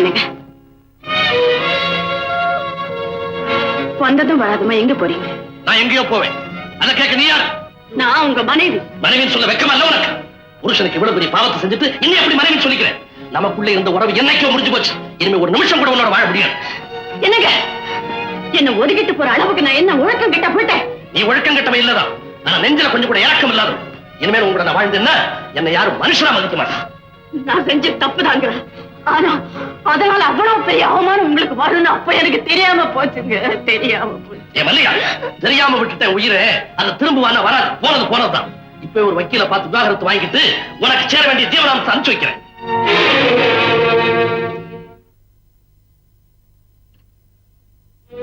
என்னங்க வந்ததும் வராதுமா எங்க போறீங்க? நான் எங்கேயோ போவேன். அதை கேட்க நீ யார்? நான் உங்க மனைவி. மனைவின்னு சொல்ல வெக்கமா இல்ல உனக்கு? புருஷனுக்கு இவ்வளவு பெரிய பாவத்தை செஞ்சுட்டு இன்னும் எப்படி மனைவின்னு சொல்லிக்கிறேன்? நமக்குள்ள இருந்த உறவு என்னைக்கோ முடிஞ்சு போச்சு. இனிமே ஒரு நிமிஷம் கூட உன்னோட வாழ முடியாது. என்னங்க என்ன ஒதுக்கிட்டு போற அளவுக்கு நான் என்ன ஒழுக்கம் கிட்ட போயிட்டேன்? நீ ஒழுக்கம் கிட்டவே இல்லதான். ஆனா நெஞ்சில கொஞ்சம் கூட இறக்கம் இல்லாத. இனிமேல் உங்களோட நான் வாழ்ந்தேன்னா என்னை யாரும் மனுஷனா மதிக்க மாட்டேன். நான் செஞ்ச தப்புதாங்க. ஆனா அதனால அவ்வளவு பெரிய அவமானம் உங்களுக்கு வரணும் அப்ப எனக்கு தெரியாம போச்சுங்க. தெரியாம போச்சு. ஏ மல்லிகா, தெரியாம விட்டுட்டேன் உயிரை. அது திரும்புவானா வராது. போனது போனதுதான். இப்ப ஒரு வக்கீல பார்த்து விவாகரத்து வாங்கிட்டு உனக்கு சேர வேண்டிய ஜீவனாம்சம் அனுப்பிச்சு வைக்கிறேன்.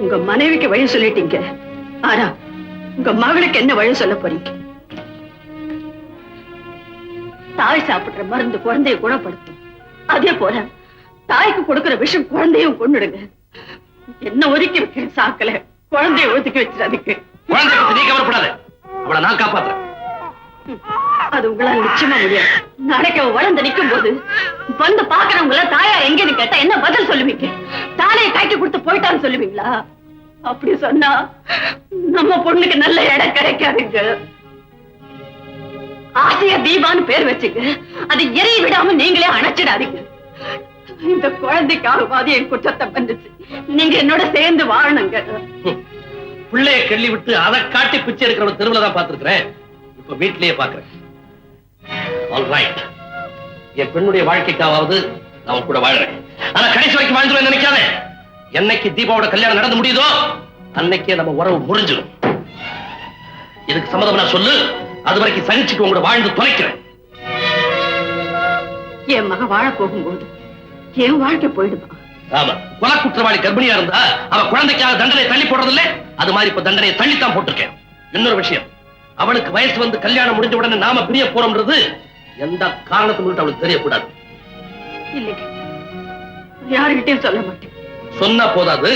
உங்க மனைவிக்கு வழி சொல்லிட்டீங்க. ஆனா உங்க மகளுக்கு என்ன வழி சொல்ல போறீங்க? தாய் சாப்பிடுற மருந்து குழந்தைய குணப்படுத்தும். அதே போல தாய்க்கு கொடுக்கிற விஷயம் குழந்தையும் கொண்டுடுங்க. என்ன ஒதுக்கி வைக்கிற சாக்கல குழந்தைய ஒதுக்கி வச்சிடாதுக்கு. குழந்தைய பத்தி நீ கவலைப்படாத. அவளை நான் காப்பாத்துறேன். அது உங்களால் நிச்சயமா முடியாது. நடக்க வளர்ந்து நிற்கும் போது வந்து பாக்குறவங்கள தாயார் எங்கன்னு கேட்டா என்ன பதில் சொல்லுவீங்க? தாலையை கைக்கு கொடுத்து போயிட்டான்னு சொல்லுவீங்களா? அப்படி சொன்னா நம்ம பொண்ணுக்கு நல்ல இடம் கிடைக்காதுங்க. ஆசைய தீபான்னு பேர் வச்சுங்க. அது எரிய விடாம நீங்களே அணைச்சிடாதீங்க. இந்த குழந்தைக்காகவாது என் குற்றத்தை வந்துச்சு. நீங்க என்னோட சேர்ந்து வாழணுங்க. பிள்ளைய கெள்ளி விட்டு அதை காட்டி பிச்சை இருக்கிற தெருவுல தான் பார்த்திருக்கிறேன். இப்ப வீட்டிலேயே பாக்குறேன். All right. என் பெண்ணுடைய வாழ்க்கைக்காவது நான் கூட வாழறேன். ஆனா கடைசி வரைக்கும் வாழ்ந்துருவேன் நினைக்காத. என்னைக்கு தீபாவோட கல்யாணம் நடந்து முடியுதோ அன்னைக்கே நம்ம உறவு முறிஞ்சிடும். இதுக்கு சம்மதம் நான் சொல்லு. அது வரைக்கும் சகிச்சுட்டு உங்களோட வாழ்ந்து தொலைக்கிறேன். என் மக வாழ போகும்போது என் வாழ்க்கை போயிடுமா? ஆமா, கொலை குற்றவாளி கர்ப்பிணியா இருந்தா அவ குழந்தைக்காக தண்டனை தள்ளி போடுறதில்ல. அது மாதிரி இப்ப தண்டனையை தள்ளித்தான் போட்டிருக்கேன். இன்னொரு விஷயம், அவளுக்கு வயசு வந்து கல்யாணம் முடிஞ்ச உடனே நாம பிரிய போறோம்ன்றது எந்த காரணத்துக்கு அவளுக்கு தெரியக்கூடாது. இல்லைங்க, யாருகிட்டையும் சொல்ல மாட்டேன். சொன்னா போதாது.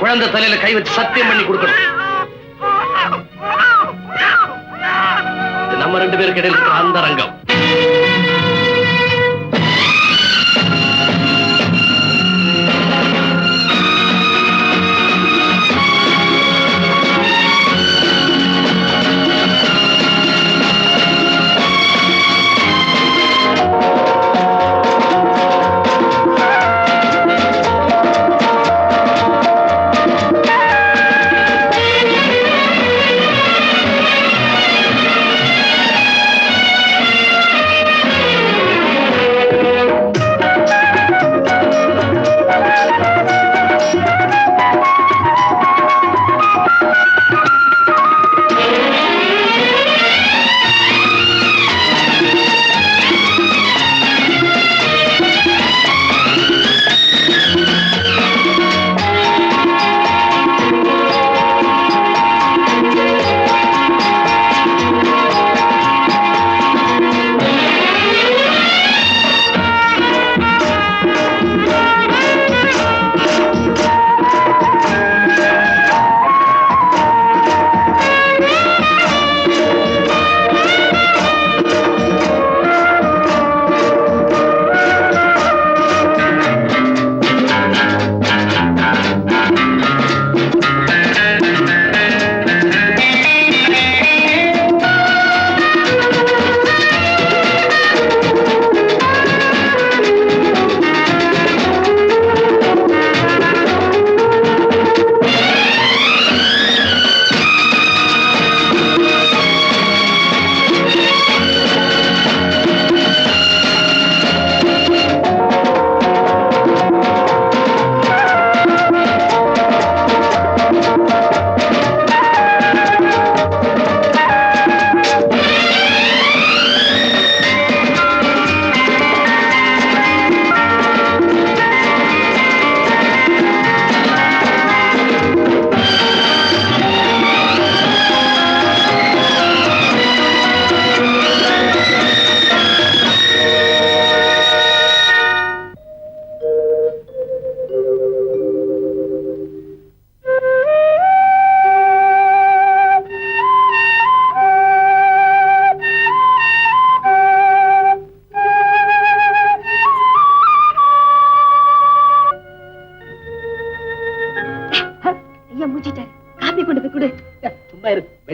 குழந்தை தலையில கை வச்சு சத்தியம் பண்ணி கொடுக்கணும். நம்ம ரெண்டு பேருக்கு இடையில இருக்கிற அந்த ரங்கம்.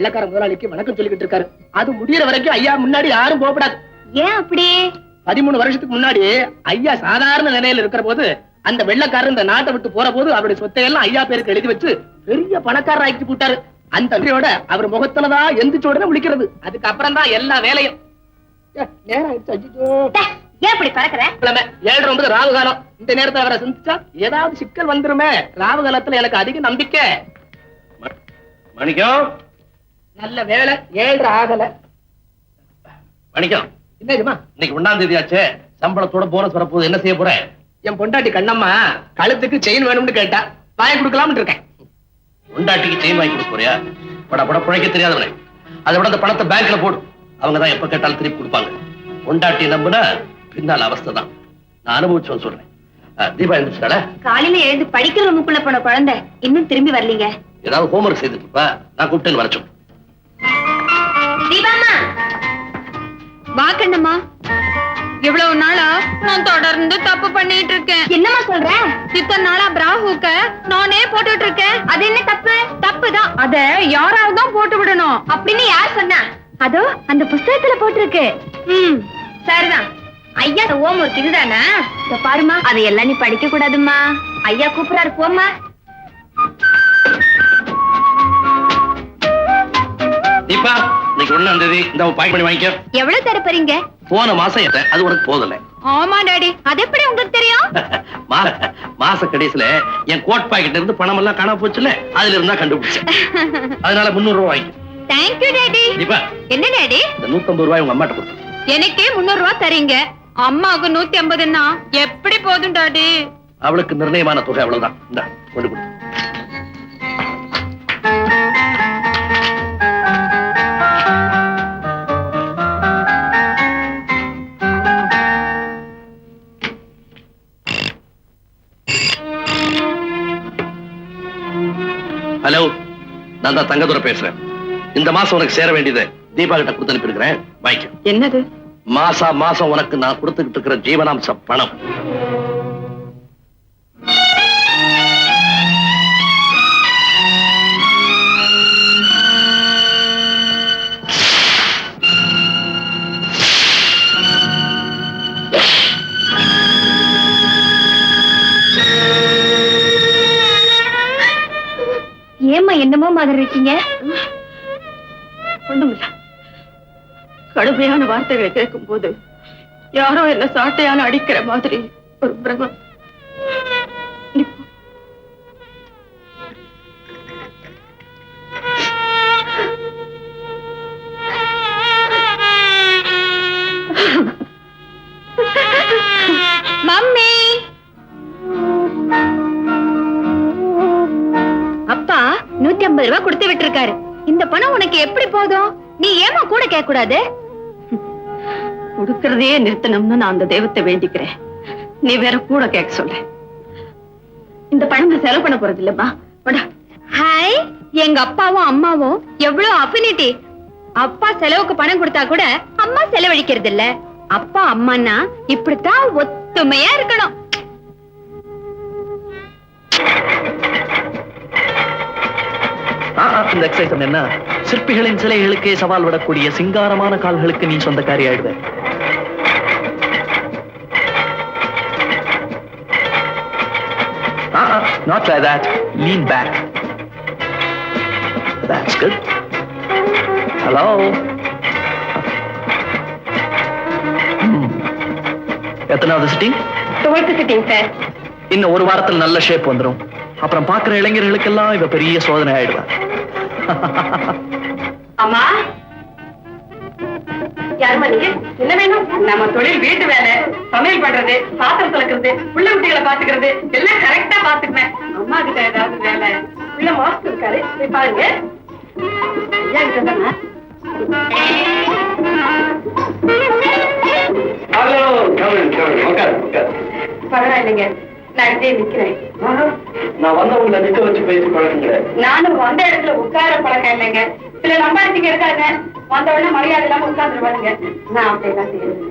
வெள்ளக்கார முதலாளிக்கு வணக்கம் சொல்லிக்கிட்டு இருக்காரு. அது முடியற வரைக்கும் ஐயா முன்னாடி யாரும் போகப்படாது. ஏன் அப்படி? 13 வருஷத்துக்கு முன்னாடி ஐயா சாதாரண நிலையில இருக்கிற போது அந்த வெள்ளக்காரர் இந்த நாட்டை விட்டு போற போது அவருடைய சொத்தையெல்லாம் ஐயா பேருக்கு எழுதி வச்சு பெரிய பணக்காரர் ஆக்கி போட்டாரு. அந்த நன்றியோட அவர் முகத்துலதான் எந்திரிச்ச உடனே விழிக்கிறது. அதுக்கப்புறம் தான் எல்லா வேலையும். நேரம் ஆயிடுச்சு. ஐயோ, ஏன் அப்படி பறக்குற? 7:09 ராகு காலம். இந்த நேரத்தை அவரை சிந்திச்சா ஏதாவது சிக்கல் வந்துருமே. ராகு காலத்துல எனக்கு அதிக நம்பிக்கை. மணிக்கம், நல்ல வேலை 7:30 ஆகல. மணிக்கம், என்னதுமா? இன்னைக்கு 1ஆம் தேதி ஆச்சே, சம்பளத்தோட போனஸ் வரப்போகுது. என்ன செய்ய போற? என் பொண்டாட்டி கண்ணம்மா கழுத்துக்கு செயின் வேணும்னு கேட்டா வாங்கி கொடுக்கலாம்னு இருக்கேன். பொண்டாட்டிக்கு செயின் வாங்கி கொடுக்க போறியா? பட பட பிழைக்க தெரியாதவனே. அதை விட அந்த பணத்தை பேங்க்ல போடு. அவங்கதான் எப்ப கேட்டாலும் திருப்பி கொடுப்பாங்க. பொண்டாட்டி நம்புனா பின்னால் அவஸ்தை தான். நான் அனுபவிச்சு சொல்றேன். தீபா எழுந்துச்சால? காலையில எழுந்து படிக்கிற ரூமுக்குள்ள போன குழந்தை இன்னும் திரும்பி வரலீங்க. ஏதாவது ஹோம்ஒர்க் செய்துட்டு இருப்பா. நான் கூப்பிட்டேன்னு வரச்சோம். தீபாமா, வா கண்ணம்மா. இவ்வளவு நாளா நான் தொடர்ந்து தப்பு பண்ணிட்டு இருக்கேன். என்னம்மா சொல்ற? இத்தனை நாளா பிராஹுக்க நானே போட்டுட்டு இருக்கேன். அது என்ன தப்பு? தப்புதான். அத யாராவது தான் போட்டு விடணும் அப்படின்னு யார் சொன்னா? அதோ அந்த புஸ்தகத்துல போட்டிருக்கு. சரிதான். ஐயா ஹோம்ஒர்க் இதுதானா? பாருமா, அதையெல்லாம் நீ படிக்க கூடாதும்மா. ஐயா கூப்பிடாரு, போம்மா. தீபா, இன்னைக்கு 1ஆம் தேதி இந்த பாய் பண்ணி வாங்கிக்க. எவ்வளவு தர போறீங்க? போன மாசம் அது உனக்கு போதல. ஆமா டாடி. அது எப்படி உங்களுக்கு தெரியும்? மாச கடைசியில என் கோட் பாக்கெட்ல இருந்து பணம் எல்லாம் காணாம போச்சுல, அதுல இருந்தா கண்டுபிடிச்சேன். அதனால 300 ரூபாய் வாங்கி. Thank you daddy. தீபா, என்ன டாடி? இந்த 150 ரூபாய் உங்க அம்மாட்ட கொடுத்து. எனக்கே 300 ரூபாய் தரீங்க, அம்மாவுக்கு 150ன்னா எப்படி போதும் டாடி? அவளுக்கு நிர்ணயமான தொகை அவ்வளவுதான். இந்த கொண்டு கொடு. ஹலோ, நான் தான் தங்கதுரை பேசுறேன். இந்த மாசம் உனக்கு சேர வேண்டியது தீபா கிட்ட கொடுத்து அனுப்பியிருக்கிறேன். வாய்க்கு. என்னது? மாசம் உனக்கு நான் கொடுத்துக்கிட்டு இருக்கிற ஜீவனாம்ச பணம். ஏம்மா என்னமோ மாதிரி இருக்கீங்க? ஒண்ணுமில்ல. கடுமையான வார்த்தைகளை கேட்கும் போது யாரோ என்ன சாட்டையான அடிக்கிற மாதிரி ஒரு பிரமம். மம்மி, அப்பா 150 ரூபாய் கொடுத்து விட்டுருக்காரு. இந்த பணம் உனக்கு எப்படி போதும்? நீ ஏமா கூட கேட்க கூடாது? கொடுக்கறதையே நிறுத்தணும்னு நான் அந்த தெய்வத்தை வேண்டிக்கிறேன். நீ வேற கூட கேட்க சொல்ற. இந்த பணம் நான் செலவு பண்ண போறது இல்லம்மா. ஹாய், எங்க அப்பாவும் அம்மாவும் எவ்வளவு அஃபினிட்டி. அப்பா செலவுக்கு பணம் கொடுத்தா கூட அம்மா செலவழிக்கிறது இல்ல. அப்பா அம்மான்னா இப்படித்தான் ஒத்துமையா இருக்கணும். இந்த எக்ஸசைஸ் என்ன? சிற்பிகளின் சிலைகளுக்கே சவால் விடக்கூடிய சிங்காரமான கால்களுக்கு நீ சொந்தக்காரி ஆயிடுவ. Not like that. Lean back. That's good. Hello. எத்தனாவது சிட்டிங்? 12th sitting sir. இன்னும் ஒரு வாரத்தில் நல்ல ஷேப் வந்துடும். அப்புறம் பாக்குற இளைஞர்களுக்கெல்லாம் இவ பெரிய சோதனை ஆயிடுவா. அம்மா, யாருமா நீங்க? என்ன வேணும்? நம்ம தொழில் வீட்டு வேலை, சமையல் பண்றது, பாத்திரம் துலக்கிறது, புள்ள குட்டிகளை பாத்துக்கிறது எல்லாம் கரெக்டா பாத்துக்குவேன். அம்மா கிட்ட ஏதாவது வேலை? உள்ள மாஸ்டர் இருக்காரு, போய் பாருங்க. ஐயா கிட்ட தானே? பரவாயில்லைங்க, நான் இப்படியே நிக்கிறேன். நான் வந்தவங்களை நிக்க வச்சு பேசி பழக்கங்க. நானும் வந்த இடத்துல உட்கார பழக்கம் இல்லைங்க. சில நம்பாரிசிங்க இருக்காங்க, வந்த உடனே மரியாதை இல்லாம உட்கார்ந்துருவாங்க. நான் அப்படியெல்லாம் செய்யறேன்.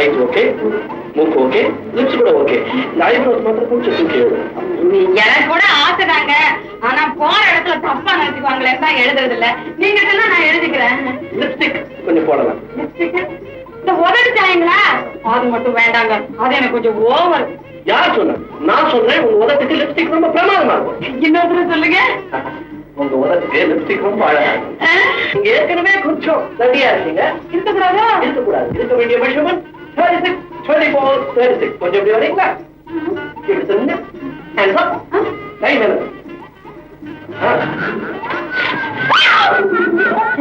ஐஸ் ஓகே, மூக்கு ஓகே, லிப்ஸ் கூட ஓகே. இந்த ஐப்ரோஸ் மட்டும் கொஞ்சம் ஓகே. எனக்கு கூட ஆசைதாங்க. ஆனா போற இடத்துல தப்பா நினைச்சுக்குவாங்களே தான் எழுதுறது இல்ல. நீங்க சொன்னா நான் எழுதிக்கிறேன். லிப்ஸ்டிக் கொஞ்சம் போடலாம். இந்த உதவி தாயங்களா அது மட்டும் வேண்டாங்க, அது எனக்கு கொஞ்சம் ஓவர். யார் சொன்ன? நான் சொல்றேன், உங்க உதட்டுக்கு லிப்ஸ்டிக் ரொம்ப பிரமாதமா இருக்கும். இன்னொரு சொல்லுங்க. உங்க உதட்டுக்கு லிப்ஸ்டிக் ரொம்ப அழகா இருக்கும். நீங்க ஏற்கனவே கொஞ்சம் தடியா இருக்கீங்க. இருக்கக்கூடாதா? இருக்கக்கூடாது. இருக்க வேண்டிய மெஷர்மெண்ட் 36, 24, 36. கொஞ்சம் எப்படி வரீங்களா? இப்படி சொல்லுங்க. Hands up. கை மேல.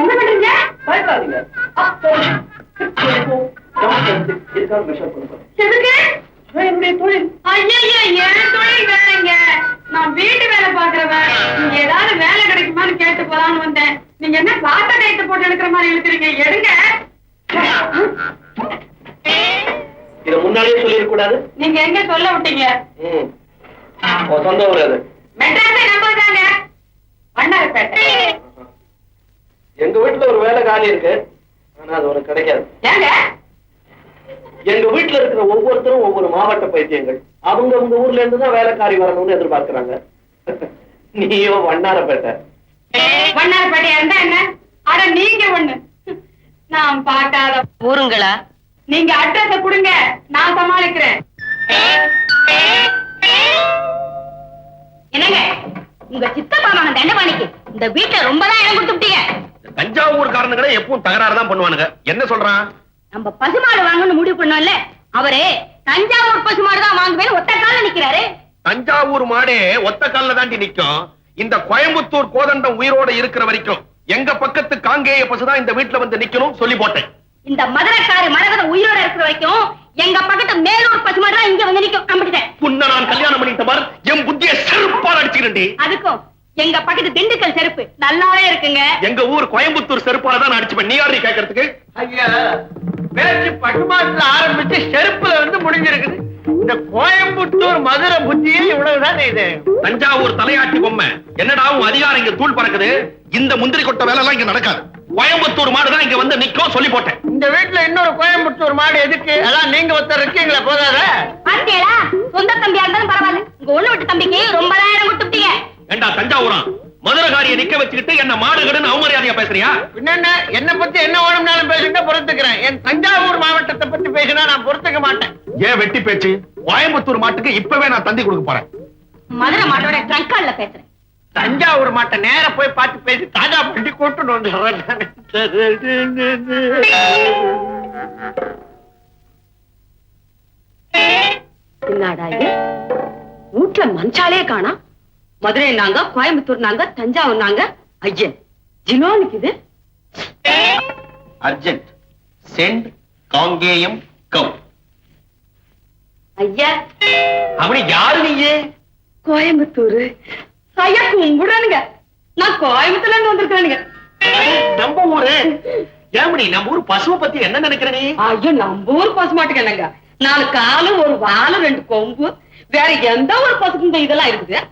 என்ன பண்றீங்க? பயப்படாதீங்க. Up, down, 6, 24, down, 36. இதுக்காக மெஷர் பண்ணுறேன். எதுக்கு? என்னுடைய தொழில். ஐயா என் தொழில் வேலைங்க. நான் வீட்டு வேலை பாக்குறவன். நீங்க ஏதாவது வேலை கிடைக்குமான்னு கேட்டு போலான்னு வந்தேன். நீங்க என்ன பாத்த கைத்து போட்டு எடுக்கிற மாதிரி இழுக்கிறீங்க? எடுங்க. இத முன்னாடியே சொல்லிருக்க கூடாது. நீங்க எங்க சொல்ல விட்டீங்க? சொந்த ஊர் அது. மெட்ராஸை நம்பதாங்க. வண்ணாரப்பேட்டை. எங்க வீட்டுல ஒரு வேலை காலி இருக்கு, ஆனா அது உனக்கு கிடைக்காது. ஏங்க? எங்க வீட்டுல இருக்கிற ஒவ்வொருத்தரும் ஒவ்வொரு மாவட்ட பைத்தியங்கள். அவங்க ஊர்ல இருந்து தான் வேலைக்காரி வரணும்னு எதிர்பார்க்கிறாங்க. நீயோ வண்ணாரப்பேட்டை. வண்ணாரப்பேட்டையா இருந்தா என்ன? அட நீங்க ஒண்ணு நான் பார்க்காத ஊருங்களா? நீங்க அட்ரஸ் கொடுங்க, நான் சமாளிக்கிறேன். என்னங்க உங்க சித்தப்பா மகன் தண்டபாணிக்கு இந்த வீட்டுல ரொம்பதான் இடம் கொடுத்துட்டீங்க. தஞ்சாவூர் காரணங்களே எப்பவும் தகராறு தான் பண்ணுவானுங்க. என்ன சொல்றான்? நம்ம பசுமாடு வாங்கணும்னு முடிவு பண்ணோம்ல, அவரு தஞ்சாவூர் பசுமாடு தான் வாங்குவேன்னு ஒத்த கால நிக்கிறாரு. தஞ்சாவூர் மாடே ஒத்த கால்ல தாண்டி நிக்கும். இந்த கோயம்புத்தூர் கோதண்டம் உயிரோட இருக்கிற வரைக்கும் எங்க பக்கத்து காங்கேய பசுதான் இந்த வீட்டுல வந்து நிக்கணும் சொல்லி போட்டேன். இந்த மதுரைக்காரு மரகத உயிரோட இருக்கிற வரைக்கும் எங்க பக்கத்து மேலூர் பசுமாடு தான் இங்க வந்து நிக்கும். நம்பிட்டேன். புன்ன நான் கல்யாணம் பண்ணிட்ட மாதிரி என் புத்திய செருப்பால் அடிச்சுக்கிறேன். அதுக்கும் எங்க பக்கத்து திண்டுக்கல் செருப்பு நல்லாவே இருக்குங்க. எங்க ஊர் கோயம்புத்தூர் செருப்பால தான் அடிச்சுப்பேன். நீ யாரு கேட்கறதுக்கு? ஐயா, பேச்சு பட்டுமாட்டுல ஆரம்பிச்சு செருப்புல வந்து முடிஞ்சிருக்குது. இந்த கோயம்புத்தூர் மதுரை புத்தியே இவ்வளவுதான். இது தஞ்சாவூர் தலையாட்டி பொம்மை. என்னடா உன் அதிகாரம் இங்க தூள் பறக்குது. இந்த முந்திரி கொட்ட வேலை எல்லாம் இங்க நடக்காது. கோயம்புத்தூர் மாடு தான் இங்க வந்து நிக்கும் சொல்லி போட்டேன். இந்த வீட்டுல இன்னொரு கோயம்புத்தூர் மாடு எதுக்கு? அதான் நீங்க ஒருத்தர் இருக்கீங்களா, போதாத? பாத்தீங்களா? சொந்த தம்பியா இருந்தாலும் பரவாயில்ல, உங்க ஒண்ணு விட்டு தம்பிக்கு ரொம்ப நேரம் கொடுத்துட்டீங்க. ஏண்டா தஞ்சாவூரா, மதுரகாரியை நிக்க வச்சுக்கிட்டு என்ன மாடுகடுன்னு அவமரியாதையா பேசுறியா? பின்ன என்ன பத்தி என்ன வேணும்னாலும் பேசுங்க, பொறுத்துக்கிறேன். என் தஞ்சாவூர் மாவட்டத்தை பத்தி பேசினா நான் பொறுத்துக்க மாட்டேன். ஏன் வெட்டி பேச்சு? கோயம்புத்தூர் மாட்டுக்கு இப்பவே நான் தந்தி கொடுக்க போறேன். மதுரை மாட்டோட ட்ரங்கால்ல பேசுறேன். தஞ்சாவூர் மாட்டை நேர போய் பார்த்து பேசி தாஜா பண்ணி கூட்டு வந்து என்னடா இது? வீட்டுல மஞ்சாலே காணா. மதுரை நாங்க, கோயம்புத்தூர் நாங்க, தஞ்சாவூர் நாங்க. ஐயா ஜினோனுக்கு இது அர்ஜென்ட் சென்ட் காங்கேயம் கம். ஐயா அவனி யாரு? நீயே கோயம்புத்தூர். ஐயா கும்பிடுறானுங்க. நான் கோயம்புத்தூர்ல இருந்து வந்திருக்கானுங்க. நம்ம ஊரு. ஏமணி, நம்ம ஊர் பசுவை பத்தி என்ன நினைக்கிற நீ? ஐயோ நம்ம ஊர் பசு மாட்டுக்கு என்னங்க, 4 காலு, ஒரு வாலு, 2 கொம்பு, வேற எந்த ஒரு பசுக்கும் இதெல்லாம் இருக்குது?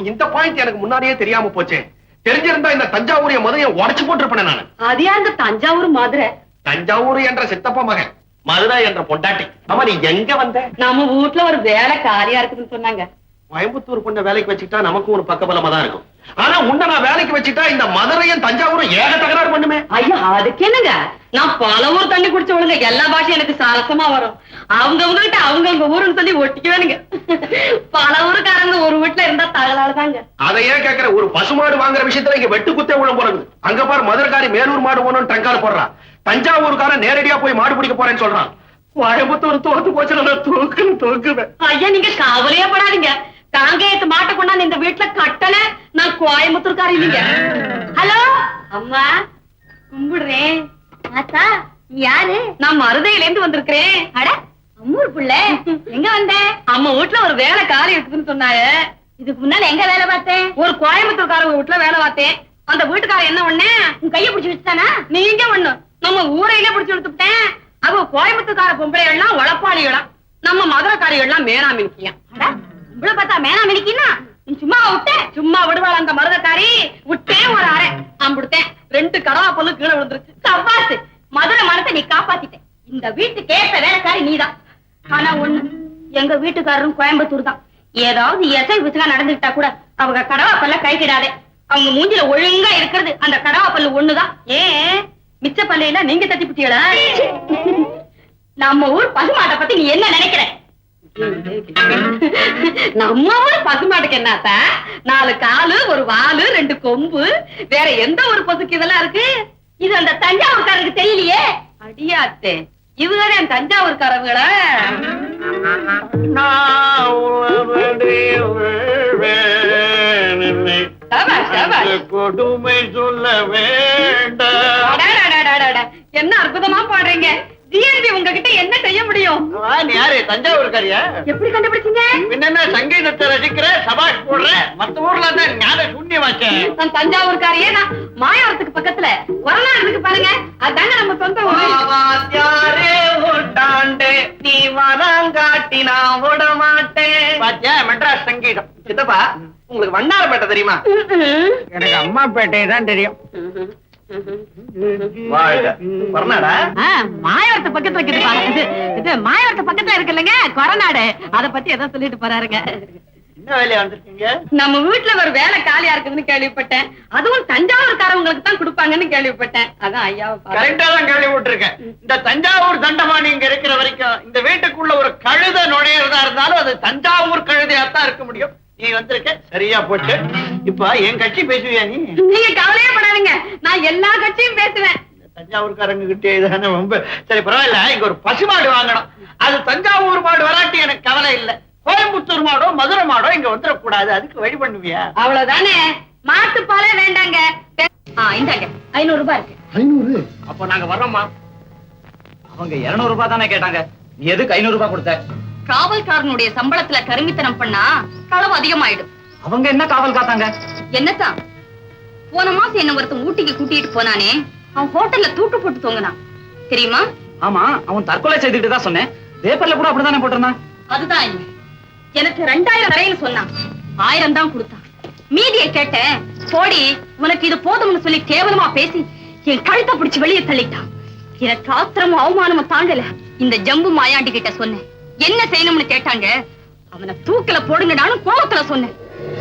இந்த பாயிண்ட் எனக்கு முன்னாடியே தெரியாம போச்சே. தெரிஞ்சிருந்தா இந்த தஞ்சாவூரிய மதுரையை உடைச்சு போட்டிருப்பேன் நானு. அது யாருங்க தஞ்சாவூர் மதுரை? தஞ்சாவூர் என்ற சித்தப்பா மகன், மதுரை என்ற பொண்டாட்டி. ஆமா, நீ எங்க வந்த? நம்ம வீட்டுல ஒரு வேலை காரியா இருக்குதுன்னு சொன்னாங்க. கோயம்புத்தூர் பொண்ண வேலைக்கு வச்சுட்டா நமக்கும் ஒரு பக்கபலமா தான் இருக்கும். ஆனா உன்ன நான் வேலைக்கு வச்சுட்டா இந்த மதுரையும் தஞ்சாவூரும் ஏக தகராறு பண்ணுமே. ஐயா அதுக்கு என்னங்க, நான் பல ஊர் தண்ணி குடிச்சு விடுங்க, எல்லா பாஷையும் எனக்கு சரசமா வரும். அவங்கவுங்க கிட்ட அவங்கவுங்க ஊருன்னு சொல்லி ஒட்டிக்குவேனுங்க. பல ஊருக்காரங்க ஒரு வீட்டுல இருந்தா தகராறுதாங்க. அதை ஏன் கேட்கிற? ஒரு பசுமாடு வாங்குற விஷயத்துல இங்க வெட்டு குத்தே உள்ள போறது. அங்க பாரு, மதுரைக்காரி மேலூர் மாடு போனோம்னு ட்ரங்கால போடுறான். தஞ்சாவூருக்காரன் நேரடியா போய் மாடு பிடிக்க போறேன்னு சொல்றான். கோயம்புத்தூர் தோத்து போச்சு, தோக்குவேன். ஐயா நீங்க கவலையே படாதீங்க. காங்கேயத்து மாட்டை கொண்டாந்து இந்த வீட்டுல கட்டல, நான் கோயம்புத்தூர்காரி இல்லைங்க. ஹலோ அம்மா, கும்பிடுறேன். ஆத்தா யாரு? நான் மருதையில இருந்து வந்திருக்கிறேன். அட அம்மூர் புள்ள, எங்க வந்த? அம்மா வீட்டுல ஒரு வேலை காரி இருக்குதுன்னு சொன்னாங்க. இதுக்கு முன்னால எங்க வேலை பார்த்தேன்? ஒரு கோயம்புத்தூர்காரங்க வீட்டுல வேலை பார்த்தேன். அந்த வீட்டுக்காரன் என்ன ஒண்ணு, உன் கைய பிடிச்சு வச்சுட்டானா? நீங்க ஒண்ணு நம்ம ஊரையில பிடிச்சு எடுத்துட்டேன். அவ கோயம்புத்தூர்கார பொம்பளை எல்லாம் உழப்பாளிகளா, நம்ம மதுரைக்காரிகள் மேனா மினிக்கியா. இவ்வளவு பார்த்தா மேனா மினிக்கினா நீ சும்மா விட்ட? சும்மா விடுவாள் அந்த மருதக்காரி? விட்டேன் ஒரு அரை அம்புடுத்தேன். 2 கடவா பொண்ணு கீழே விழுந்துருச்சு. சப்பாசு, மதுரை மரத்தை நீ காப்பாத்திட்ட. இந்த வீட்டுக்கு ஏற்ற வேலைக்காரி நீதான். ஆனா ஒண்ணு, எங்க வீட்டுக்காரரும் கோயம்புத்தூர் தான். ஏதாவது எசை விசகா நடந்துகிட்டா கூட அவங்க கடவா பல்ல கைக்கிடாதே. அவங்க மூஞ்சில ஒழுங்கா இருக்கிறது அந்த கடவா பல்லு ஒண்ணுதான். ஏன் மிச்ச பல்லையில நீங்க தட்டி பிட்டீங்களா? நம்ம ஊர் பசுமாட்டை பத்தி நீ என்ன நினைக்கிற? நம்ம ஊர் பசுமாட்டுக்கு என்னத்த 4 காலு 1 வாலு 2 கொம்பு, வேற எந்த ஒரு பசுக்கு இதெல்லாம் இருக்கு? இது அந்த தஞ்சாவூர்காரருக்கு தெரியலையே. அடியாத்தே, இவங்க என் தஞ்சாவூர்காரங்கள. கொடுமை சொல்ல வேண்டாம். என்ன அற்புதமா பாடுறீங்க. ஜிஎன்பி உங்ககிட்ட என்ன செய்ய முடியும்? நீ யாரு, தஞ்சாவூர்காரியா? எப்படி கண்டுபிடிச்சீங்க? என்ன சங்கீதத்தை ரசிக்கிற, சபாஷ் போடுற, மத்த ஊர்ல தான் ஞான சூன்யமாச்சேன். நான் தஞ்சாவூர்காரியே. நான் மாயாவரத்துக்கு பக்கத்துல வரலாறு இருக்கு பாருங்க, அதாங்க நம்ம சொந்த நீ வரங்காட்டி நான் விட மாட்டேன். பாத்தியா, மெட்ராஸ் சங்கீதம். சித்தப்பா, உங்களுக்கு வண்ணாரப்பேட்டை தெரியுமா? எனக்கு அம்மாப்பேட்டை தான் தெரியும். வாழ்க வரநாடா. மாயாவரத்து பக்கத்துல இருக்குது பாருங்க. இது மாயாவரத்து பக்கத்துல இருக்கு இல்லைங்க கொரநாடு. அத பத்தி ஏதோ சொல்லிட்டு போறாருங்க. என்ன வேலையா வந்திருக்கீங்க? நம்ம வீட்டுல ஒரு வேலை காலியா இருக்குதுன்னு கேள்விப்பட்டேன். அதுவும் தஞ்சாவூர்காரங்களுக்கு தான் கொடுப்பாங்கன்னு கேள்விப்பட்டேன். அதான் ஐயாவை கரெக்டா தான் கேள்விப்பட்டிருக்கேன். இந்த தஞ்சாவூர் தண்டமானி இங்க இருக்கிற வரைக்கும் இந்த வீட்டுக்குள்ள ஒரு கழுத நுழையிறதா இருந்தாலும் அது தஞ்சாவூர் கழுதையாத்தான் இருக்க முடியும். நீ வந்திருக்க, சரியா போச்சு. இப்ப என் கட்சி பேசுவியா நீ? நீங்க கவலையே படாதீங்க, நான் எல்லா கட்சியும் பேசுவேன். தஞ்சாவூர்காரங்க கிட்டே இதானே ரொம்ப. சரி பரவாயில்ல, இங்க ஒரு பசுமாடு வாங்கணும். அது தஞ்சாவூர் மாடு வராட்டி எனக்கு கவலை இல்ல. கோயம்புத்தூர் மாடோ மதுரை மாடோ இங்க வந்துடக்கூடாது. அதுக்கு வழி பண்ணுவியா? அவ்வளவுதானே. மாட்டுப்பாலே வேண்டாங்க. இந்தாங்க 500 ரூபாய் இருக்கு. 500? அப்போ நாங்க வர்றோம்மா. அவங்க 200 ரூபாய் தானே கேட்டாங்க, நீ எதுக்கு 500 ரூபாய் கொடுத்த? காவல்காரனுடைய சம்பளத்துல கருமித்தனம் பண்ணா களவு அதிகமாயிடும். அவங்க என்ன காவல் காத்தாங்க? என்னத்தான் போன மாசம் என்ன ஒருத்தன் ஊட்டிக்கு கூட்டிட்டு போனானே, அவன் ஹோட்டல்ல தூக்கு போட்டு தொங்கினான் தெரியுமா? ஆமா, அவன் தற்கொலை செய்துட்டு தான் சொன்னேன். பேப்பர்ல கூட அப்படித்தானே போட்டிருந்தான். அதுதான் இல்ல, எனக்கு 2000 தரேன்னு சொன்னான். 1000 தான் கொடுத்தான். மீதியை கேட்டேன். போடி, உனக்கு இது போதும்னு சொல்லி கேவலமா பேசி என் கழுத்தை பிடிச்சு வெளியே தள்ளிட்டான். எனக்கு ஆத்திரமும் அவமானமும் தாங்கல. இந்த ஜம்பு மாயாண்டி கிட்ட சொன்னேன். என்ன செய்யணும்னு கேட்டாங்க. அவனை தூக்கில போடுங்க, நானும் கோபத்துல சொன்னேன்.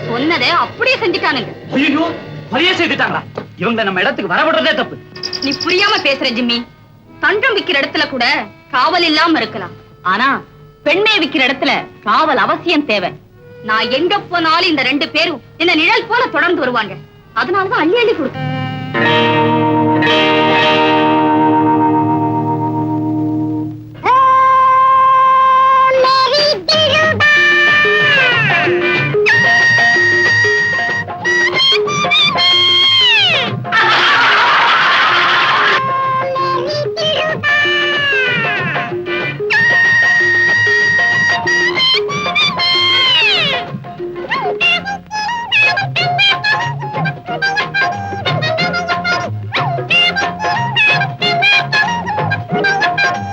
சொன்னதை அப்படியே செஞ்சுட்டானுங்க. ஐயோ, வழியே செய்துட்டாங்களா? இவங்க நம்ம இடத்துக்கு வரவிடுறதே தப்பு. நீ புரியாம பேசுற ஜிம்மி. தண்டம் விக்கிற இடத்துல கூட காவல் இல்லாம இருக்கலாம், ஆனா பெண்ணை விக்கிற இடத்துல காவல் அவசியம் தேவை. நான் எங்க போனாலும் இந்த 2 பேரும் என்ன நிழல் போல தொடர்ந்து வருவாங்க. அதனாலதான் அள்ளி அள்ளி கொடுத்தேன்.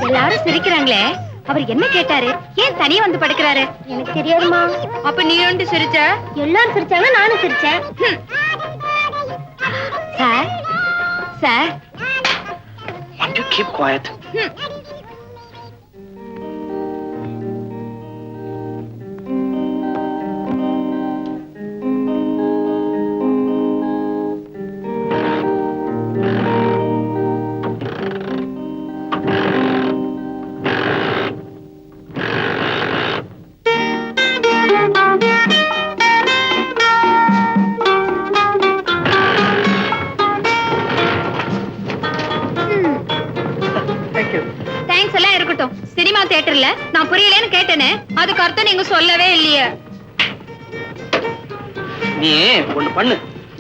எல்லாரும் சிரிக்கிறாங்களே, அவர் என்ன கேட்டாரு? ஏன் தனியா வந்து படுக்கிறாரு? எனக்கு தெரியாதுமா. அப்ப நீ ஒன்று சிரிச்ச? எல்லாரும் சிரிச்சாங்க, நானும் சிரிச்சேன். Sir sir, Want to keep quiet. Thanks எல்லாம் இருக்கட்டும். சினிமா தியேட்டர்ல நான் புரியலன்னு கேட்டேனே, அதுக்கு அர்த்தம் நீங்க சொல்லவே இல்லையே. நீ ஒண்ணு பண்ணு,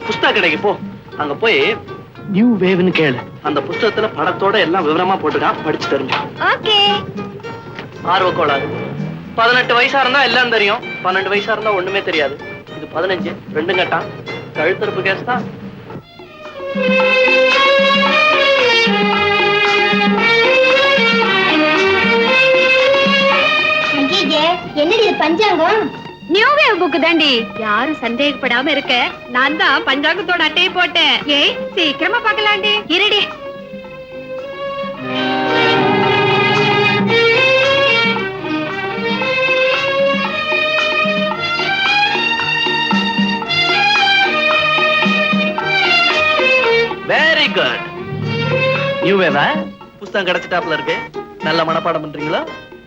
புஸ்தக கடைக்கு போ. அங்க போய் நியூ வேவ்னு கேளு. அந்த புஸ்தகத்துல படத்தோட எல்லாம் விவரமா போட்டுக்கான், படிச்சு தெரிஞ்சு. ஓகே. ஆர்வ கோளாறு. 18 வயசா இருந்தா எல்லாம் தெரியும், 12 வயசா இருந்தா ஒண்ணுமே தெரியாது. இது 15, 2 கட்டான். கழுத்தறுப்பு கேஸ் தான். என்னடி இது பஞ்சாங்கம்? நியூ வேவ் புக் தாண்டி. யாரும் சந்தேகப்படாம இருக்க நான் தான் பஞ்சாங்கத்தோட அட்டையை போட்டேன். ஏய், சீக்கிரமா பார்க்கலாண்டி. இருடி. நியூவேவா? புஸ்தகம் கிடைச்சிட்டாப்ல இருக்கு. நல்ல மனப்பாடம் பண்றீங்களா?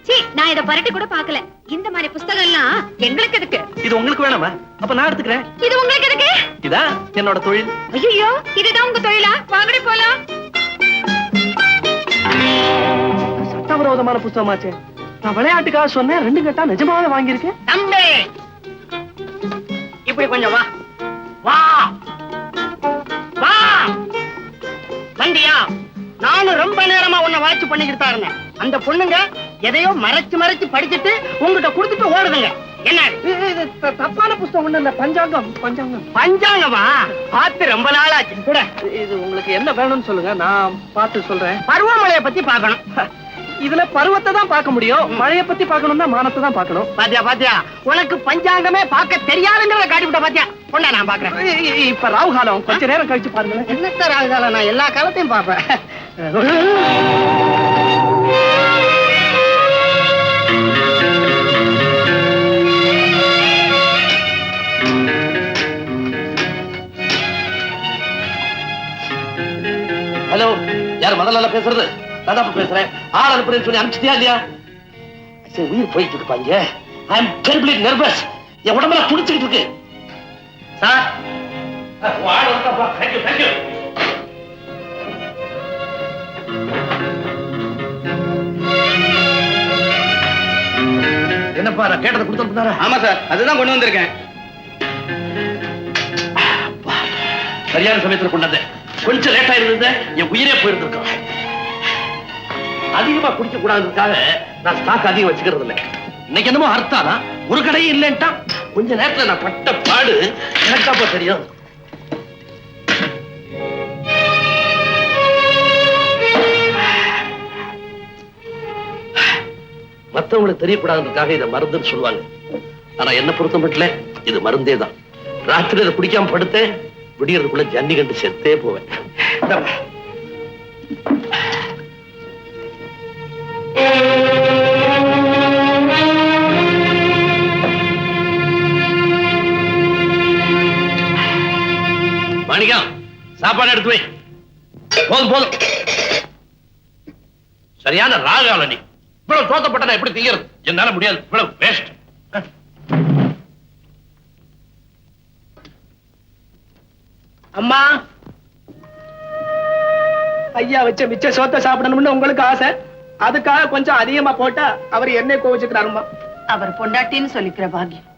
சீ, நான் இத பரட்டி கூட பார்க்கல. இந்த மாதிரி புஸ்தகம் எல்லாம் எங்களுக்கு எதுக்கு? இது உங்களுக்கு வேணாமா? அப்ப நான் எடுத்துக்கிறேன். இது உங்களுக்கு எதுக்கு? இதான் என்னோட தொழில். ஐயோ, இதுதான் உங்க தொழிலா? வாங்கடி போலாம். சட்டவிரோதமான புஸ்தகமாச்சே. நான் விளையாட்டுக்காக சொன்னேன், 2 கட்டா நிஜமாவே வாங்கியிருக்கேன். தம்பி இப்படி கொஞ்சம் வா வா வா. வந்தியா? நானும் ரொம்ப நேரமா உன்னை வாட்ச் பண்ணிக்கிட்டு தான் இருந்தேன். அந்த பொண்ணுங்க எதையோ மறைச்சு படிச்சுட்டு உங்ககிட்ட கொடுத்துட்டு ஓடுதுங்க. என்ன இது தப்பான புஸ்தகம் ஒண்ணு இல்ல. பஞ்சாங்கம். பஞ்சாங்கமா? பார்த்து ரொம்ப நாள் ஆச்சு கூட. இது உங்களுக்கு என்ன வேணும்னு சொல்லுங்க, நான் பார்த்து சொல்றேன். பருவமழையை பத்தி பார்க்கணும். இதுல பருவத்தை தான் பார்க்க முடியும். மழைய பத்தி பார்க்கணும்னா மானத்தை தான் பார்க்கணும். பாத்தியா உனக்கு பஞ்சாங்கமே பார்க்க தெரியாதுங்கிறத காட்டிவிட்ட. பாத்தியா பொண்ணா, நான் பாக்குறேன். இப்ப ராகு காலம், கொஞ்ச நேரம் கழிச்சு பாருங்களேன். என்னத்த ராகு காலம்? நான் எல்லா காலத்தையும் பார்ப்பேன். ஹலோ, யார் முதல்ல பேசுறது? நான் தான் பேசுறேன். ஆள் அனுப்புறேன்னு சொல்லி அனுப்பிச்சிட்டியா இல்லையா? சரி, உயிர் போயிட்டு இருப்பாங்க. ஐ அம் டெரிபிளி நர்வஸ். என் உடம்பெல்லாம் துடிச்சுக்கிட்டு இருக்கு. சார், ஆள் வந்தாப்பா. தேங்க்யூ. என்னப்பா, நான் கேட்டதை கொடுத்துருந்தாரா? ஆமா சார், அதுதான் கொண்டு வந்திருக்கேன். சரியான சமயத்துல கொண்டாந்தேன். கொஞ்சம் லேட்டா இருந்தது, என் உயிரே போயிருந்திருக்கோம். அதிகமா குடிக்க கூடாதுக்காக நான் ஸ்டாக் அதிகம் வச்சுக்கிறது இல்லை. இன்னைக்கு என்னமோ அர்த்தானா ஒரு கடையும் இல்லைன்ட்டா. கொஞ்ச நேரத்துல நான் பட்ட பாடு எனக்காப்பா தெரியும். மத்தவங்களுக்கு தெரியக்கூடாதுக்காக இதை மருந்துன்னு சொல்லுவாங்க. ஆனா என்ன பொறுத்த மட்டும் இது மருந்தே தான். ராத்திரி இதை குடிக்காம படுத்தேன், விடியறதுக்குள்ள ஜன்னி கண்டு செத்தே போவேன். மாணிக்கம், சாப்பாடு எடுத்து வை. போதும். சரியான ராகால நீ. இவ்வளவு தோத்தப்பட்ட எப்படி தீயறது? என்னால முடியாது. இவ்வளவு வேஸ்ட். அம்மா, ஐயா வச்ச மிச்ச சோத்தை சாப்பிடணும்னு உங்களுக்கு ஆசை. அதுக்காக கொஞ்சம் அதிகமா போட்டா அவர் என்ன கோவிச்சுக்கிறாருமா. அவர் பொண்டாட்டின்னு சொல்லிக்கிற பாக்கியம்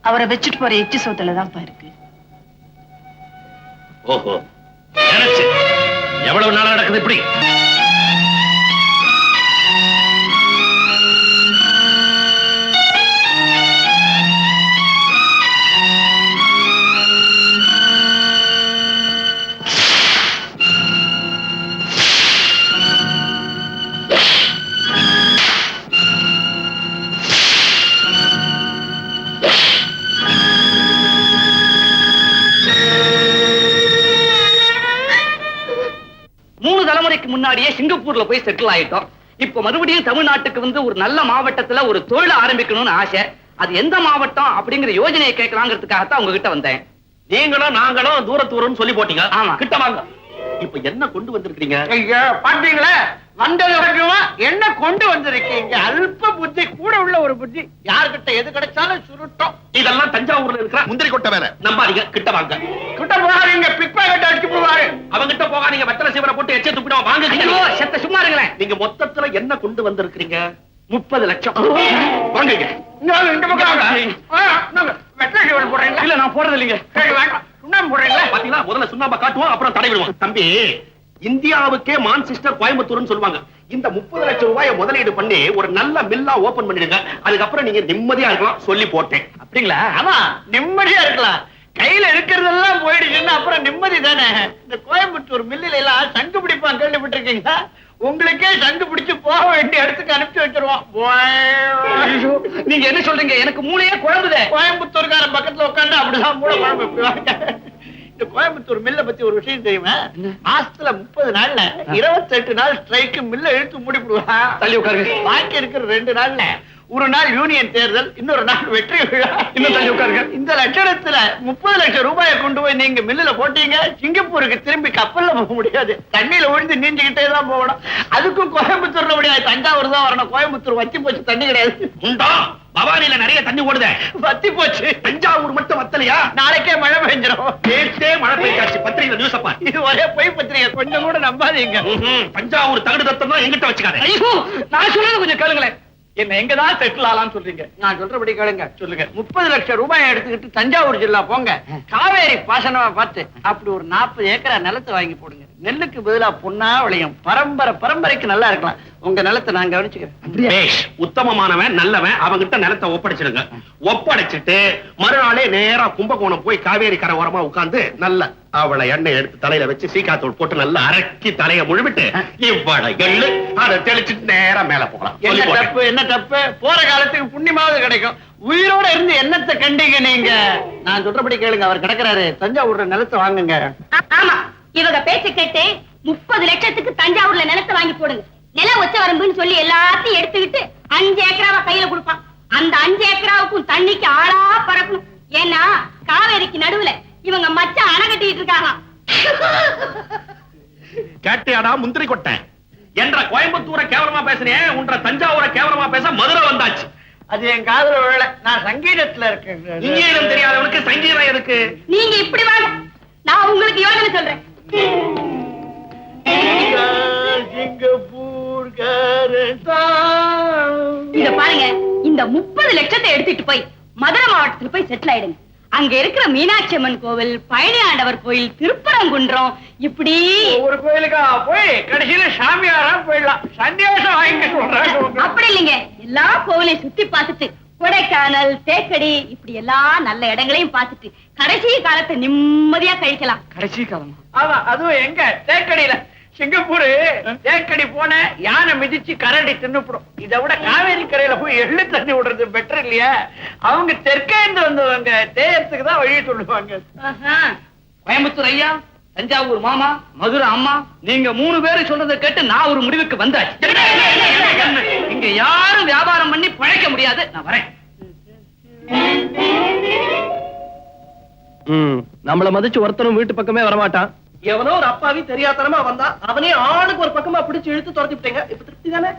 அவரை வச்சுட்டு போற எச்சி சோத்துல தான் இருக்கு. ஓஹோ, நினைச்சு எவ்வளவு நாளா நடக்குது இப்படி? முன்னாடியே சிங்கப்பூர்ல போய் செட்டில் ஆயிட்டோம். இப்ப மறுபடியும் தமிழ்நாட்டுக்கு வந்து ஒரு நல்ல மாவட்டத்துல ஒரு தொழில் ஆரம்பிக்கணும்னு ஆசை. அது எந்த மாவட்டம் அப்படிங்கிற யோஜனையை கேட்கலாங்கிறதுக்காகத்தான் உங்ககிட்ட வந்தேன். நீங்களும் நாங்களும் தூரத்தூரம்னு சொல்லி போட்டீங்க. ஆமா. கிட்ட வாங்க. இப்ப என்ன கொண்டு வந்திருக்கீங்க? ஐயா, பாத்தீங்களா? வந்தது வரைக்கும் என்ன கொண்டு வந்திருக்கீங்க? அல்ப புத்தி கூட உள்ள ஒரு புத்தி. யார்கிட்ட எது கிடைச்சாலும் சுருட்டும். இதெல்லாம் தஞ்சாவூர்ல இருக்கிற முந்திரி கொட்டை வேற. நம்பாதீங்க, கிட்ட வாங்க. கிட்ட போகாதீங்க, பிக் பாக்கெட் அடிச்சு போவாரு. அவங்கிட்ட போகாதீங்க, வெத்தலை சீவனை போட்டு எச்ச துப்பிடுவோம். வாங்க. ஐயோ, செத்த சும்மா இருங்களேன். நீங்க மொத்தத்துல என்ன கொண்டு வந்திருக்கீங்க? 30 லட்சம். வாங்க. இந்த பக்கம் வாங்க. வெட்டை சீவனை போடுறீங்களா? இல்ல, நான் போடுறது இல்லைங்க. சரி, வேண்டாம். சுண்ணாம்பு போடுறீங்களா? பாத்தீங்களா, முதல்ல சுண்ணாம்பை காட்டுவோம், அப்புறம் தடை விடுவோம். தம்பி, இந்தியாவுக்கே மான்செஸ்டர் கோயம்புத்தூர்னு சொல்லுவாங்க. இந்த 30 லட்சம் ரூபாயை முதலீடு பண்ணி ஒரு நல்ல மில்லா ஓபன் பண்ணிடுங்க. அதுக்கப்புறம் நீங்க நிம்மதியா இருக்கலாம் சொல்லி போட்டேன். அப்படிங்களா? ஆமா, நிம்மதியா இருக்கலாம். கையில இருக்கிறதெல்லாம் போயிடுச்சுன்னா அப்புறம் நிம்மதி தானே. இந்த கோயம்புத்தூர் மில்லில எல்லாம் சங்கு பிடிப்பான், கேள்விப்பட்டிருக்கீங்களா? உங்களுக்கே சங்கு பிடிச்சு போக வேண்டிய இடத்துக்கு அனுப்பிச்சு வச்சிருவோம். நீங்க என்ன சொல்றீங்க? எனக்கு மூளையே குழம்புதே. கோயம்புத்தூர்காரன் பக்கத்துல உட்காந்து அப்படிதான் மூளை குழம்பு வைப்பாங்க. இந்த கோயம்புத்தூர் மில்ல பத்தி ஒரு விஷயம் தெரியுமா? மாசத்துல 30 நாள்ல 28 நாள் ஸ்ட்ரைக்கு மில்ல இழுத்து மூடிடுவா. தள்ளி உட்காருங்க. பாக்கி இருக்கிற 2 நாள்ல ஒரு நாள் யூனியன் தேர்தல், இன்னொரு நாள் வெற்றி விழா. இன்னும் தள்ளி உட்காருங்க. இந்த லட்சணத்துல 30 லட்சம் ரூபாயை கொண்டு போய் நீங்க மில்லுல போட்டீங்க, சிங்கப்பூருக்கு திரும்பி கப்பல்ல போக முடியாது, தண்ணியில விழுந்து நீஞ்சுக்கிட்டே தான் போகணும். அதுக்கும் கோயம்புத்தூர்ல முடியாது, தஞ்சாவூர் தான் வரணும். கோயம்புத்தூர் வத்தி போச்சு, தண்ணி கிடையாது. உண்டா பவானியில நிறைய தண்ணி ஓடுதே, வத்தி போச்சு. தஞ்சாவூர் மட்டும் வத்தலையா? நாளைக்கே மழை பெஞ்சிடும். நேற்றே மழை பெய்யாச்சு. பத்திரிகை நியூஸ் அப்பா, இது ஒரே பொய் பத்திரிகை, கொஞ்சம் கூட நம்பாதீங்க. தஞ்சாவூர் தகுடு தத்தம் தான் எங்கிட்ட வச்சுக்காத. ஐயோ, நான் சொல்றது கொஞ்சம் கேளுங்களேன். என்ன எங்கதான் செட்டில் ஆகலாம்னு சொல்றீங்க? நான் சொல்றபடி கேளுங்க. சொல்லுங்க. 30 லட்சம் ரூபாய் எடுத்துக்கிட்டு தஞ்சாவூர் ஜில்லா போங்க, காவேரி பாசனமா பார்த்து அப்படி ஒரு 40 ஏக்கரா நிலத்தை வாங்கி போடுங்க. நெல்லுக்கு பதிலா பொன்னா விளையும், பரம்பரைக்கு நல்லா இருக்கலாம். உங்க நிலத்தை நான் கவனிச்சுக்கிறேன். உத்தமமானவன் நல்லவன், அவங்கிட்ட நிலத்தை ஒப்படைச்சிடுங்க. ஒப்படைச்சிட்டு மறுநாளே நேரா கும்பகோணம் போய் காவேரி கரை ஓரமா உட்கார்ந்து நல்ல அவளை எண்ணெய் எடுத்து தலையில வச்சு சீக்காத்தூள் போட்டு நல்லா அரக்கி தலைய முழுவிட்டு இவ்வளவு எள்ளு அதை தெளிச்சுட்டு நேரா மேல போகலாம். என்ன தப்பு? போற காலத்துக்கு புண்ணியமாவது கிடைக்கும். உயிரோட இருந்து என்னத்தை கண்டீங்க நீங்க? நான் சொல்றபடி கேளுங்க. அவர் கிடக்குறாரு, தஞ்சாவூர்ல நிலத்தை வாங்குங்க. ஆமா, இவங்க பேச்சு கேட்டு 30 லட்சத்துக்கு தஞ்சாவூர்ல நிலத்தை வாங்கி போடுங்க. நில உச்ச வரம்புன்னு சொல்லி எல்லாத்தையும் எடுத்துக்கிட்டு 5 ஏக்கராவா கையில கொடுப்பான். அந்த 5 ஏக்கராவுக்கும் தண்ணிக்கு ஆளா பறக்கணும். ஏன்னா காவேரிக்கு நடுவுல இவங்க மச்சான் அணை கட்டிட்டு இருக்காங்க. கேட்டியாடா முந்திரி கொட்டேன் என்ற கோயம்புத்தூரை கேவலமா பேசுனேன், உன்ற தஞ்சாவூரை கேவலமா பேச மதுரை வந்தாச்சு. அது என் காதுல விழல. நான் சங்கீதத்துல இருக்கேன். இங்கேயும் தெரியாதவனுக்கு சங்கீதம் எதுக்கு? நீங்க இப்படி வாங்க, நான் உங்களுக்கு யோசனை சொல்றேன். இத பாருங்க, இந்த 30 லட்சத்தை எடுத்துட்டு போய் மதுரை மாவட்டத்துல போய் செட்டில் ஆயிடுங்க. அங்க இருக்கிற மீனாட்சி அம்மன் கோவில், பழனி ஆண்டவர் கோயில், திருப்பரங்குன்றம், இப்படி ஒரு கோயிலுக்கா போய் கடைசியில சாமியாரா போயிடலாம். சன்னியாசம் வாங்கி சொல்றாங்க. அப்படி இல்லைங்க, எல்லா கோவிலையும் சுத்தி பார்த்துட்டு கொடைக்கானல், தேக்கடி, இப்படி எல்லா நல்ல இடங்களையும் பார்த்துட்டு கடைசி காலத்தை நிம்மதியா கழிக்கலாம். கடைசி காலம்? ஆமா, அதுவும் எங்க? தேக்கடியில. சிங்கப்பூர் தேக்கடி போன யானை மிதிச்சு கரண்டி தின்னுப்படும். இதை விட காவேரி கரையில போய் எள்ளு தண்ணி விடுறது பெட்டர் இல்லையா? அவங்க தெற்கேந்து வந்தவங்க தேயத்துக்கு தான் வழி சொல்லுவாங்க. கோயம்புத்தூர் ஐயா, தஞ்சாவூர் மாமா, மதுரை அம்மா, நீங்க 3 பேரும் சொல்றதை கேட்டு நான் ஒரு முடிவுக்கு வந்தாச்சு. இங்க யாரும் வியாபாரம் பண்ணி பழைக்க முடியாது. நான் வரேன். நம்மள மதிச்சு ஒருத்தரும் வீட்டு பக்கமே வரமாட்டான். எவனோ ஒரு அப்பாவி தெரியாதனமா வந்தா அவனே ஆளுக்கு ஒரு பக்கமா பிடிச்சு இழுத்து துரத்தி விட்டீங்க. இப்ப திருப்தி தானே?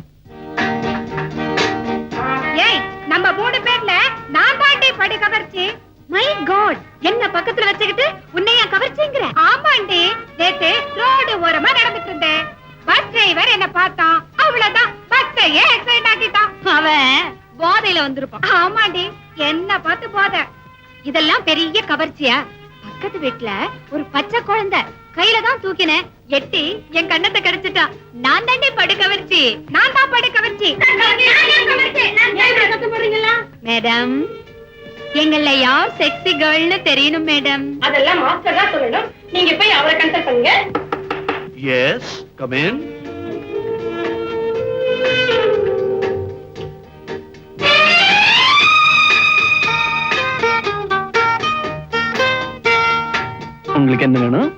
ஏய், நம்ம 3 பேர்ல நான் தாண்டி படி கவர்ச்சி. மை காட், என்ன பக்கத்துல வச்சுக்கிட்டு உன்னைய கவர்ச்சிங்கற? ஆமாண்டி, நேத்து ரோடு ஓரமா நடந்துட்டு இருந்தேன். பஸ் டிரைவர் என்ன பார்த்தான், அவ்வளவுதான் பஸ்ஸையே எக்ஸைட் ஆக்கிட்டான். அவன் போதையில வந்திருப்பான். ஆமாண்டி, என்ன பார்த்து போதை. இதெல்லாம் பெரிய கவர்ச்சியா? பக்கத்து வீட்டுல ஒரு பச்சை குழந்தை கையில தான் தூக்கினேன், எட்டி என் கண்ணத்தை கிடைச்சிட்டா. நான் தாண்டி படு கவர்ச்சி, நான் தான் படு கவர்ச்சி. மேடம், எங்கள யார் செக்ஸி கேர்ள்னு தெரியணும் மேடம். அதெல்லாம் மாஸ்டர் தான் சொல்லணும். நீங்க போய் அவரை கன்சல்ட் பண்ணுங்க. Yes, come in. உங்களுக்கு என்ன வேணும்?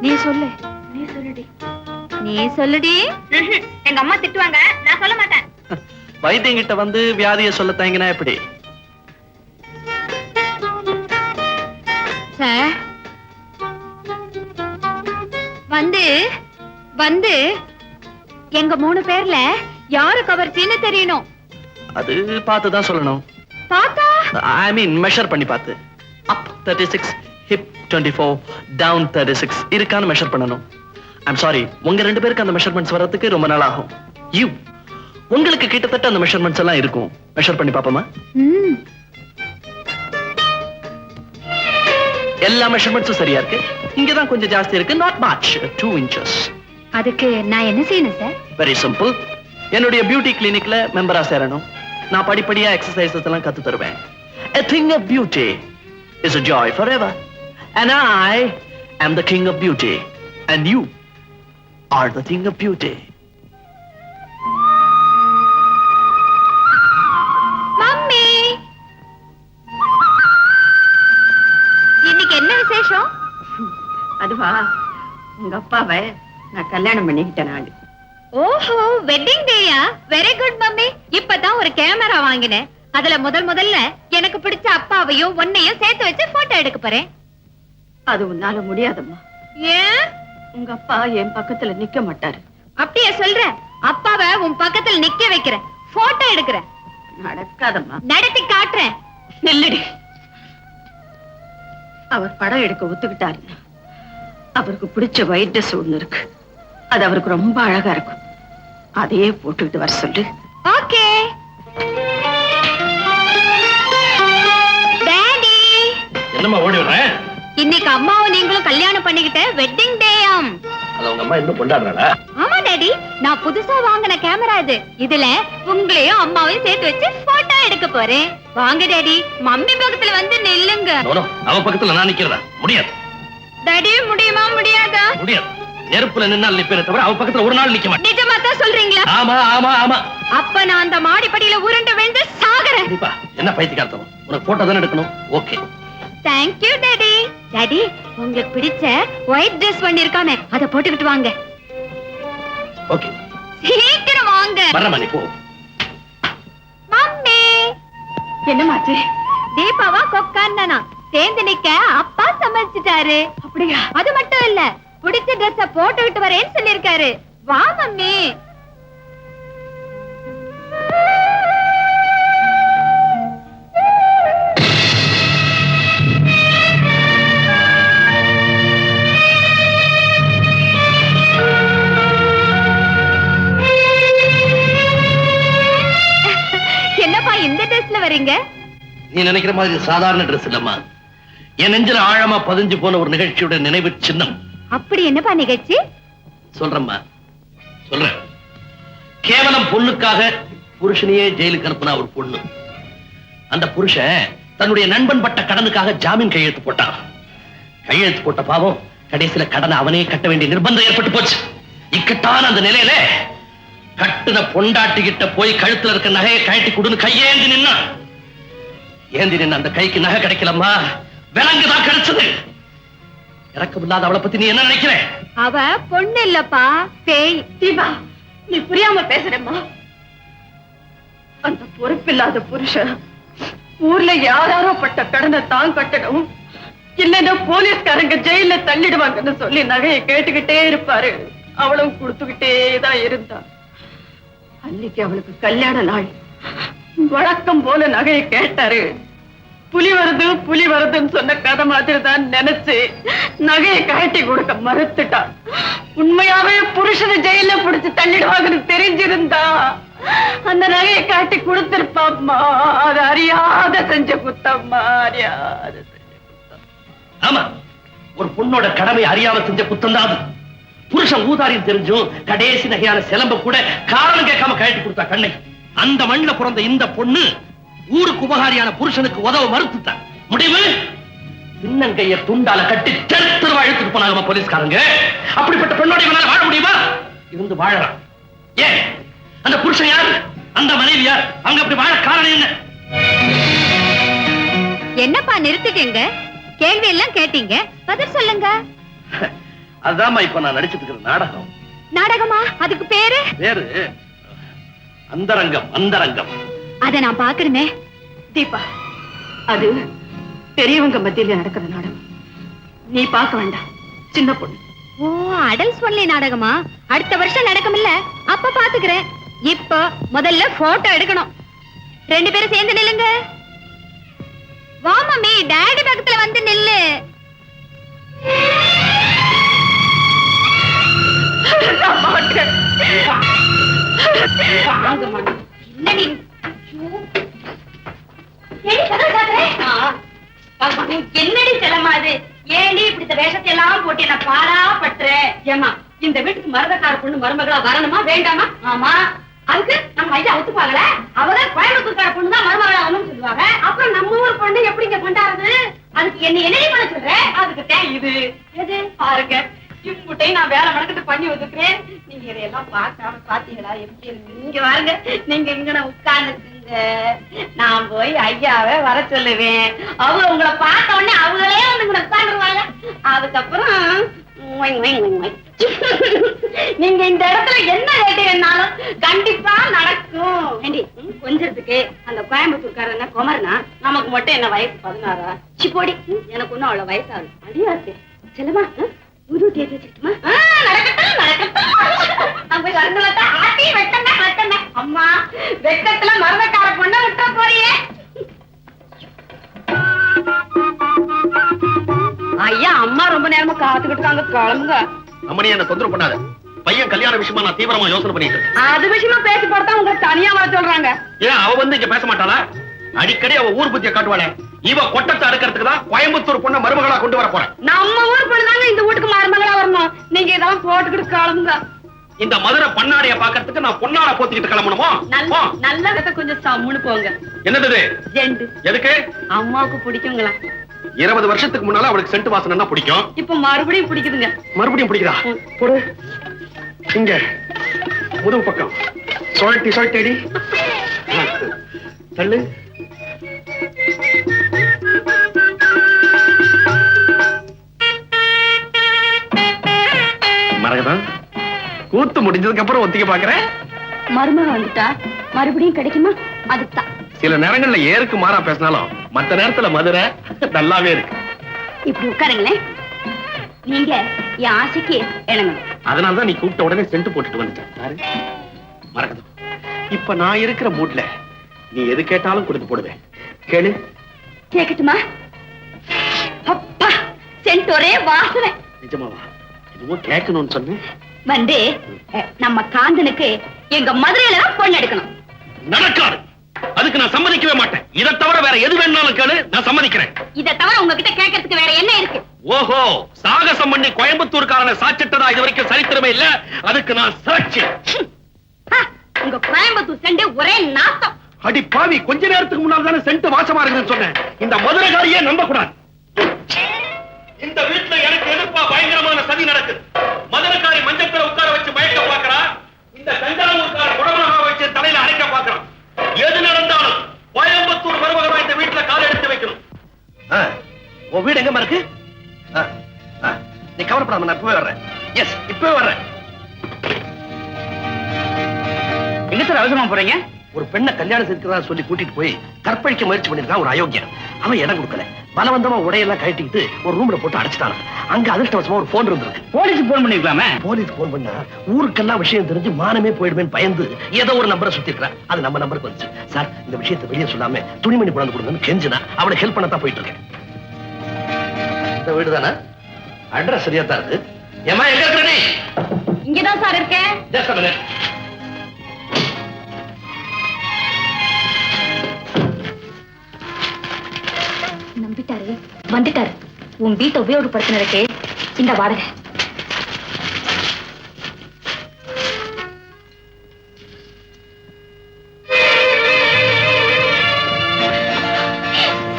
நீ சொல்லு. நீ சொல்லுடி. நீ சொல்லுடி. எங்க அம்மா திட்டுவாங்க, நான் சொல்ல மாட்டேன். வைத்தியங்கிட்ட வந்து வியாதியை சொல்ல தாங்கினா எப்படி? சார், வந்து வந்து எங்க 3 பேர்ல யாரு கவர்ச்சின்னு தெரியணும். அது பார்த்து தான் சொல்லணும். பாத்தா? ஐ மீன் மெஷர் பண்ணி பார்த்து. அப் 36, ஹிப் 24, டவுன் 36 இருக்கான்னு மெஷர் பண்ணணும். ஐம் சாரி, உங்க 2 பேருக்கு அந்த மெஷர்மெண்ட்ஸ் வரதுக்கு ரொம்ப நாள் ஆகும். உங்களுக்கு கிட்டத்தட்ட அந்த மெஷர்மெண்ட்ஸ் எல்லாம் இருக்கும். மெஷர் பண்ணி பாப்போமா? எல்லா மெஷர்மெண்ட்ஸும் சரியா இருக்கு. இங்கதான் கொஞ்சம் ஜாஸ்தி இருக்கு. Not much, 2 inches. அதுக்கு நான் என்ன செய்யணும் சார்? Very simple. என்னுடைய பியூட்டி கிளினிக்ல மெம்பரா சேரணும். நான் படிப்படியா எக்ஸசைசஸ் எல்லாம் கத்து தருவேன். A thing of beauty is a joy forever. And I am the king of beauty. And you are the thing of beauty. Mummy, இன்னைக்கு என்ன விசேஷம்? அதுவா, உங்க அப்பாவை நான் கல்யாணம் பண்ணிக்கிட்டேன். நாடு ஓஹோ, வெட்டிங் டேயா? Very good mummy. இப்பதான் ஒரு கேமரா வாங்கினேன். அதுல முதல்ல எனக்கு பிடிச்ச அப்பாவையும் உன்னையும் சேர்த்து வச்சு போட்டோ எடுக்க போறேன். அது உன்னால முடியாதம்மா. ஏன்? உங்க அப்பா என் பக்கத்துல நிக்க மாட்டாரு. அப்படியே சொல்ற? அப்பாவை உன் பக்கத்துல நிக்க வைக்கிறேன், போட்டோ எடுக்கிறேன். நடக்காதம்மா. நடத்தி காட்டுறேன். நெல்லடி. அவர் படம் எடுக்க ஒத்துக்கிட்டாரு. அவருக்கு பிடிச்ச ஒயிட் ட்ரெஸ் ஒண்ணு இருக்கு. அது அவருக்கு ரொம்ப அழகா இருக்கும். அதையே போட்டுக்கிட்டு வர சொல்லு. ஓகே. டாடி, என்னம்மா ஓடி வர்றேன்? இன்னைக்கு அம்மாவும் நீங்களும் கல்யாணம் பண்ணிக்கிட்ட வெட்டிங் டேயாம். அது உங்க அம்மா இன்னும் கொண்டாடுறாளா? ஆமா டாடி, நான் புதுசா வாங்கின கேமரா இது. இதுல உங்களையும் அம்மாவையும் சேர்த்து வச்சு போட்டோ எடுக்க போறேன். வாங்க டாடி, மம்மி பக்கத்துல வந்து நில்லுங்க. அவ பக்கத்துல நான் நிக்கிறதா? முடியாது. டாடி, முடியுமா முடியாதா? முடியாது. நெருப்புல நின்னால் நிப்பேனே தவிர அவ பக்கத்துல ஒரு நாள் நிக்க மாட்டேன். நிஜமா தான் சொல்றீங்களா? ஆமா ஆமா ஆமா. அப்ப நான் அந்த மாடிப்படியில உருண்டு விழுந்து சாகுறேன். கண்டிப்பா. என்ன பைத்தியக்காரத்தம்? உனக்கு போட்டோ தானே எடுக்கணும். Okay. Thank you daddy. Daddy, உங்களுக்கு பிடிச்ச ஒயிட் ட்ரெஸ் பண்ணி இருக்கானே, அத போட்டுக்கிட்டு வாங்க. ஓகே. சீக்கிரம் வாங்க. வரமா நீ போ. மம்மி, என்னமாச்சு? தீபாவா கொக்கான்னா சேர்ந்து நிக்க அப்பா சமைச்சிட்டாரு. அப்படியா? அது மட்டும் இல்ல, பிடிச்ச ட்ரெஸ்ஸ போட்டுக்கிட்டு வரேன்னு சொல்லிருக்காரு. வா மம்மி. என்னப்பா இந்த ட்ரெஸ்ல வரீங்க? நீ நினைக்கிற மாதிரி சாதாரண ட்ரெஸ் இல்லம்மா. என் நெஞ்சில ஆழமா பதிஞ்சு போன ஒரு நிகழ்ச்சியோட நினைவு சின்னம். அப்படி என்னப்பா நிகழ்ச்சி? சொல்றேம்மா, சொல்றேன். கேவலம் பொண்ணுக்காக புருஷனையே ஜெயிலுக்கு அனுப்புனா ஒரு பொண்ணு. அந்த புருஷன் தன்னுடைய நண்பன் பட்ட கடனுக்காக ஜாமீன் கையெழுத்து போட்டான். கையெழுத்து போட்ட பாவம் கடைசியில கடனை அவனே கட்ட வேண்டிய நிர்பந்தம் ஏற்பட்டு போச்சு. இக்கட்டான அந்த நிலையில கட்டுன பொண்டாட்டி கிட்ட போய் கழுத்துல இருக்க நகையை கழட்டி கொடுன்னு கையேந்தி நின்னா. ஏந்தி நின்ன அந்த கைக்கு நகை கிடைக்கலம்மா, விலங்குதான் கிடைச்சது. இறக்கமில்லாத அவளை பத்தி நீ என்ன நினைக்கிற? அவ பொண்ணு இல்லப்பா, பேய். தீபா, நீ புரியாம பேசுறேம்மா. அந்த பொறுப்பில்லாத புருஷன் ஊர்ல யாராரோ பட்ட கடனை தான் கட்டணும், இல்லன்னா போலீஸ்காரங்க ஜெயில தள்ளிடுவாங்கன்னு சொல்லி நகையை கேட்டுக்கிட்டே இருப்பாரு. அவளும் கொடுத்துக்கிட்டே தான் இருந்தா. அன்னைக்கு அவளுக்கு கல்யாண நாள். வழக்கம் போல நகையை கேட்டாரு. புலி வருதுன்னு சொன்ன கதை மாதிரி தான் நினைச்சு நகையை கட்டி கொடுக்க மறுத்துட்டா. உண்மையாவே புருஷனை ஜெயில பிடிச்சு தள்ளிடுவாங்கன்னு தெரிஞ்சிருந்தா அந்த நகையை காட்டி கொடுத்திருப்பாம்மா. அது அறியாத செஞ்ச குத்தம்மா, அறியாத செஞ்ச குத்தம். ஆமா, ஒரு பொண்ணோட கடமை அறியாம செஞ்ச குத்தம் தான் அது. புருஷன் ஊதாரியும் தெரிஞ்சும் கடைசி நகையான சிலம்ப கூட காரணம் கேட்காம கழட்டி கொடுத்தா கண்ணை. அந்த மண்ணில பிறந்த இந்த பொண்ணு ஊருக்கு உபகாரியான புருஷனுக்கு உதவ மறுத்துட்டான். முடிவு பின்னங்கைய துண்டால கட்டி தெருவா இழுத்துட்டு போனாங்க போலீஸ்காரங்க. அப்படிப்பட்ட பெண்ணோட இவனால வாழ முடியுமா? இருந்து வாழறான். ஏன் அந்த புருஷன் யார், அந்த மனைவி யார், அவங்க அப்படி வாழ காரணம் என்ன? என்னப்பா நிறுத்திட்டீங்க? கேள்வி எல்லாம் கேட்டீங்க, பதில் சொல்லுங்க. அதாம்மா இப்ப நான் நடிச்சிட்டு இருக்கிற நாடகம். நாடகமா? அதுக்கு பேரு? பேரு அந்தரங்கம். அந்தரங்கம் அத நான் பாக்குறேனே. தீபா, அது பெரியவங்க மத்தியில நடக்கிற நாடகம். நீ பார்க்க வேண்டாம், சின்ன பொண்ணு. ஓ, அடல்ட்ஸ் ஒன்லி நாடகமா? அடுத்த வருஷம் நடக்கும்ல, அப்ப பாத்துக்கிறேன். இப்ப முதல்ல போட்டோ எடுக்கணும். 2 பேரும் சேர்ந்து நில்லுங்க. வா மம்மி, டாடி பக்கத்துல வந்து நில்லு. என்னடி செலமா அது? ஏண்டி இப்படி இந்த வேஷத்தை எல்லாம் போட்டு என்ன பாடா பட்டுற? ஏமா, இந்த வீட்டுக்கு மருதக்கார பொண்ணு மருமகளா வரணுமா வேண்டாமா? ஆமா, அதுக்கு நம்ம ஐயா ஒத்துப்பாங்களே. அவதான் கோயம்புத்தூர்கார பொண்ணு தான் மருமகளா வரணும்னு சொல்லுவாங்க. அப்புறம் நம்ம ஊர் பொண்ணு எப்படிங்க கொண்டாடுறது? அதுக்கு என்ன பண்ண சொல்ற? அதுக்கு தான் இது எது பாருங்க, இம்முட்டையும் நான் வேலை மணக்கிட்டு பண்ணி வந்துக்கிறேன். நீங்க இதையெல்லாம் பார்க்காம பாத்தீங்களா எப்படி இருக்கு? நீங்க பாருங்க, நீங்க இங்க உட்கார்ந்துக்குங்க, நான் போய் ஐயாவை வர சொல்லுவேன். அவங்க உங்களை பார்த்த உடனே அவங்களே வந்து உட்காந்துருவாங்க. அதுக்கப்புறம் நீங்க இந்த இடத்துல என்ன கேட்டீங்கன்னாலும் கண்டிப்பா நடக்கும். கொஞ்சத்துக்கு அந்த கோயம்புத்தூர்காரங்க குமரனா, நமக்கு மட்டும் என்ன வயசு 16. சிப்போடி, எனக்கு ஒண்ணும் அவ்வளவு வயசாகும். அடியா இருக்கு செல்லமா, புது தேதி வச்சுட்டுமா? நடக்கட்டும் நடக்கட்டும். நான் போய் வருங்களா ஆட்டி வெட்டமே வெட்டமே. அம்மா வெட்டத்துல மரதக்கார பொண்ண விட்டுற போறியே. ஐயா, அம்மா ரொம்ப நேரமா காத்துக்கிட்டு இருக்காங்க, கிளம்புங்க. அம்மனி என்ன தொந்தரவு பண்ணாத. பையன் கல்யாண விஷயமா நான் தீவிரமா யோசனை பண்ணிட்டு இருக்கேன். அது விஷயமா பேசி பார்த்தா உங்களுக்கு தனியா வர சொல்றாங்க. ஏன் அவ வந்து இங்க பேச மாட்டாளா? அடிக்கடி அவ ஊர் புத்திய காட்டுவாளே. இவ கொட்டத்தை அறுக்கிறதுக்கு தான் கோயம்புத்தூர் பொண்ண மருமகளா கொண்டு வர போறேன். நம்ம ஊர் பொண்ணுதாங்க இந்த வீட்டுக்கு மருமகளா வரணும். நீங்க இதெல்லாம் போட்டுக்கிட்டு கிளம்புங்க. இந்த மதுரை பண்ணாடைய பாக்கிறதுக்கு நான் பொன்னாட போத்திக்கிட்டு கிளம்பணுமோ? நல்ல கதை கொஞ்சம் சம்முன்னு போங்க. என்னது ஜெண்டு? எதுக்கு? அம்மாவுக்கு பிடிக்குங்களா? 20 வருஷத்துக்கு முன்னால அவளுக்கு சென்ட் வாசனை பிடிக்கும். இப்ப மறுபடியும் பிடிக்குதுங்க. மறுபடியும் பிடிக்குதா? போடு இங்க முதுகு பக்கம் சொல்லிட்டி சொல்லிட்டேடி. தள்ளு. மரகதான், கூத்து முடிஞ்சதுக்கு அப்புறம் ஒத்திக்க பாக்குறேன். மருமக வந்துட்டா மறுபடியும் கிடைக்குமா? அதுதான். சில நேரங்கள்ல ஏருக்கு மாறா பேசினாலும் மத்த நேரத்துல மதுரை நல்லாவே இருக்கு. இப்படி உட்காருங்களேன். நீங்க என் ஆசைக்கு இணங்கணும். அதனாலதான் நீ கூப்பிட்ட உடனே சென்ட் போட்டுட்டு வந்துட்டேன். மரகதம், இப்ப நான் இருக்கிற மூட்ல நீ எது கேட்டாலும் கொடுத்து போடுவேன். கேளு. கேக்கட்டுமா? அப்பா, சென்ட் ஒரே வாசனை. நிஜமாவா? இதுவும் கேட்கணும்னு சொன்னேன். வந்து நம்ம காந்தனுக்கு எங்க மதுரையில தான் பொண்ணு எடுக்கணும். நடக்காது. அதுக்கு நான் சம்மதிக்கவே மாட்டேன். இதை தவிர வேற எது வேணாலும் கேளு, நான் சம்மதிக்கிறேன். இதை தவிர உங்ககிட்ட கேட்கறதுக்கு வேற என்ன இருக்கு? ஓஹோ, சாகசம் பண்ணி கோயம்புத்தூர்காரனை சாச்சிட்டதா இது வரைக்கும் சரித்திரமே இல்ல. அதுக்கு நான் சாட்சி. உங்க கோயம்புத்தூர் செண்டு ஒரே நாத்தம். அடி பாவி, கொஞ்ச நேரத்துக்கு முன்னால தானே சென்ட் வாசமா இருக்குன்னு சொன்னேன். இந்த மதுரைக்காரியே நம்ப கூடாது. இந்த வீட்டுல எனக்கு எதிர்ப்பா பயங்கரமான சதி நடக்குது. மதுரைக்காரி மஞ்சத்துல உட்கார வச்சு மயக்க பாக்குறா. இந்த தஞ்சாவூர்கார குடமாக வச்சு தலையில அரைக்க பாக்குறான். எது நடந்தாலும் கோயம்புத்தூர் மருமகனா இந்த வீட்டுல கால் எடுத்து வைக்கணும். உன் வீடு எங்க இருக்கு? நீ கவலைப்படாம, நான் இப்பவே வர்றேன். எஸ், இப்பவே வர்றேன். எங்க சார் அவசரமா போறீங்க? ஒரு பெண்ணை கல்யாணம் செய்கிறதா சொல்லி கூட்டிட்டு போய் கற்பழிக்க முயற்சி பண்ணிருக்கான் ஒரு அயோக்கியன். அவன் இடம் கொடுக்கல. பலவந்தமா உடையெல்லாம் கட்டிக்கிட்டு ஒரு ரூம்ல போட்டு அடைச்சிட்டான். அங்க அதிர்ஷ்டவசமா ஒரு போன் இருந்திருக்கு. போலீஸ் போன் பண்ணிருக்கலாமே. போலீஸ் போன் பண்ணா ஊருக்கெல்லாம் விஷயம் தெரிஞ்சு மானமே போயிடுவேன் பயந்து ஏதோ ஒரு நம்பரை சுத்தி இருக்கிறான். அது நம்ம நம்பருக்கு வந்துச்சு. சார், இந்த விஷயத்தை வெளியே சொல்லாம துணிமணி கொண்டு கொடுங்கன்னு கெஞ்சினா அவனை ஹெல்ப் பண்ணத்தான் போயிட்டு இருக்கேன். இந்த வீடு தானே? அட்ரஸ் சரியா தான் இருக்கு. ஏமா, எங்க இருக்கிற நீ? இங்கதான் சார் இருக்கேன். Just a minute. நம்பிட்டாரு, வந்துட்டாரு. உன் வீட்டை உபயோகப்படுத்தினதுக்கு இந்த வாடகை.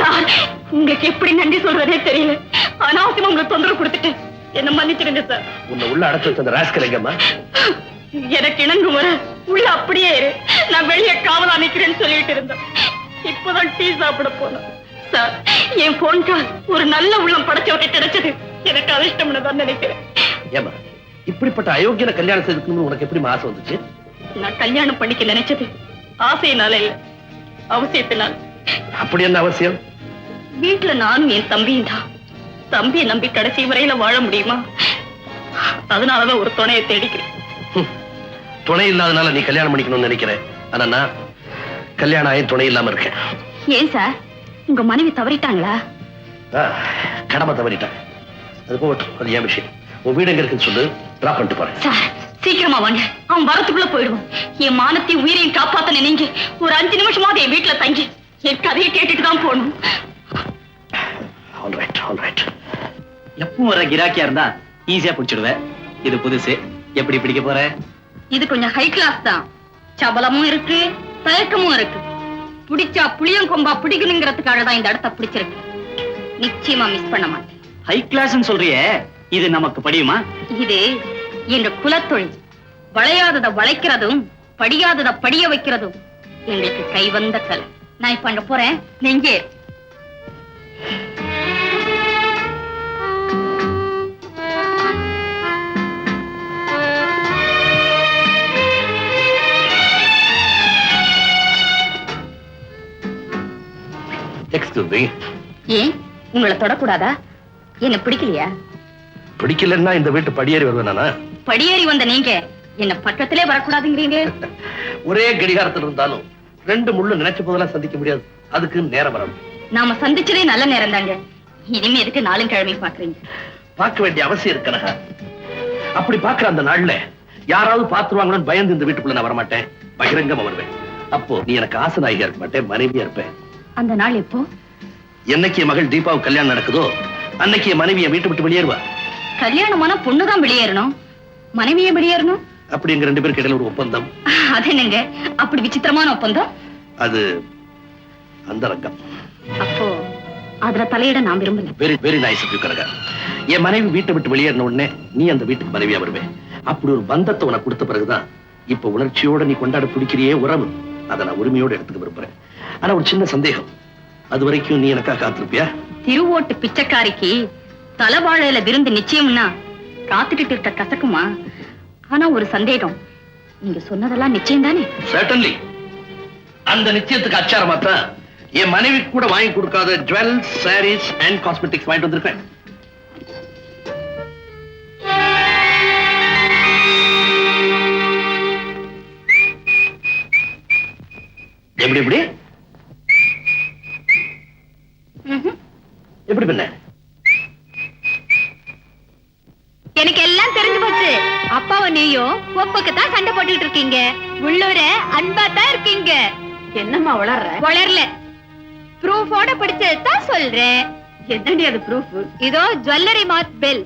சார், உங்களுக்கு எப்படி நன்றி சொல்றதே தெரியல. அனாவசியமா உங்களுக்கு தொந்தரவு கொடுத்துட்டு என்ன மன்னிச்சிடுங்க சார். உன்னை உள்ள அடைச்சு வச்ச அந்த ராஸ்கல் எங்கம்மா? எனக்கு இணங்கும் வர உள்ள அப்படியே இரு, நான் வெளியே காவலா நிக்கிறேன்னு சொல்லிட்டு இருந்தேன். இப்பதான் டீ சாப்பிட போனோம். சார், என் போன் கால் ஒரு நல்ல உள்ளம் படைச்சவரை கிடைச்சது எனக்கு அதிர்ஷ்டம்னு தான் நினைக்கிறேன். ஏமா, இப்படிப்பட்ட அயோக்கியன கல்யாணம் செய்துக்கணும்னு உனக்கு எப்படி ஆசை வந்துச்சு? நான் கல்யாணம் பண்ணிக்க நினைச்சது ஆசையினால இல்ல, அவசியத்தினால். அப்படி என்ன அவசியம்? வீட்டுல நானும் என் தம்பியும் தான். தம்பியை நம்பி கடைசி வரையில வாழ முடியுமா? அதனாலதான் ஒரு துணையை தேடிக்கிறேன். துணை இல்லாதனால நீ கல்யாணம் பண்ணிக்கணும்னு நினைக்கிறேன். ஆனா நான் கல்யாணம் ஆகி துணை இல்லாம இருக்கேன். ஏன் சார், உங்க மனைவி தவறிட்டாங்களா? கடமை தவறிட்டாங்க. அது போகட்டும், அது ஏன் விஷயம். உன் வீடு எங்க இருக்குன்னு சொல்லு, டிராப் பண்ணிட்டு போறேன். சார், சீக்கிரமா வாங்க. அவன் வரத்துக்குள்ள போயிடுவான். என் மானத்தையும் உயிரையும் காப்பாத்த நீங்க ஒரு 5 நிமிஷமாவது என் வீட்டுல தங்கி என் கதையை கேட்டுட்டு தான் போகணும். All right, all right. எப்பவும் வர கிராக்கியா இருந்தா ஈஸியா பிடிச்சிடுவேன். இது புதுசு, எப்படி பிடிக்க போற? இது கொஞ்சம் ஹை கிளாஸ் தான். சபலமும் இருக்கு, தயக்கமும் இருக்கு. பிடிச்சா புளியம் கொம்பா பிடிக்கணுங்கிறதுக்காக தான் இந்த இடத்த பிடிச்சிருக்கு. நிச்சயமா மிஸ் பண்ண மாட்டேன். ஹை கிளாஸ் சொல்றியே, இது நமக்கு படியுமா? இது என்ற குலத்தொழில். வளையாதத வளைக்கிறதும் படியாதத படிய வைக்கிறதும் எங்களுக்கு கைவந்த கலை. நான் இப்ப அங்க போறேன், நெஞ்சே. Excuse me. ஏன் உங்களை தொடக்கூடாதா? என்ன பிடிக்கலையா? பிடிக்கலன்னா இந்த வீட்டு படியேறி வருவேனா? படியேறி வந்த நீங்க என்ன பக்கத்திலே வரக்கூடாதுங்கிறீங்க. ஒரே கடிகாரத்தில் இருந்தாலும் ரெண்டு முள்ளு நினைச்ச போதெல்லாம் சந்திக்க முடியாது. அதுக்கு நேரம் வரணும். நாம சந்திச்சதே நல்ல நேரம் தாங்க. இனிமே எதுக்கு நாளும் கிழமை பாக்குறீங்க? பார்க்க வேண்டிய அவசியம் இருக்கனக. அப்படி பார்க்கிற அந்த நாள்ல யாராவது பார்த்துருவாங்கன்னு பயந்து இந்த வீட்டுக்குள்ள நான் வரமாட்டேன். பகிரங்கமா வருவேன். அப்போ நீ எனக்கு ஆசநாயகியா இருக்க மாட்டேன், மனைவியா இருப்பேன். அந்த நாள் எப்போ? என்னைக்கு என் மகள் தீபாவுக்கு கல்யாணம் நடக்குதோ அன்னைக்கு என் மனைவியை வீட்டு விட்டு வெளியேறுவா. கல்யாணமான பொண்ணுதான் வெளியேறணும், மனைவியே வெளியேறணும். அப்படி எங்க ரெண்டு பேருக்கு இடையில ஒரு ஒப்பந்தம். அது என்னங்க அப்படி விசித்திரமான ஒப்பந்தம்? அது அந்த ரங்கம். அப்போ அதுல தலையிட நான் விரும்பல. Very very nice of you Kanaka. என் மனைவி வீட்டை விட்டு வெளியேறின உடனே நீ அந்த வீட்டுக்கு மனைவியா வருவே. அப்படி ஒரு பந்தத்தை உனக்கு கொடுத்த பிறகுதான் இப்ப உணர்ச்சியோட நீ கொண்டாட பிடிக்கிறியே உறவு, அதை நான் உரிமையோட எடுத்துக்க விரும்புறேன். ஆனா ஒரு சின்ன சந்தேகம், அது வரைக்கும் நீ எனக்கா காத்திருப்பியா? திருவோட்டு பிச்சைக்காரிக்கு தலைவாழையில விருந்து நிச்சயம்னா காத்துக்கிட்டு இருக்க கசக்குமா? ஆனா ஒரு சந்தேகம், நீங்க சொன்னதெல்லாம் நிச்சயம் தானே? Certainly. அந்த நிச்சயத்துக்கு அச்சாரமா தான் என் மனைவி கூட வாங்கி கொடுக்காத ஜுவல்ஸ், சாரீஸ் அண்ட் காஸ்மெட்டிக்ஸ் வாங்கிட்டு வந்திருக்கேன். எப்படி எப்படி எப்படி பண்ண? எனக்கு எல்லாம் தெரிஞ்சு போச்சு. அப்பாவும் நீயும் ஒப்புக்கு தான் சண்டை போட்டுட்டு இருக்கீங்க. உள்ளூர அன்பா தான் இருக்கீங்க. என்னம்மா வளரல. ப்ரூஃபோட படிச்சதான் சொல்றேன். என்னடி அது ப்ரூஃப்? இதோ jewellery mark bill,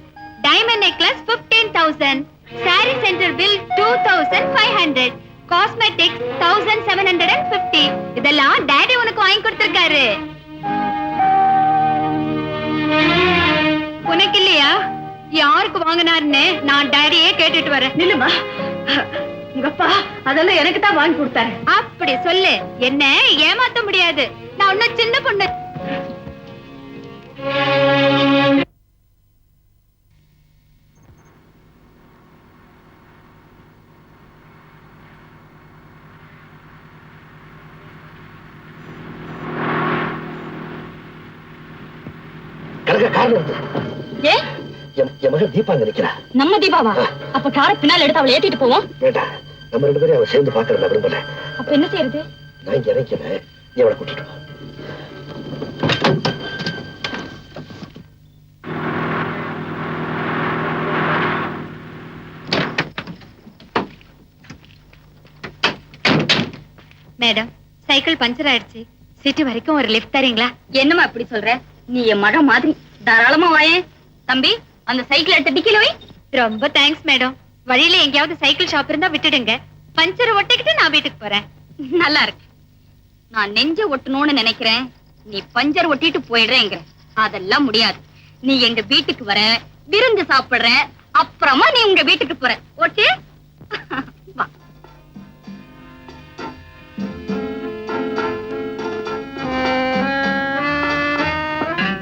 diamond necklace 15,000, sorry centre bill 2,500, cosmetics 1,750. இதெல்லாம் டாடி உனக்கு வாங்கி கொடுத்திருக்காரு. உனக்கு இல்லையா? யாருக்கு வாங்கினாருன்னு நான் டாடியே கேட்டுட்டு வரேன். நில்லுமா, உங்க அப்பா அதெல்லாம் எனக்கு தான் வாங்கி கொடுத்தாரு. அப்படி சொல்லு, என்ன ஏமாத்த முடியாது. நான் ஒன்னும் சின்ன பொண்ணு. கனகா காரணம் ஏ என் மகள் தீபா நினைக்கிறா. நம்ம தீபாவா? அப்ப கார பின்னால் எடுத்து அவளை ஏத்திட்டு போவோம். வேண்டாம், நம்ம ரெண்டு பேரும் அவ சேர்ந்து பாக்குற நான் விரும்பல. அப்ப என்ன செய்யறது? நான் இங்க இறக்கிறேன், நீ அவளை கூட்டிட்டு போ. மேடம், சைக்கிள் பஞ்சர் ஆயிடுச்சு. சிட்டி வரைக்கும் ஒரு லிஃப்ட் தரீங்களா? என்னம்மா இப்படி சொல்ற? நீ என் மகன் மாதிரி, தாராளமா வாயே. தம்பி, அந்த சைக்கிள் எடுத்து டிக்கில வை. ரொம்ப தேங்க்ஸ் மேடம். வழியில எங்கேயாவது சைக்கிள் ஷாப் இருந்தா விட்டுடுங்க. பஞ்சர் ஒட்டிக்கிட்டு நான் வீட்டுக்கு போறேன். நல்லா இருக்கு. நான் நெஞ்ச ஒட்டணும்னு நினைக்கிறேன், நீ பஞ்சர் ஒட்டிட்டு போயிடுறேங்க. அதெல்லாம் முடியாது. நீ எங்க வீட்டுக்கு வர, விருந்து சாப்பிடுற, அப்புறமா நீ உங்க வீட்டுக்கு போற. ஓகே? வா.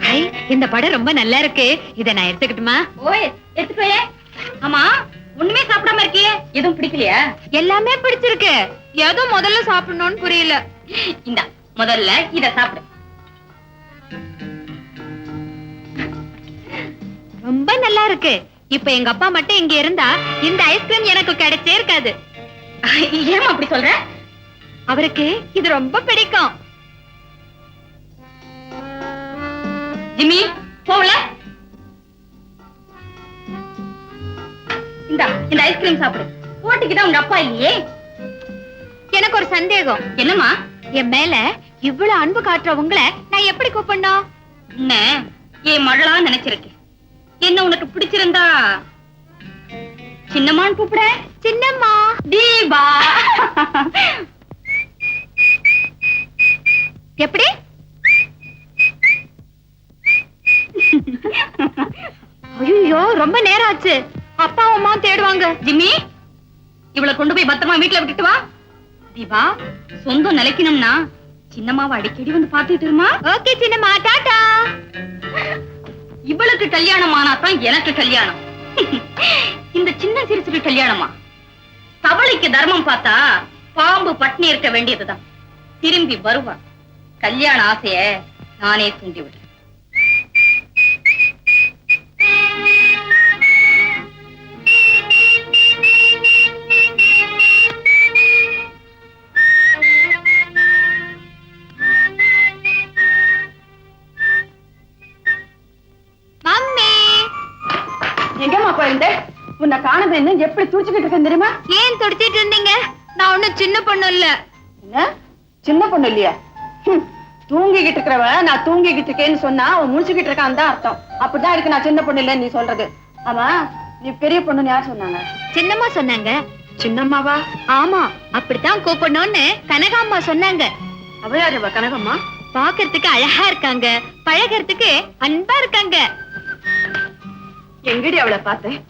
ஹை, இந்த படம் ரொம்ப நல்லா இருக்கு. இத நான் எடுத்துக்கிட்டுமா? ஓய், எடுத்துக்கோயே. ஆமா, ஒண்ணுமே சாப்பிடாம இருக்கியே, எதுவும் பிடிக்கலையா? எல்லாமே பிடிச்சிருக்கு. ஏதோ முதல்ல சாப்பிடணும்னு புரியல. இந்தா, முதல்ல இத சாப்பிடு. ரொம்ப நல்லா இருக்கு. இப்ப எங்க அப்பா மட்டும் இங்க இருந்தா இந்த ஐஸ்கிரீம் எனக்கு கிடைச்சே இருக்காது. ஏமா அப்படி சொல்ற? அவருக்கு இது ரொம்ப பிடிக்கும். ஜிம்மி, போகல. இந்த ஐஸ்கிரீம் சாப்பிடு. போட்டிக்குதான் உங்க அப்பா இல்லையே. எனக்கு ஒரு சந்தேகம். என்னம்மா? என் மேல இவ்வளவு அன்பு காட்டுறவங்களை நான் எப்படி கூப்பிடணும்? என்ன என் மகளா நினைச்சிருக்கேன். என்ன உனக்கு பிடிச்சிருந்தா சின்னம்மான்னு கூப்பிட. சின்னம்மா. தீபா. எப்படி? ஐயோ, ரொம்ப நேரம் ஆச்சு. அப்பா அம்மா தேடுவாங்க. ஜிம்மி, இவளை கொண்டு போய் பத்திரமா வீட்டுல விட்டுட்டு வா. தீபா, சொந்தம் நிலைக்கணும்னா சின்னம்மாவை அடிக்கடி வந்து பாத்துட்டு இருமா. ஓகே சின்னம்மா, டாடா. இவளுக்கு கல்யாணம் ஆனாதான் எனக்கு கல்யாணம். இந்த சின்ன சிறுசுக்கு கல்யாணமா? தவளைக்கு தர்மம் பார்த்தா பாம்பு பட்னி இருக்க வேண்டியதுதான். திரும்பி வருவா. கல்யாண ஆசைய நானே தூண்டி விடுறேன். மம்மி எங்கம்மா போயிருந்த? உன்னை காணது என்ன எப்படி துடிச்சுக்கிட்டு இருக்கேன் தெரியுமா? ஏன் துடிச்சிட்டு இருந்தீங்க? நான் ஒண்ணும் சின்ன பொண்ணு இல்ல. என்ன சின்ன பொண்ணு இல்லையா? தூங்கிக்கிட்டு இருக்கிறவ நான் தூங்கிக்கிட்டு இருக்கேன்னு சொன்னா அவன் முடிச்சுக்கிட்டு இருக்கான்னு தான் அர்த்தம். அப்படிதான் இருக்கு நான் சின்ன பொண்ணு இல்லைன்னு நீ சொல்றது. ஆமா, நீ பெரிய பொண்ணுன்னு யார் சொன்னாங்க? சின்னம்மா சொன்னாங்க. சின்னம்மாவா? ஆமா, அப்படித்தான் கூப்பிடணும்னு கனகாம்மா சொன்னாங்க. அவ யாரு கனகம்மா? பாக்குறதுக்கு அழகா இருக்காங்க, பழகிறதுக்கு அன்பா இருக்காங்க. எங்கடி அவளை பார்த்தேன்?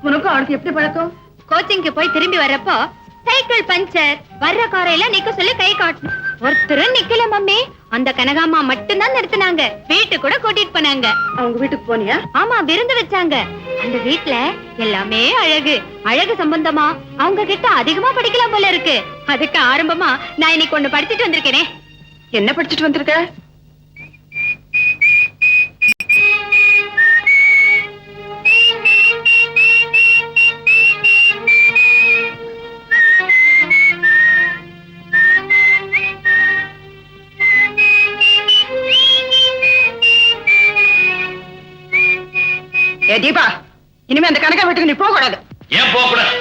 உனக்கும் அவளுக்கு எப்படி பழக்கம்? கோச்சிங்க்கு போய் திரும்பி வர்றப்போ சைக்கிள் பஞ்சர், வர்ற காரையெல்லாம் நிக்க சொல்லி கை காட்டணும். ஒருத்தரும் நிக்கல மம்மி. அந்த கனகாம்மா மட்டும்தான் நிறுத்தினாங்க. வீட்டு கூட கூட்டிட்டு போனாங்க. அவங்க வீட்டுக்கு போனியா? ஆமா, விருந்து வச்சாங்க. அந்த வீட்ல எல்லாமே அழகு. அழகு சம்பந்தமா அவங்க கிட்ட அதிகமா படிக்கலாம் போல இருக்கு. அதுக்கு ஆரம்பமா நான் இன்னைக்கு ஒண்ணு படிச்சுட்டு வந்திருக்கேனே. என்ன படிச்சுட்டு வந்திருக்க? தீபா, இனிமே அந்த கணக்கை வீட்டுக்கு நீ போக கூடாது. ஏன் போக கூடாது?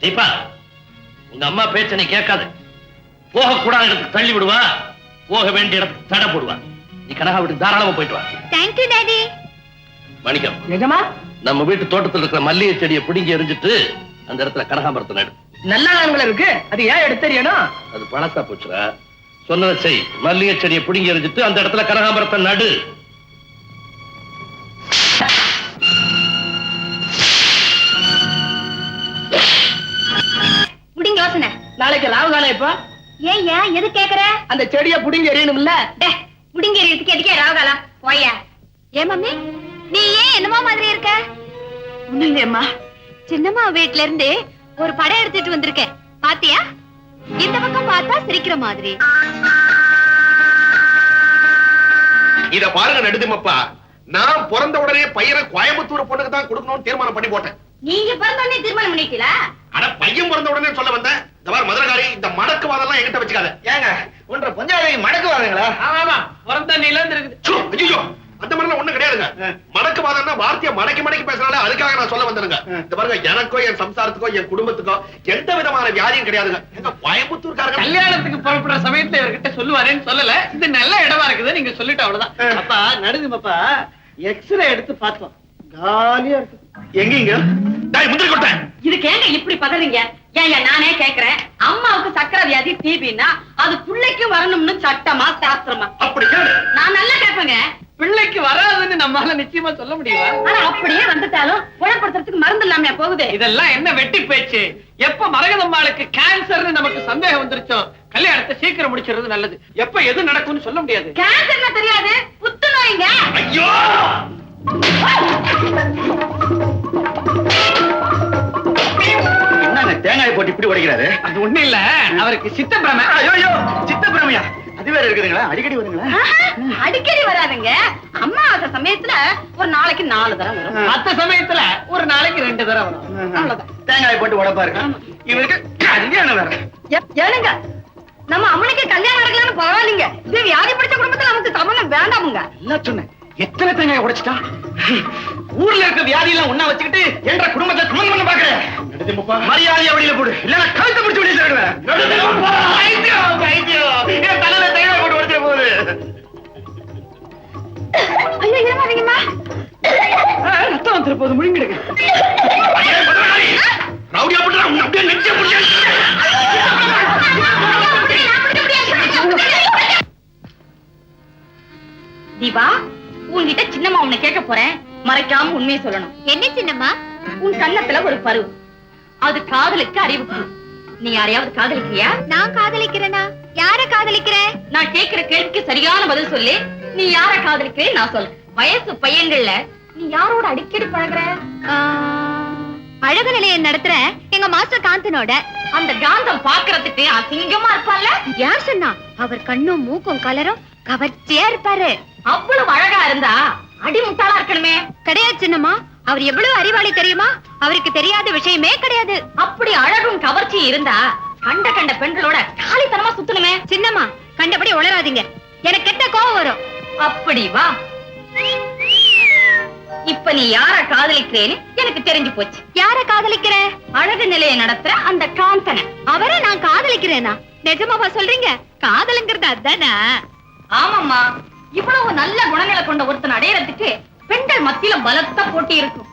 தீபா, உங்க அம்மா பேச்ச நீ கேட்காது. போக கூடாத இடத்துக்கு தள்ளி விடுவா, போக வேண்டிய இடத்துக்கு தடை போடுவா. நீ கனகா வீட்டுக்கு தாராளமா போயிட்டு வா. Thank you daddy. மணிக்கம், நிஜமா? நம்ம வீட்டு தோட்டத்தில் இருக்கிற மல்லிகை செடியை பிடுங்கி எரிஞ்சிட்டு அந்த இடத்துல கனகாமரத்தை நடு. நல்ல ஆண்கள் இருக்கு, அது ஏன் எடுத்து தெரியணும்? அது பழசா போச்சுடா. சொன்னதை செய். மல்லிகை செடியை பிடுங்கி எரிஞ்சிட்டு அந்த இடத்துல கனகாமரத்தை நடு. முடிங்க யோசனை. நாளைக்கு ராவுகாலம் இப்ப ஏய்யா எது கேக்குற? அந்த செடியை புடிங்கி எறியணும்ல. முடிங்க எதுக்கு எதுக்கே ராவகாலம் போயா? ஏ மம்மி, நீ ஏன் என்னமா மாதிரி இருக்க? ஒண்ணுங்கம்மா, சின்னம்மா வீட்ல இருந்து ஒரு படம் எடுத்துட்டு வந்திருக்கேன். பாத்தியா? இந்த பக்கம் பார்த்தா சிரிக்கிற மாதிரி. இத பாருங்க நடுதுமப்பா, நான் பிறந்த உடனே பையனை கோயம்புத்தூர் பொண்ணுக்கு தான் கொடுக்கணும்னு தீர்மானம் பண்ணி போட்டேன். நீங்க பிறந்தோடனே தீர்மானம் பண்ணிட்டீங்களா? ஆனா பையன் பிறந்த உடனே சொல்ல வந்தேன். இந்த மாதிரி மதுரகாரி இந்த மடக்கு வாதெல்லாம் என்கிட்ட வச்சுக்காத. ஏங்க ஒன்ற பஞ்சாயத்து மடக்கு வாருங்களா? ஆமா, பிறந்த நிலம் இருக்குது. ஐயோ, அந்த மாதிரிலாம் ஒண்ணும் கிடையாதுங்க. மடக்கு வாதம்னா வார்த்தையை மடக்கி மடக்கி பேசுறாலே, அதுக்காக நான் சொல்ல வந்தேங்க. இந்த பாருங்க, எனக்கோ என் சம்சாரத்துக்கோ என் குடும்பத்துக்கோ எந்த விதமான வியாதியும் கிடையாதுங்க. எங்க கோயம்புத்தூர்காரங்க கல்யாணத்துக்கு புறப்படுற சமயத்துல இவர்கிட்ட சொல்லுவாரேன்னு சொல்லல. இது நல்ல இடமா இருக்குது, நீங்க சொல்லிட்டு அவ்வளவுதான். அப்பா நடுதுமப்பா, எக்ஸ்ரே எடுத்து பார்த்தோம், காலியா இருக்கு. எங்கீங்க? டேய் முந்திரி கொட்டேன். இதுக்கு ஏங்க இப்படி பதறீங்க? ஏங்க நானே கேக்குறேன், அம்மாவுக்கு சக்கரை வியாதி டிபின்னா அது பிள்ளைக்கு வரணும்னு சட்டமா சாஸ்திரமா? அப்படி கேளு. நான் நல்லா கேட்பேங்க. பிள்ளைக்கு வராதுன்னு நம்மால நிச்சயமா சொல்ல முடியுமா? ஆனா அப்படியே வந்துட்டாலும் குணப்படுத்துறதுக்கு மருந்து இல்லாம போகுது. இதெல்லாம் என்ன வெட்டி பேச்சு? எப்ப மரகதம்மாளுக்கு கேன்சர்னு நமக்கு சந்தேகம் வந்துருச்சோ கல்யாணத்தை சீக்கிரம் முடிச்சிருது நல்லது. எப்ப எது நடக்கும்னு சொல்ல முடியாது. கேன்சர்னா தெரியாது, புத்துநோய்ங்க. ஐயோ, என்னங்க தேங்காய் போட்டு இப்படி உடைக்கிறாரு? அது ஒண்ணு இல்ல, அவருக்கு சித்தப்பிரமை. ஐயோ, சித்தப்பிரமையா? அது வேற இருக்குதுங்களா? அடிக்கடி வருங்களா? அடிக்கடி வராதுங்க. அம்மாவாசை சமயத்துல ஒரு நாளைக்கு 4 தடவை வரும். மத்த சமயத்துல ஒரு நாளைக்கு 2 தடவை வரும். அவ்வளவுதான். தேங்காய் போட்டு உடைப்பாருங்க. இவருக்கு கல்யாணம் வேற. ஏனுங்க, நம்ம அம்மனுக்கு கல்யாணம் நடக்கலன்னு பரவாயில்லைங்க. இது வியாதி பிடிச்ச குடும்பத்துல நமக்கு சம்மந்தம் வேண்டாமுங்க. எல்லாம் சொன்னேன், எத்தனை தேங்காய் உடைச்சிட்டா? ஊர்ல இருக்க வியாதி எல்லாம் ஒண்ணா வச்சுக்கிட்டு என்ற குடும்பத்தை சம்பந்தம் பண்ண பாக்குறேன். மரியாதையா வெளியில போடு, இல்லன்னா கழுத்தை பிடிச்சு வெளியில தருவேன். என் தலையில தேங்காய் போட்டு உடைச்சிட போகுது. ஐயோ இருமாதீங்கம்மா, ரத்தம் வந்துரு போது முழுங்கிடுங்க. ரவுடியா போட்டு அப்படியே நெஞ்சே முடியாது. தீபா, உன்கிட்ட சின்னம்மா உன்னை கேட்க போறேன், மறைக்காம உண்மையை சொல்லணும். என்ன சின்னம்மா? உன் கண்ணத்துல ஒரு பரு, அது காதலுக்கு அறிவு. நீ யாரையாவது காதலிக்கிறியா? நான் காதலிக்கிறேனா? யார காதலிக்கிற? நான் கேட்கிற கேள்விக்கு சரியான பதில் சொல்லி, நீ யார காதலிக்கிறேன் நான் சொல்றேன். வயசு பையன்கள்ல நீ யாரோட அடிக்கடி பழகுற? அழகு நிலையம் நடத்துற எங்க மாஸ்டர் காந்தனோட. அந்த காந்தம் பாக்குறதுக்கு அசிங்கமா இருப்பான்ல? யார் சொன்னா? அவர் கண்ணும் மூக்கும் கலரும் கவர்ச்சியா இருப்பாரு. அவ்வளவு அழகா இருந்தா அடிமுட்டாளா இருக்கணுமே. கிடையாது சின்னம்மா, அவர் எவ்வளவு அறிவாளி தெரியுமா? அவருக்கு தெரியாத விஷயமே கிடையாது. அப்படி அழகும் கவர்ச்சி இருந்தா கண்ட கண்ட பெண்களோட காலித்தனமா சுத்தணுமே. சின்னம்மா, கண்டபடி உளராதீங்க, எனக்கு கெட்ட கோவம் வரும். அப்படி வா. இப்ப நீ யார காதலிக்கிறேன்னு எனக்கு தெரிஞ்சு போச்சு. யார காதலிக்கிற? அழகு நிலையை நடத்துற அந்த காந்தனை. அவரை நான் காதலிக்கிறேனா? நிஜமாவா சொல்றீங்க? காதலுங்கிறது அதானா? ஆமாம்மா, இவ்வளவு நல்ல குணங்களை கொண்ட ஒருத்தன் அடையறதுக்கு பெண்கள் மத்தியில பலத்த போட்டி இருக்கும்.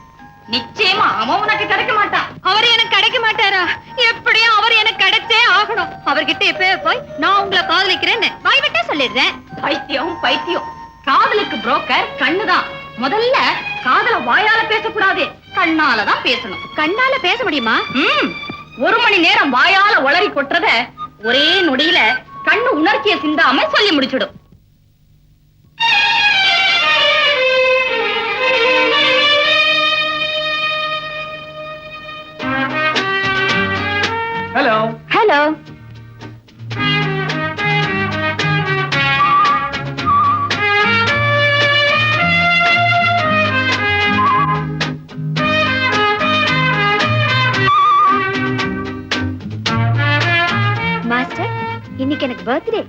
நிச்சயமா அவன் உனக்கு கிடைக்க மாட்டான். அவர் எனக்கு கிடைக்க மாட்டாரா? எப்படியும் அவர் எனக்கு கிடைச்சே ஆகணும். அவர்கிட்ட இப்ப போய் நான் உங்களை காதலிக்கிறேன்னு வாய் விட்டா சொல்லிடுறேன். பைத்தியம் பைத்தியம். காதலுக்கு புரோக்கர் கண்ணுதான். முதல்ல காதல வாயால பேசக்கூடாது, கண்ணாலதான் பேசணும். கண்ணால பேச முடியுமா? 1 மணி நேரம் வாயால உளறி கொட்டுறத ஒரே நொடியில கண்ணு உணர்ச்சியை சிந்தாம சொல்லி முடிச்சிடும். ஹலோ. ஹலோ. மாஸ்டர், இன்னைக்கு எனக்கு birthday.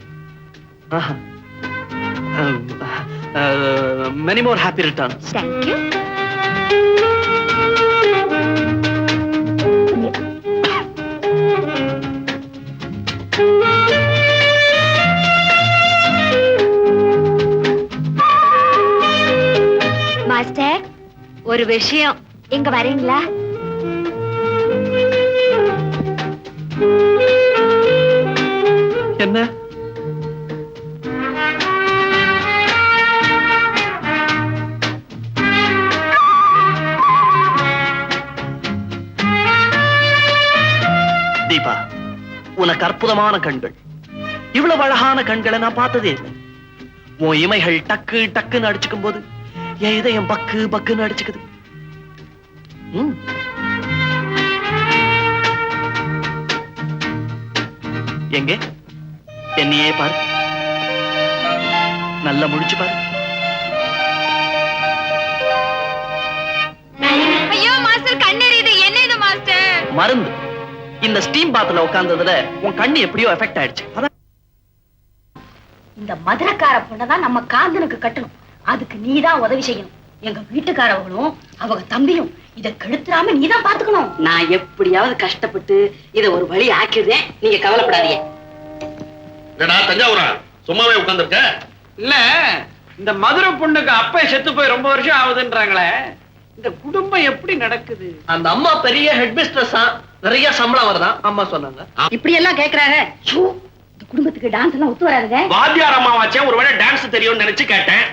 Many more happy returns. Thank you. Master, ஒரு விஷயம், இங்க வரீங்களா? என்ன? தீபா, உனக்கு அற்புதமான கண்கள். இவ்வளவு அழகான கண்களை நான் பார்த்ததே இல்லை. உன் இமைகள் டக்கு டக்குன்னு அடிச்சுக்கும் போது என் இதயம் பக்கு பக்குன்னு அடிச்சுக்குது. எங்கே என்னையே பாரு, நல்லா முடிச்சு பாரு. ஐயோ மாஸ்டர், கண்ணெறியுது. என்ன இது மாஸ்டர்? மருந்து. இந்த ஸ்டீம் பாத்ல உட்கார்ந்ததுல உன் கண்ணு எப்படியோ எஃபெக்ட் ஆயிடுச்சு. அதான் இந்த மதுரக்கார பொண்ணதான் நம்ம காந்தனுக்கு கட்டணும். அதுக்கு நீதான் உதவி செய்யணும். எங்க வீட்டுக்காரவங்களும் அவங்க தம்பியும் இத கெடுத்துறாம நீதான் பாத்துக்கணும். நான் எப்படியாவது கஷ்டப்பட்டு இத ஒரு வழி ஆக்கிடுறேன், நீங்க கவலைப்படாதீங்க. தஞ்சாவூரா சும்மாவே உட்கார்ந்துருக்க? இல்ல, இந்த மதுரை பொண்ணுக்கு அப்பா செத்து போய் ரொம்ப வருஷம் ஆகுதுன்றாங்களே, இந்த குடும்பம் எப்படி நடக்குது? அந்த அம்மா பெரிய ஹெட் மிஸ்ட்ரஸா, நிறைய சம்பளம் வருதான் அம்மா சொன்னாங்க. இப்படி எல்லாம் கேக்குறாங்க. இந்த குடும்பத்துக்கு டான்ஸ் எல்லாம் ஒத்து வராதுங்க. வாத்தியார் அம்மாவாச்சே, ஒருவேளை டான்ஸ் தெரியும்னு நினைச்சு கேட்டேன்.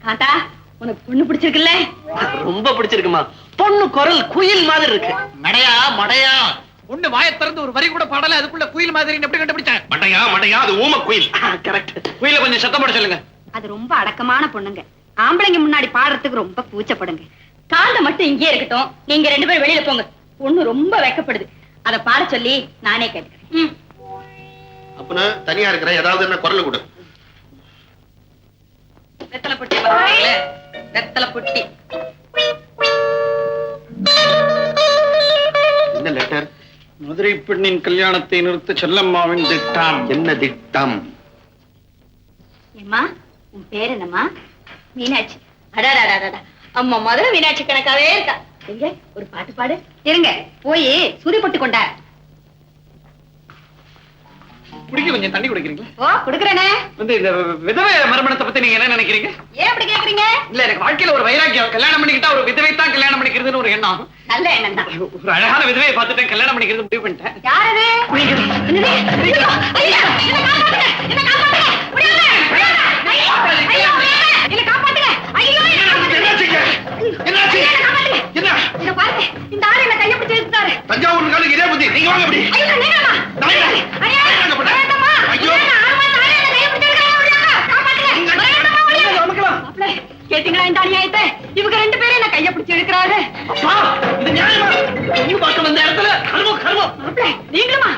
காந்தா, உனக்கு பொண்ணு பிடிச்சிருக்குல்ல? ரொம்ப பிடிச்சிருக்குமா. பொண்ணு குரல் குயில் மாதிரி இருக்கு. மடையா மடையா, ஒண்ணு வாயை திறந்து ஒரு வரி கூட பாடல, அதுக்குள்ள குயில் மாதிரி எப்படி கண்டுபிடிச்சேன்? மட்டையா மட்டையா, அது ஊம குயில். கரெக்ட். குயில கொஞ்சம் சத்தம் போட சொல்லுங்க. அது ரொம்ப அடக்கமான பொண்ணுங்க. ஆம்பளைங்க முன்னாடி பாடுறதுக்கு ரொம்ப கூச்சப்படுங்க. காந்த மட்டும் இங்கே இருக்கட்டும், நீங்க 2 பேரும் வெளியில போங்க. பொண்ணு ரொம்ப வெக்கப்படுது. அத பாட சொல்லி நானே கேட்டுக்கிறேன். அப்பனா தனியா இருக்கிற ஏதாவது என்ன குரல் கொடு. வெத்தலை பொட்டி பாருங்களே, வெத்தலை பொட்டி. என்ன லெட்டர்? மதுரை பெண்ணின் கல்யாணத்தை நிறுத்த செல்லம்மாவின் திட்டம். என்ன திட்டம்? ஏம்மா, உன் பேர் என்னம்மா? மீனாட்சி. அடாடாடாடா, அம்மா மதுரை மீனாட்சி கணக்காவே இருக்கா. எங்க ஒரு பாட்டு பாடு. இருங்க, போய் சுதி போட்டு கொண்டா. குடிக்க கொஞ்சம் தண்ணி குடிக்கிறீங்களா? ஓ, குடுக்கறேனே. இந்த விதவை மறுமணத்தை பத்தி நீங்க என்ன நினைக்கிறீங்க? ஏன் அப்படி கேக்குறீங்க? இல்ல, எனக்கு வாழ்க்கையில ஒரு வைராக்கியம். கல்யாணம் பண்ணிக்கிட்டா ஒரு விதவை தான் கல்யாணம் பண்ணிக்கிறதுன்னு ஒரு எண்ணம். நல்ல எண்ணம் தான். ஒரு அழகான விதவையை பார்த்துட்டேன், கல்யாணம் பண்ணிக்கிறது முடிவு பண்ணிட்டேன். யார் அது? என்னது? ஐயோ, ஐயா, என்னை காப்பாத்துங்க, என்னை காப்பாத்துங்க. முடியாது, முடியாது. ஐயோ, ஐயோ, என்னை காப்பாத்துங்க. ஐயோ, என்னை காப்பாத்துங்க. என்னாச்சுங்க? என்னாச்சு? என்னை காப்பாத்துங்க. என்ன? இத பாருங்க, இந்த ஆளு என்ன கையை பிடிச்சு இழுத்துட்டாரு. தஞ்சாவூர் காலுக்கு இதே புத்தி. நீங்க வாங்க அப்படி. ஐயோ, நீங்கம்மா. நாயா? ஐயா, நாயாங்க போட்ட? வேண்டாம்மா. ஐயோ. வேண்டாம், ஆமா, நானே என்ன கையை பிடிச்சு இழுக்கிறேன். ஓடியாங்க, காப்பாத்துங்க. வேண்டாம்மா, ஓடியாங்க. மாப்பிள்ளை, கேட்டீங்களா இந்த அநியாயத்தை? இவங்க 2 பேரும் என்ன கையை பிடிச்சு இழுக்கிறாரு. அப்பா, இது நியாயமா? பொண்ணு பார்க்க வந்த இடத்துல கர்மம் கர்மம். மாப்பிள்ளை, நீங்களுமா?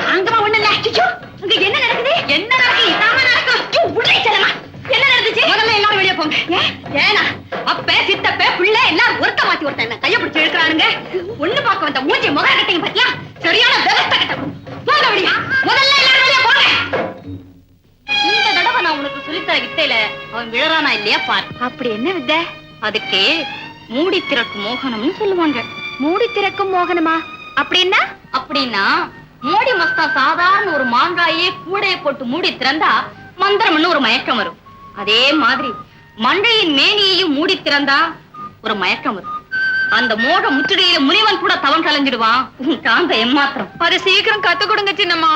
வாங்கம்மா, ஒண்ணு இல்ல. ஐயோ, அங்க என்ன நடக்குது? என்ன நடக்குது? இதாம நடக்கும். சொல்லித்தர வித்தையில அவன் விழறானா இல்லையா பார். அப்படி என்ன வித்தை? அதுக்கு மூடி திறக்கும் மோகனம்னு சொல்லுவாங்க. மூடி திறக்கும் மோகனமா? அப்படின்னா? அப்படின்னா மூடி மஸ்தா சாதாரண ஒரு மாங்காயே கூடைய போட்டு மூடி திறந்தா மந்திரம்னு ஒரு மயக்கம் வரும். அதே மாதிரி மண்டையின் மேனியையும் மூடி திறந்தா ஒரு மயக்கம் வரும். அந்த மோக முற்றுகையில முனிவன் கூட தவம் கலைஞ்சிடுவான். காந்த எம்மாத்திரம். அதை சீக்கிரம் கத்து கொடுங்க சின்னம்மா.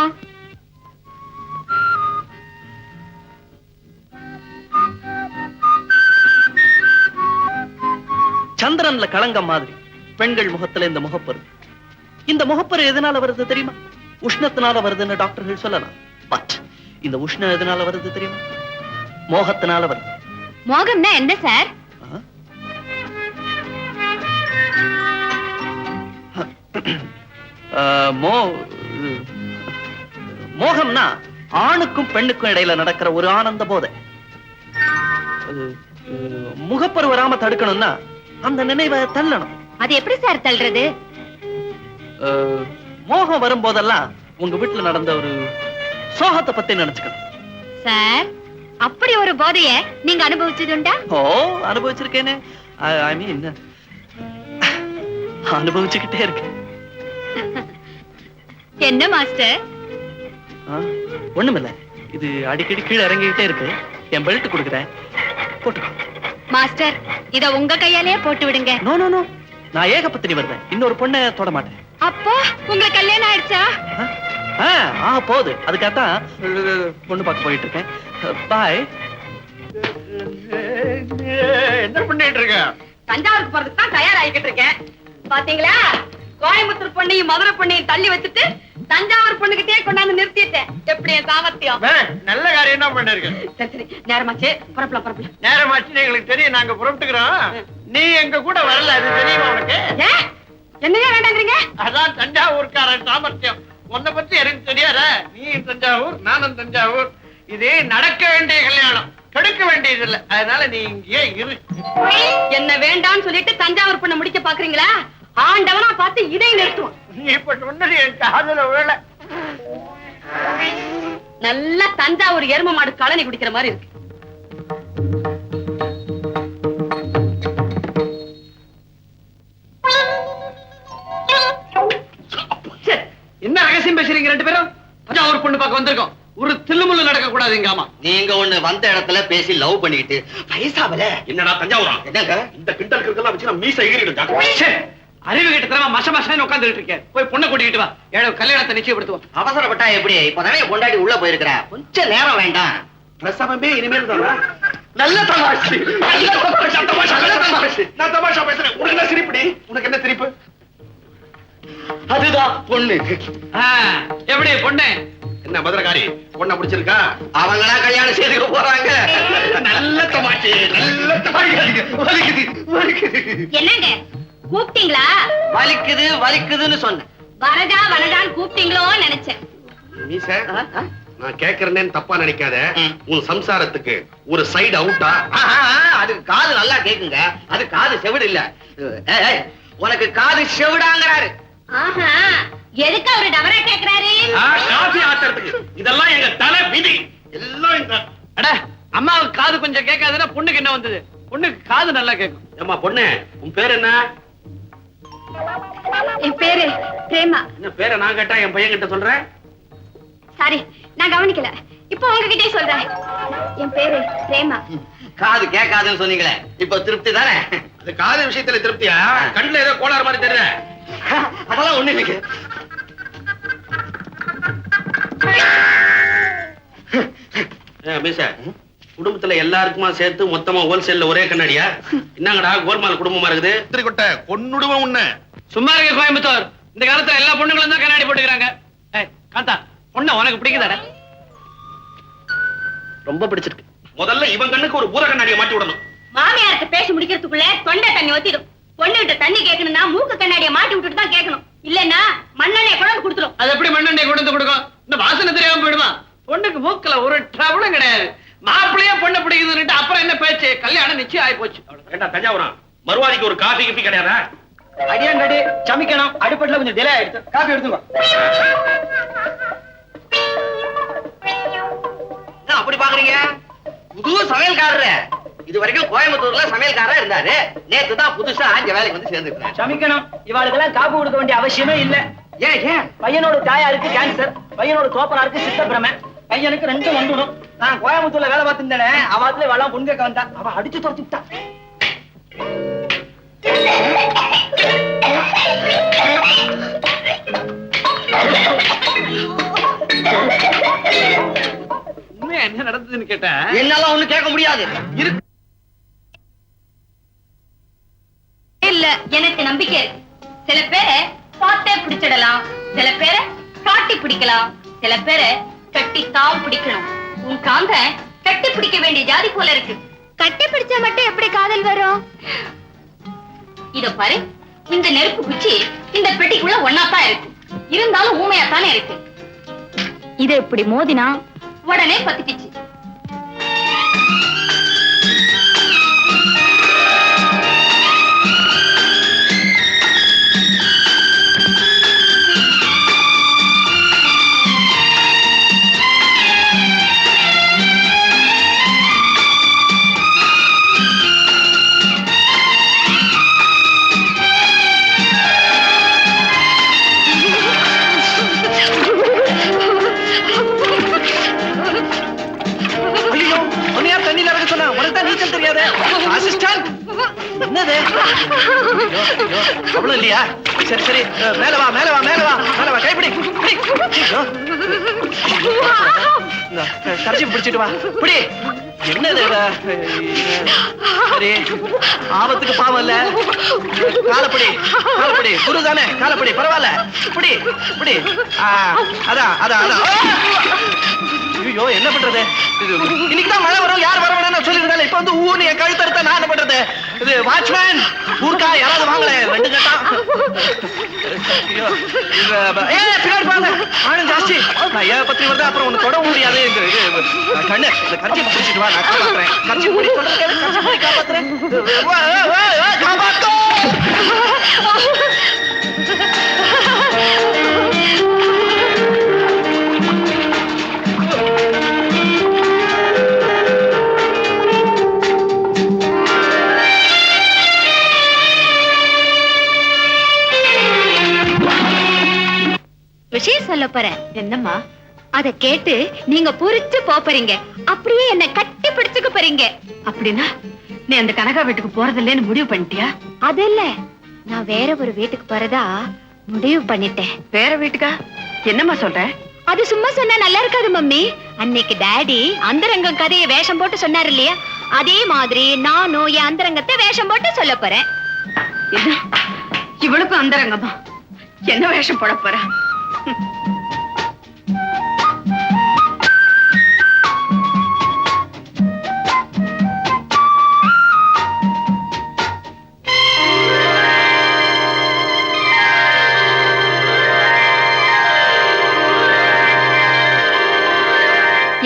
சந்திரன்ல களங்கம் மாதிரி பெண்கள் முகத்துல இந்த முகப்பரு. இந்த முகப்பரு எதனால வருது தெரியுமா? உஷ்ணத்தினால வருதுன்னு டாக்டர்கள் சொல்லலாம். பட் இந்த உஷ்ணம் எதனால வருது தெரியுமா? மோகத்தினால வருது. மோகம்னா என்ன சார்? மோகம்னா ஆணுக்கும் பெண்ணுக்கும் இடையில நடக்கிற ஒரு ஆனந்த போதை. முகப்பரு வராம தடுக்கணும்னா அந்த நினைவை தள்ளணும். அது எப்படி சார் தள்ளுறது? மோகம் வரும்போதெல்லாம் உங்க வீட்டுல நடந்த ஒரு சோகத்தை பத்தி நினைச்சுக்கணும். சார், அப்படி ஒரு போதைய நீங்க அனுபவிச்சதுண்டா? ஓ, அனுபவிச்சிருக்கேனே. ஐ மீன் அனுபவிச்சுக்கிட்டே இருக்கேன். என்ன மாஸ்டர்? ஒண்ணுமில்ல, இது அடிக்கடி கீழே இறங்கிக்கிட்டே இருக்கு. என் பெல்ட் கொடுக்குறேன், போட்டுக்கோ. மாஸ்டர், இத உங்க கையாலேயே போட்டு விடுங்க. நோ நோ நோ, நான் ஏகபத்தினி வருவேன். இன்னொரு பொண்ணை தொட மாட்டேன். அப்போ உங்களுக்கு கல்யாணம் ஆயிடுச்சா? போகுது. அதுக்காகத்தான் பொண்ணு பார்க்க போயிட்டு இருக்கேன். பாய். என்ன பண்ணிட்டு இருக்க? தஞ்சாவூருக்கு போறதுக்கு தான் தயாராகிக்கிட்டு இருக்கேன். பாத்தீங்களா, கோயம்புத்தூர் பொண்ணையும் மதுரை பொண்ணையும் தள்ளி வச்சுட்டு தஞ்சாவூர் பொண்ணுகிட்டே கொண்டாந்து நிறுத்திட்டேன். எப்படி என் சாமர்த்தியம்? நல்ல காரியம் தான் பண்ணிருக்க. சரி சரி, நேரமாச்சு, புறப்படலாம். நேரமாச்சு, எங்களுக்கு தெரியும். நாங்க புறப்பட்டுக்கிறோம். நீ எங்க கூட வரல, அது தெரியுமா உனக்கு? என்னையா வேண்டாங்கிறீங்க? அதான் தஞ்சாவூர்காரன் சாமர்த்தியம். உன்னை பத்தி எனக்கு தெரியாத? நீ தஞ்சாவூர், நானும் தஞ்சாவூர். இது நடக்க வேண்டிய கல்யாணம், கெடுக்க வேண்டியது இல்ல. அதனால நீ இங்கே இரு. என்ன வேண்டாம்னு சொல்லிட்டு தஞ்சாவூர் பொண்ணை முடிக்க பாக்குறீங்களா? ஆண்டவனா பார்த்து இதை நிறுத்துவான். நீ இப்ப சொன்னது என் காதுல விழல. நல்ல தஞ்சாவூர் எரும மாடு கழனி குடிக்கிற மாதிரி இருக்கு. என்ன ரகசியம் பேசுறீங்க ரெண்டு பேரும்? தஞ்சாவூர் பொண்ணு பார்க்க வந்திருக்கோம். ஒரு தில்லுமுள்ளு நடக்க கூடாதுங்க. ஆமா, நீங்க ஒண்ணு வந்த இடத்துல பேசி லவ் பண்ணிக்கிட்டு வயசாவல. என்னடா தஞ்சாவூரா? என்னங்க இந்த கிண்டல் கிண்டலாம் வச்சு நான் மீசை எகிறிடுங்க. அறிவு கிட்ட தரமா மச மசன்னு உட்கார்ந்துட்டு இருக்கேன். போய் பொண்ணை கூட்டிட்டு வா. ஏழு கல்யாணத்தை நிச்சயப்படுத்துவோம். அவசரப்பட்டா எப்படி? இப்பதானே கொண்டாடி உள்ள போயிருக்கிற, கொஞ்சம் நேரம் வேண்டாம். பிரசவமே இனிமேல் தானா? நல்ல தமாஷ், நல்ல தமாஷ், தமாஷ், நல்ல தமாஷ். நான் தமாஷா பேசுறேன். உனக்கு என்ன சிரிப்புடி? உனக்கு என்ன சிரிப்பு? அதுதான் பொண்ணு. எப்படி பொண்ணு? என்ன மதுரகாரி பொண்ணை பிடிச்சிருக்கா? அவங்களா கல்யாணம் செய்துக்க போறாங்க. நல்ல தமாஷ், நல்ல தமாஷ். வலிக்குது, வலிக்குது. என்னங்க கூப்பிட்டீங்களா? வலிக்குது வலிக்குதுன்னு சொன்னேன். வரஜா வரஜான்னு கூப்பிட்டீங்களோன்னு நினைச்சேன். மீச, நான் கேக்குறேன்னு தப்பா நினைக்காத. உன் சம்சாரத்துக்கு ஒரு சைடு அவுட்டா? அதுக்கு காது நல்லா கேக்குங்க. அது காது செவிடு இல்ல. ஏய், உனக்கு காது செவிடாங்கிறாரு. ஆஹா, எதுக்கு அவரு டவரா கேக்குறாரு? காபி ஆத்துறதுக்கு. இதெல்லாம் எங்க தலை விதி. எல்லாம் இந்த அட, அம்மாவுக்கு காது கொஞ்சம் கேட்காதுன்னா பொண்ணுக்கு என்ன வந்தது? பொண்ணுக்கு காது நல்லா கேட்கும். ஏம்மா பொண்ணு, உன் பேர் என்ன? என் பேரு பிரேமா. என்ன பேரை நான் கேட்டா என் பையன் கிட்ட சொல்றேன்? சாரி, நான் கவனிக்கல. இப்போ உங்ககிட்டே சொல்றேன். என் பேரு பிரேமா. காது கேட்காதுன்னு சொன்னீங்களே, இப்ப திருப்தி தானே? அது காது விஷயத்துல திருப்தியா? கண்ணுல ஏதோ கோளாறு மாதிரி தெரியல. அதெல்லாம் ஒண்ணு இல்லைங்க. மீச, குடும்பத்துல எல்லாருக்குமா சேர்த்து மொத்தமா ஹோல்சேல்ல ஒரே கண்ணாடியா? என்னங்கடா கோல்மால் குடும்பமா இருக்குது? திருக்கொட்ட கொன்னுடுவேன் உன்னை. சும்மா இருக்க கோயம்புத்தூர். இந்த காலத்துல எல்லா பொண்ணுங்களும் தான் கண்ணாடி போட்டுக்கிறாங்க. காந்தா, பொண்ணு உனக்கு பிடிக்குதாடா? ரொம்ப பிடிச்சிருக்கு. முதல்ல இவன் கண்ணுக்கு ஒரு பூர கண்ணாடியை மாட்டி விடணும். மாமியாருக்கு பேசி முடிக்கிறதுக்குள்ள தொண்டை தண்ணி ஒத்திடும். பொண்ணுகிட்ட தண்ணி கேட்கணும்னா மூக்கு கண்ணாடியை மாட்டி விட்டுட்டு தான் கேட்கணும். இல்லன்னா மண்ணெண்ணெய் குழம்பு கொடுத்துரும். அது எப்படி மண்ணெண்ணெய் கொண்டு வந்து கொடுக்கும்? இந்த வாசனை தெரியாம போயிடுமா? பொண்ணுக்கு மூக்குல ஒரு ட்ரபிளும் கிடையாது. மாப்பிள்ளையே பொண்ணு பிடிக்குதுன்னு அப்புறம் என்ன பேச்சு? கல்யாணம் நிச்சயம் ஆகி போச்சு. ஏண்டா தஞ்சாவூரா, மறுவாதிக்கு ஒரு காபி கிபி கிடையாதா? அடியாண்டி சமைக்கணும். அடுப்பட்டுல கொஞ்சம் டிலே ஆயிடுச்சு. காபி எடுத்துங்க. என்ன அப்படி பாக்குறீங்க? புது சமையல்காரரு. இது வரைக்கும் கோயம்புத்தூர்ல சமையல்காரா இருந்தாரு. நேத்து தான் புதுசா ஆஞ்ச வேலைக்கு வந்து சேர்ந்துருக்காரு. சமிக்கணும், இவாளுக்கெல்லாம் காப்பு கொடுக்க வேண்டிய அவசியமே இல்ல. ஏன் ஏன்? பையனோட தாயாருக்கு கேன்சர், பையனோட தோப்பனாருக்கு சித்தப்பிரமை, பையனுக்கு 2 வந்துடும். நான் கோயம்புத்தூர்ல வேலை பார்த்துட்டேனே, அவத்துல இவெல்லாம் பொண்ணு கேட்க வந்தா, அவ அடிச்சு துரத்துட்டா. உண்மையா என்ன நடந்ததுன்னு கேட்டேன். என்னால ஒண்ணு கேட்க முடியாது. இல்ல, எனக்கு நம்பிக்கை இருக்கு. சில பேரை பார்த்தே பிடிச்சிடலாம், சில பேரை காட்டி பிடிக்கலாம், சில பேரை கட்டி தாவு பிடிக்கணும். உன் காந்த கட்டி பிடிக்க வேண்டிய ஜாதி போல இருக்கு. கட்டி பிடிச்சா மட்டும் எப்படி காதல் வரும்? இத பாரு, இந்த நெருப்பு குச்சி இந்த பெட்டிக்குள்ள ஒன்னாத்தான் இருக்கு, இருந்தாலும் ஊமையாத்தானே இருக்கு. இது இப்படி மோதினா உடனே பத்திக்கிச்சு. அவ்வளவு இல்லையா? சரி சரி, மேல வா மேல வா மேல வா மேல வா, கைப்பிடி கரைச்சி பிடிச்சிட்டு வா. பிடி. என்னது சரி, ஆபத்துக்கு பாவம் இல்ல. காலப்படி காலப்படி, குரு தானே, காலப்படி பரவாயில்ல. பிடி பிடி. அதான் அதான் அதான். ஐயோ, என்ன பண்றது? இன்னைக்குதான் மழை வரும், யார் வர வேணும்னு சொல்லிருந்தாலும் இப்ப வந்து ஊனி என் கழுத்தறுத்த நான் என்ன பண்றது? இது வாட்ச்மேன் ஊர்க்கா யாராவது வாங்கல, 2 கட்டா. பின்னாடி பாருங்க, ஆளும் ஜாஸ்தி. நான் ஏன் பத்திரி வருது, அப்புறம் ஒண்ணு தொட முடியாது. கண்ணு, இந்த கட்சி பிடிச்சிட்டு வா, நான் காப்பாத்துறேன். கட்சி மூடி சொல்றேன், கட்சி மூடி காப்பாத்துறேன். காப்பாத்தோ. விஷயம் சொல்ல போறேன். என்னம்மா? அத கேட்டு நீங்க புரிச்சு போறீங்க, அப்படியே என்ன கட்டி பிடிச்சுக்க போறீங்க. அப்படின்னா நீ அந்த கனகா வீட்டுக்கு போறதில்லைன்னு முடிவு பண்ணிட்டியா? அது இல்ல, நான் வேற ஒரு வீட்டுக்கு போறதா முடிவு பண்ணிட்டேன். வேற வீட்டுக்கா? என்னம்மா சொல்ற? அது சும்மா சொன்னா நல்லா இருக்காது மம்மி. அன்னைக்கு டாடி அந்தரங்கம் கதையை வேஷம் போட்டு சொன்னாரு இல்லையா, அதே மாதிரி நானும் என் அந்தரங்கத்தை வேஷம் போட்டு சொல்ல போறேன். என்ன, இவளுக்கும் அந்தரங்கமா? என்ன வேஷம் போட போற?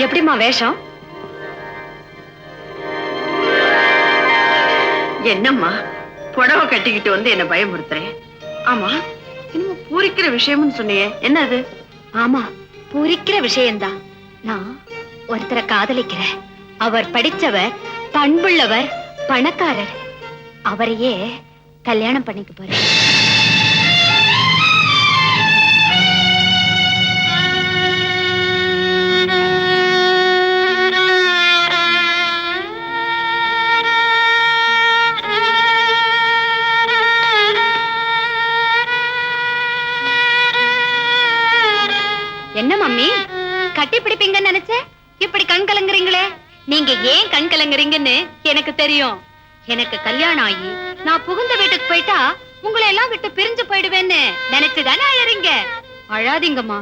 எப்படிமா வேஷம்? என்னம்மா புடவை கட்டிக்கிட்டு வந்து என்ன பயமுறுத்துறேன்? ஆமா, இன்னும் பூரிக்கிற விஷயம்னு சொன்னியே, என்ன அது? ஆமா, பூரிக்கிற விஷயம்தான். நான் ஒருத்தரை காதலிக்கிறேன். அவர் படிச்சவர், பண்புள்ளவர், பணக்காரர். அவரையே கல்யாணம் பண்ணிக்க போறேன். என்ன மம்மி, கட்டி பிடிப்பீங்கன்னு நினைச்சேன், இப்படி கண் கலங்குறீங்களே. நீங்க ஏன் கண் கலங்குறீங்கன்னு எனக்கு தெரியும். எனக்கு கல்யாணம் ஆகி நான் புகுந்த வீட்டுக்கு போயிட்டா உங்களை எல்லாம் விட்டு பிரிஞ்சு போயிடுவேன்னு நினைச்சுதானே அழறீங்க. அழாதீங்கம்மா,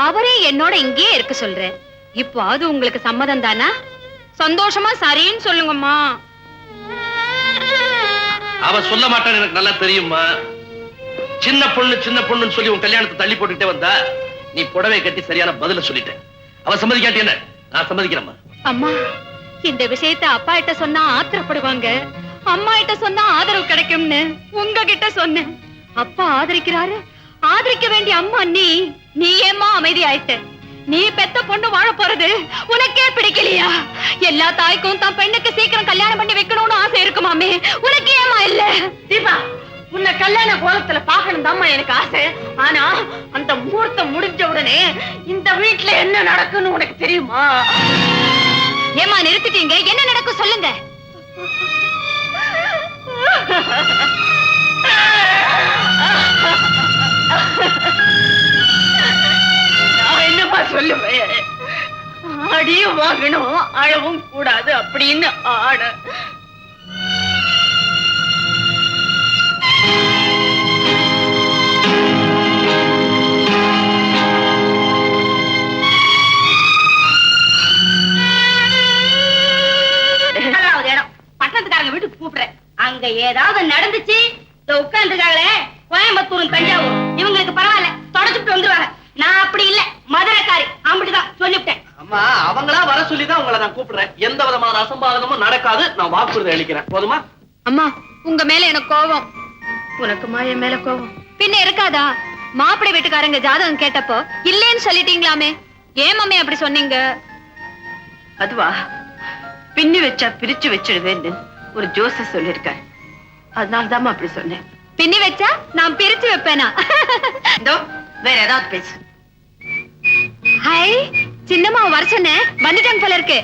அவரே என்னோட இங்கேயே இருக்க சொல்றேன். இப்போ அது உங்களுக்கு சம்மதம் தானா? சந்தோஷமா சரின்னு சொல்லுங்கம்மா. அவ சொல்ல மாட்டான்னு எனக்கு நல்லா தெரியுமா. சின்ன பொண்ணுன்னு சொல்லி உன் கல்யாணத்தை தள்ளி போட்டுக்கிட்டே வந்தா, நீ புடவை கட்டி சரியான பதில சொல்லிட்ட. அவ சம்மதிக்காட்டி என்ன, நான் சம்மதிக்கிறேம்மா. அம்மா, இந்த விஷயத்தை அப்பா கிட்ட சொன்னா ஆத்திரப்படுவாங்க, அம்மா கிட்ட சொன்னா ஆதரவு கிடைக்கும்னு உங்ககிட்ட சொன்னேன். அப்பா ஆதரிக்கிறாரு, ஆதரிக்க வேண்டிய அம்மா நீ ஏம்மா அமைதி ஆயிட்ட? நீ பெத்த பொண்ணு வாழ போறது உனக்கே பிடிக்கலையா? எல்லா தாய்க்கும் தான் பெண்ணுக்கு சீக்கிரம் கல்யாணம் பண்ணி வைக்கணும்னு ஆசை இருக்குமாமே, உனக்கு ஏமா இல்ல? தீபா, உன்னை கல்யாண கோலத்துல பாக்கணும் தாம்மா எனக்கு ஆசை. ஆனா அந்த முகூர்த்தம் முடிஞ்ச உடனே இந்த வீட்டுல என்ன நடக்குன்னு உனக்கு தெரியுமா? ஏமா நிறுத்திட்டீங்க? என்ன நடக்கும் சொல்லுங்க. நான் என்னமா சொல்லுவேன்? அடியும் வாங்கணும், அழவும் கூடாது அப்படின்னு ஆட. பட்டணத்துக்காரங்க வீட்டுக்கு கூப்பிடுறேன். அங்க ஏதாவது நடந்துச்சு, உட்கார்ந்துருக்காங்களே கோயம்புத்தூர் தஞ்சாவூர், இவங்களுக்கு பரவாயில்ல, தொடச்சுட்டு வந்துருவாங்க. நான் அப்படி இல்ல, மதுரைக்காரி, அப்படிதான் சொல்லிவிட்டேன். அம்மா, அவங்களா வர சொல்லிதான் உங்களை நான் கூப்பிடுறேன். எந்த விதமான அசம்பாவிதமும் நடக்காது, நான் வாக்குறுதி அளிக்கிறேன். போதுமா? அம்மா, உங்க மேல எனக்கு கோபம். உனக்குமா என் மேல கோபம்? பின்ன இருக்காதா? மாப்பிள்ளை வீட்டுக்காரங்க ஜாதகம் கேட்டப்போ இல்லேன்னு சொல்லிட்டீங்களாமே, ஏன் மம்மி அப்படி சொன்னீங்க? அதுவா, பின்னி வச்சா பிரிச்சு வச்சிடுவேன்னு ஒரு ஜோசி சொல்லிருக்காரு. அதனால்தான் அப்படி சொன்னேன். பின்னி வச்சா நான் பிரிச்சு வைப்பேனா? இதோ வேற ஏதாவது பேசு. ஹாய், சின்னம்மா வர சொன்னேன், வந்துட்டாங்க போல இருக்கு.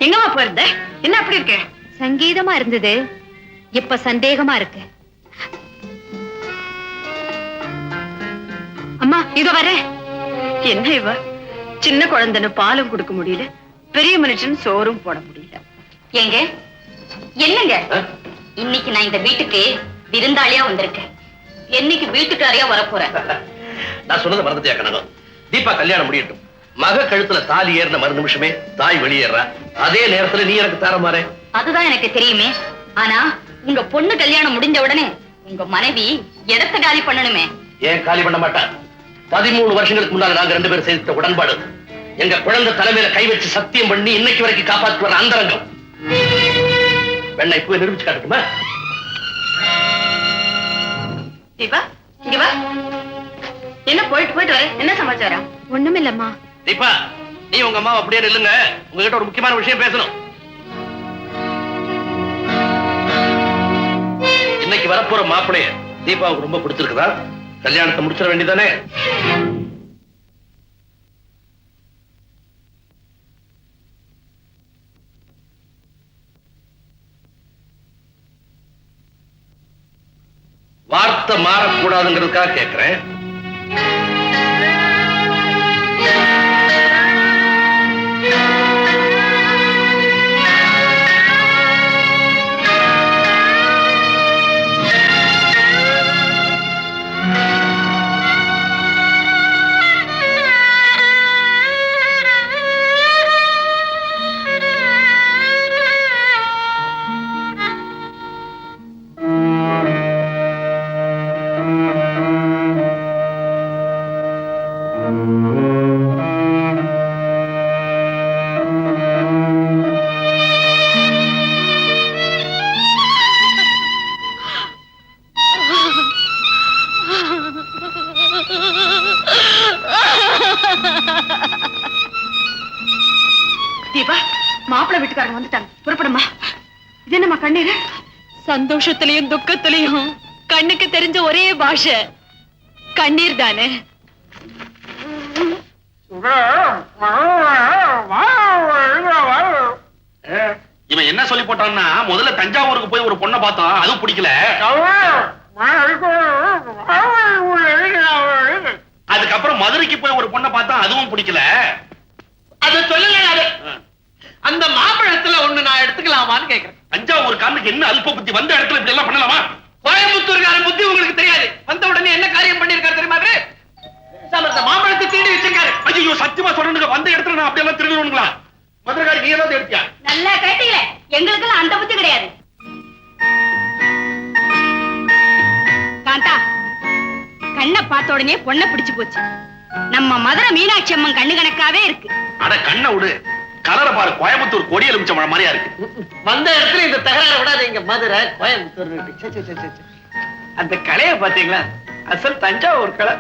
எங்கம்மா போயிருந்த? என்ன அப்படி இருக்க? சங்கீதமா இருந்தது, இப்ப சந்தேகமா இருக்கு. அம்மா இதோ வரேன். என்ன இவ, சின்ன குழந்தைன்னு பாலும் கொடுக்க முடியல, பெரிய மனுஷன் சோறும் போட முடியல. ஏங்க, என்னங்க இன்னைக்கு நான் இந்த வீட்டுக்கு விருந்தாளியா வந்திருக்கேன். என்னைக்கு வீட்டுக்காரியா வரப்போறேன். நான் சொன்னதை மறந்துட்டியா கனகம்? தீபா கல்யாணம் முடியட்டும். மக கழுத்துல தாலி ஏறின மறு நிமிஷமே தாய் வெளியேறா. அதே நேரத்துல நீ எனக்கு தார மாறே. அதுதான் எனக்கு தெரியுமே. ஆனா உங்க பொண்ணு கல்யாணம் முடிஞ்ச உடனே உங்க மனைவி இடத்த காலி பண்ணணுமே. ஏன் காலி பண்ண மாட்டா? 13 வருஷங்களுக்கு முன்னால நாங்க 2 பேரும் செய்த உடன்பாடு. எங்க குழந்தை தலைமையில கை வச்சு சத்தியம் பண்ணி இன்னைக்கு வரைக்கும் காப்பாற்றி வர அந்தரங்கம். வெண்ணை இப்ப நிரூபிச்சு காட்டுமா? தீபா, இங்க வா. என்ன போயிட்டு போயிட்டு வர, என்ன சமாச்சாரம்? ஒண்ணுமில்லம்மா. தீபா, நீ உங்க அம்மா அப்படியே நில்லுங்க. உங்ககிட்ட ஒரு முக்கியமான விஷயம் பேசணும். இன்னைக்கு வரப்போற மாப்பிளைய தீபாவுக்கு ரொம்ப பிடிச்சிருக்குதா? கல்யாணத்தை முடிச்சிட வேண்டியதானே? வார்த்தை மாறக்கூடாதுங்கிறதுக்காக கேட்கிறேன். தீபா, மாப்பிள்ளை வீட்டுக்காரங்க வந்துட்டாங்க, புறப்படுமா. இது என்னம்மா கண்ணீர்? சந்தோஷத்திலையும் துக்கத்திலையும் கண்ணுக்கு தெரிஞ்ச ஒரே பாஷை கண்ணீர் தானே. இவன் என்ன சொல்லி போட்டான்னா, முதல்ல தஞ்சாவூருக்கு போய் ஒரு பொண்ணை பார்த்தோம், அதுவும் பிடிக்கல. அதுக்கப்புறம் மதுரைக்கு போய் ஒரு பொண்ணை பார்த்தோம், அதுவும் பிடிக்கல. அது சொல்லல. அந்த மாம்பழத்துல ஒண்ணு நான் எடுத்துக்கலாமான்னு கேக்குறேன். தஞ்சாவூருக்காரனுக்கு என்ன அல்ப புத்தி, வந்த இடத்துல இப்படி எல்லாம் பண்ணலாமா? கோயம்புத்தூர்காரன் புத்தி உங்களுக்கு தெரியாது. வந்த உடனே என்ன காரியம் பண்ணிருக்காரு தெரியுமா? அந்த மாம்பழத்தை திருடி வச்சிருக்காரு. ஐயோ, சத்தியமா சொல்றேனுங்க, வந்த இடத்துல நான் அப்படியெல்லாம் திருடுவீங்களா? மதுரைக்காரி நீ ஏதாவது எடுத்தியா? நல்லா கேட்டீங்களே, எங்களுக்கெல்லாம் அந்த புத்தி கிடையாது. காந்தா, கண்ணை பார்த்த உடனே பொண்ணை பிடிச்சு போச்சு. நம்ம மதுரை மீனாட்சி அம்மன் கண்ணு கணக்காவே இருக்கு. அட கண்ணை விடு, கலரை பாரு, கோயம்புத்தூர் கொடி எலுமிச்ச மழை மாதிரியா இருக்கு. வந்த இடத்துல இந்த தகராறு விடாதீங்க. மதுரை கோயம்புத்தூர் அந்த கலையை பாத்தீங்களா? அசல் தஞ்சாவூர் கலை.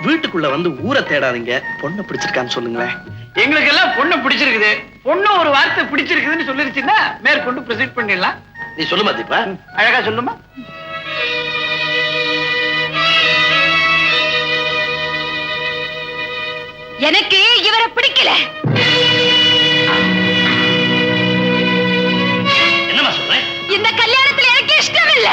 வீட்டுக்குள்ள வந்து ஊரை தேடாதீங்க, பொண்ணை பிடிச்சிருக்கான்னு சொல்லுங்களேன். எங்களுக்கு எல்லாம் பொண்ணு பிடிச்சிருக்குது. பொண்ணு ஒரு வார்த்தை பிடிச்சிருக்குதுன்னு சொல்லிருச்சுன்னா மேற்கொண்டு ப்ரொசீட் பண்ணிடலாம். நீ சொல்லுமா தீபா? அழகா சொல்லுமா. எனக்கு இவரை பிடிக்கல. என்னமா சொல்றேன்? இந்த கல்யாணத்துல எனக்கு இஷ்டம் இல்ல.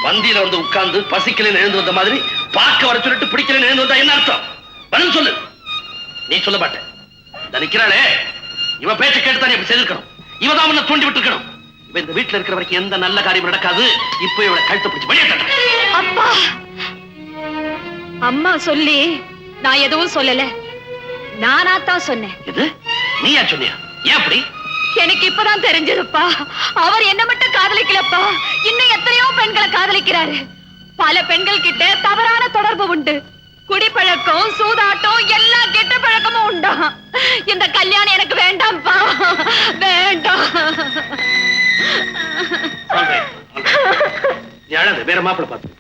பந்தியில வந்து உட்கார்ந்து பசிக்கலன்னு எழுந்து வந்த மாதிரி பார்க்க வர சொல்லிட்டு பிடிக்கலன்னு எழுந்து வந்தா என்ன அர்த்தம்? பதில் சொல்லு. நீ சொல்ல மாட்டேன். நிக்கிறாளே, இவ பேச்ச கேட்டுதான் இப்படி செய்திருக்கணும். இவதான் உன்னை தூண்டி விட்டு இருக்கணும். இவ இந்த வீட்டுல இருக்கிற வரைக்கும் எந்த நல்ல காரியம் நடக்காது. இப்ப இவளை கழுத்தை பிடிச்சு வெளியேற்ற. அப்பா, அம்மா சொல்லி நான் எதுவும் சொல்லல, நானா தான் சொன்னேன். இது நீயா சொன்னியா? ஏன் அப்படி? எனக்கு இப்பதான் தெரிஞ்சதுப்பா, அவர் என்ன மட்டும் காதலிக்கலப்பா, இன்னும் எத்தனையோ பெண்களை காதலிக்கிறாரு. பல பெண்கள் கிட்ட தவறான தொடர்பு உண்டு. குடிப்பழக்கம், சூதாட்டம், எல்லா கெட்ட பழக்கமும் உண்டா. இந்த கல்யாணம் எனக்கு வேண்டாம்ப்பா, வேண்டாம். நீ அழாத, வேற மாப்பிள்ளை பார்த்து.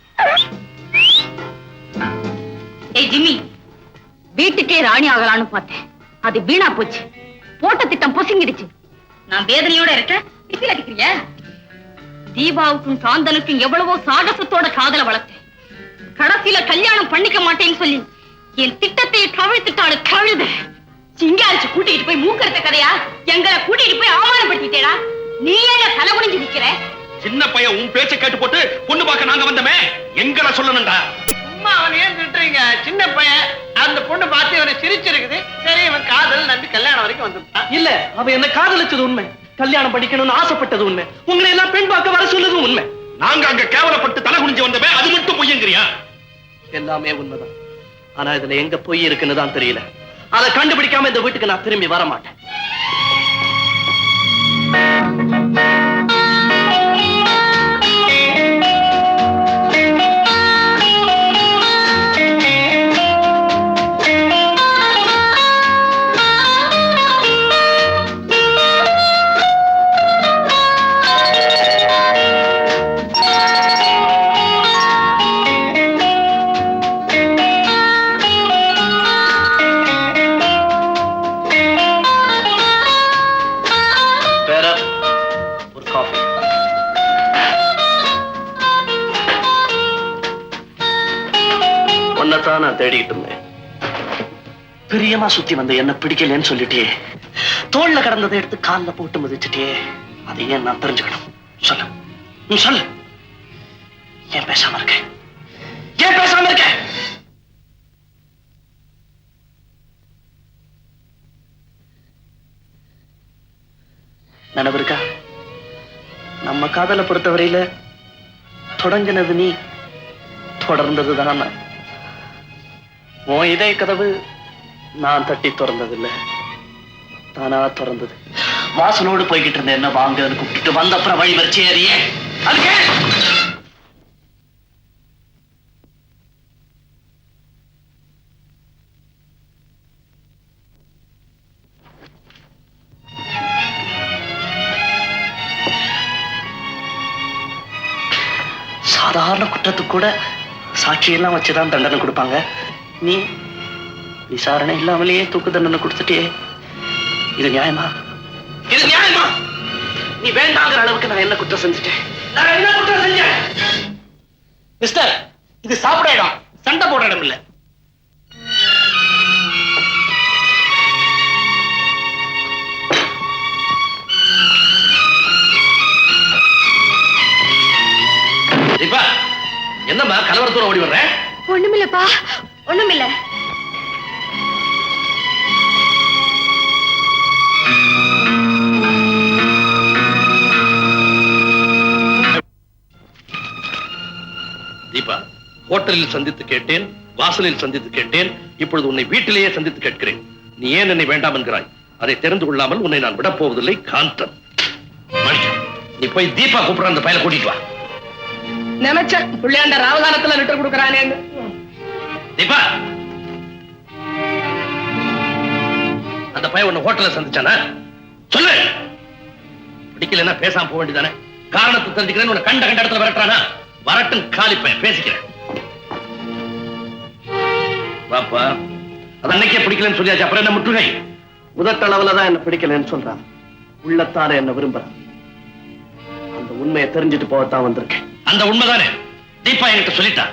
ஏய் ஜிம்மி, வீட்டுக்கே ராணி ஆகலான்னு பார்த்தேன். அது வீணா போச்சு. போட்ட திட்டம் பொசுங்கிடுச்சு. நான் வேதனையோட இருக்கேன். இப்படி அடிக்கிறியா? தீபாவுக்கும் சாந்தனுக்கும் எவ்வளவோ சாகசத்தோட காதல வளர்த்தேன். கடைசியில கல்யாணம் பண்ணிக்க மாட்டேன்னு சொல்லி என் திட்டத்தை கவிழ்த்துட்டாடு கழுத. சிங்காரிச்சு கூட்டிட்டு போய் மூக்கறுத்த கதையா எங்களை கூட்டிட்டு போய் அவமானப்படுத்திட்டேடா. நீ என்ன தலை குனிஞ்சு நிக்கிற? சின்ன பையன் உன் பேச்ச கேட்டு போட்டு பொண்ணு பார்க்க நாங்க வந்தமே, எங்களை சொல்லணும்டா. சும்மா அவன் ஏன் திட்டுறீங்க? சின்ன பையன், அந்த பொண்ணு பார்த்து இவனை சிரிச்சிருக்குது. சரி, இவன் காதல் நம்பி கல்யாணம் வரைக்கும் வந்துட்டான். இல்ல, அவ என்ன காதலிச்சது உண்மை, கல்யாணம் படிக்கணும்னு ஆசைப்பட்டது உண்மை, உங்களை எல்லாம் பெண் பார்க்க வர சொல்லுது உண்மை. நாங்க அங்க கேவலப்பட்டு தலை குனிஞ்சு வந்தமே, அது மட்டும் பொய்யங்கிறியா? எல்லாமே உண்மைதான். ஆனா இதுல எங்க பொய் இருக்குன்னு தான் தெரியல. அதை கண்டுபிடிக்காம இந்த வீட்டுக்கு நான் திரும்பி வர மாட்டேன். நான் தேடிட்டு இருந்தேன். பிரியமா சுத்தி வந்து என்ன பிடிக்கலன்னு சொல்லிட்டே, தோல்ல கடந்ததை எடுத்து கால்ல போட்டு மதிச்சுட்டே, அதை ஏன் நான் தெரிஞ்சுக்கணும்? சொல்லு, நீ சொல்லு. ஏன் பேசாம இருக்க? ஏன் பேசாம இருக்க? நினைவு இருக்கா? நம்ம காதலை பொறுத்தவரையில தொடங்கினது நீ, தொடர்ந்ததுதான் நான். உன் இதய கதவு நான் தட்டி திறந்ததில்லை, தானா திறந்தது. வாசலோடு போய்கிட்டு இருந்த என்ன வாங்கன்னு கூப்பிட்டு வந்த அப்புறம் வழி வரிச்சு ஏறியே. அதுக்கு சாதாரண குற்றத்துக்கு கூட சாட்சியெல்லாம் வச்சுதான் தண்டனை கொடுப்பாங்க. நீ விசாரணை இல்லாமலேயே தூக்கு தண்டனை கொடுத்துட்டே. இது நியாயமா? இது நியாயமா? நீ வேண்டாங்கிற அளவுக்கு நான் என்ன குற்றம் செஞ்சுட்டேன்? நான் என்ன குற்றம் செஞ்சேன்? மிஸ்டர், இது சாப்பிட இடம், சண்டை போட இடம் இல்ல. தீபா, என்னம்மா கலவரத்தோட ஓடி வர்ற? ஒண்ணுமில்லப்பா, ஒண்ணுமில்ல. தீபா, ஹோட்டலில் சந்தித்து கேட்டேன், வாசலில் சந்தித்து கேட்டேன், இப்பொழுது உன்னை வீட்டிலேயே சந்தித்து கேட்கிறேன். நீ ஏன் என்னை வேண்டாம் என்கிறாய்? அதை தெரிந்து கொள்ளாமல் உன்னை நான் விடப் போவதில்லை. காந்தன், நீ போய் தீபா கூப்பிடுற அந்த பையனை கூட்டிட்டு வா. நினைச்சேன் பிள்ளையாண்ட ராவகாலத்துல லிட்டர் கொடுக்கறானே. தீபா, அந்த பையன் உன்னை ஹோட்டல்ல சந்திச்சானா? சொல்லு. பிடிக்கலன்னா பேசாம போக வேண்டியதானே? காரணத்தை தெரிஞ்சுக்கிறேன். உன்னை கண்ட இடத்துல விரட்டுறானா? வரட்டும், காலி பையன், பேசிக்கிறேன். பாப்பா, அது அன்னைக்கே பிடிக்கலன்னு சொல்லியாச்சு, அப்புறம் என்ன முற்றுகை? முதட்டளவுலதான் என்ன பிடிக்கலன்னு சொல்றான், உள்ளத்தால என்ன விரும்புறான். அந்த உண்மையை தெரிஞ்சுட்டு போகத்தான் வந்திருக்கேன். அந்த உண்மைதானே தீபா என்கிட்ட சொல்லிட்டா.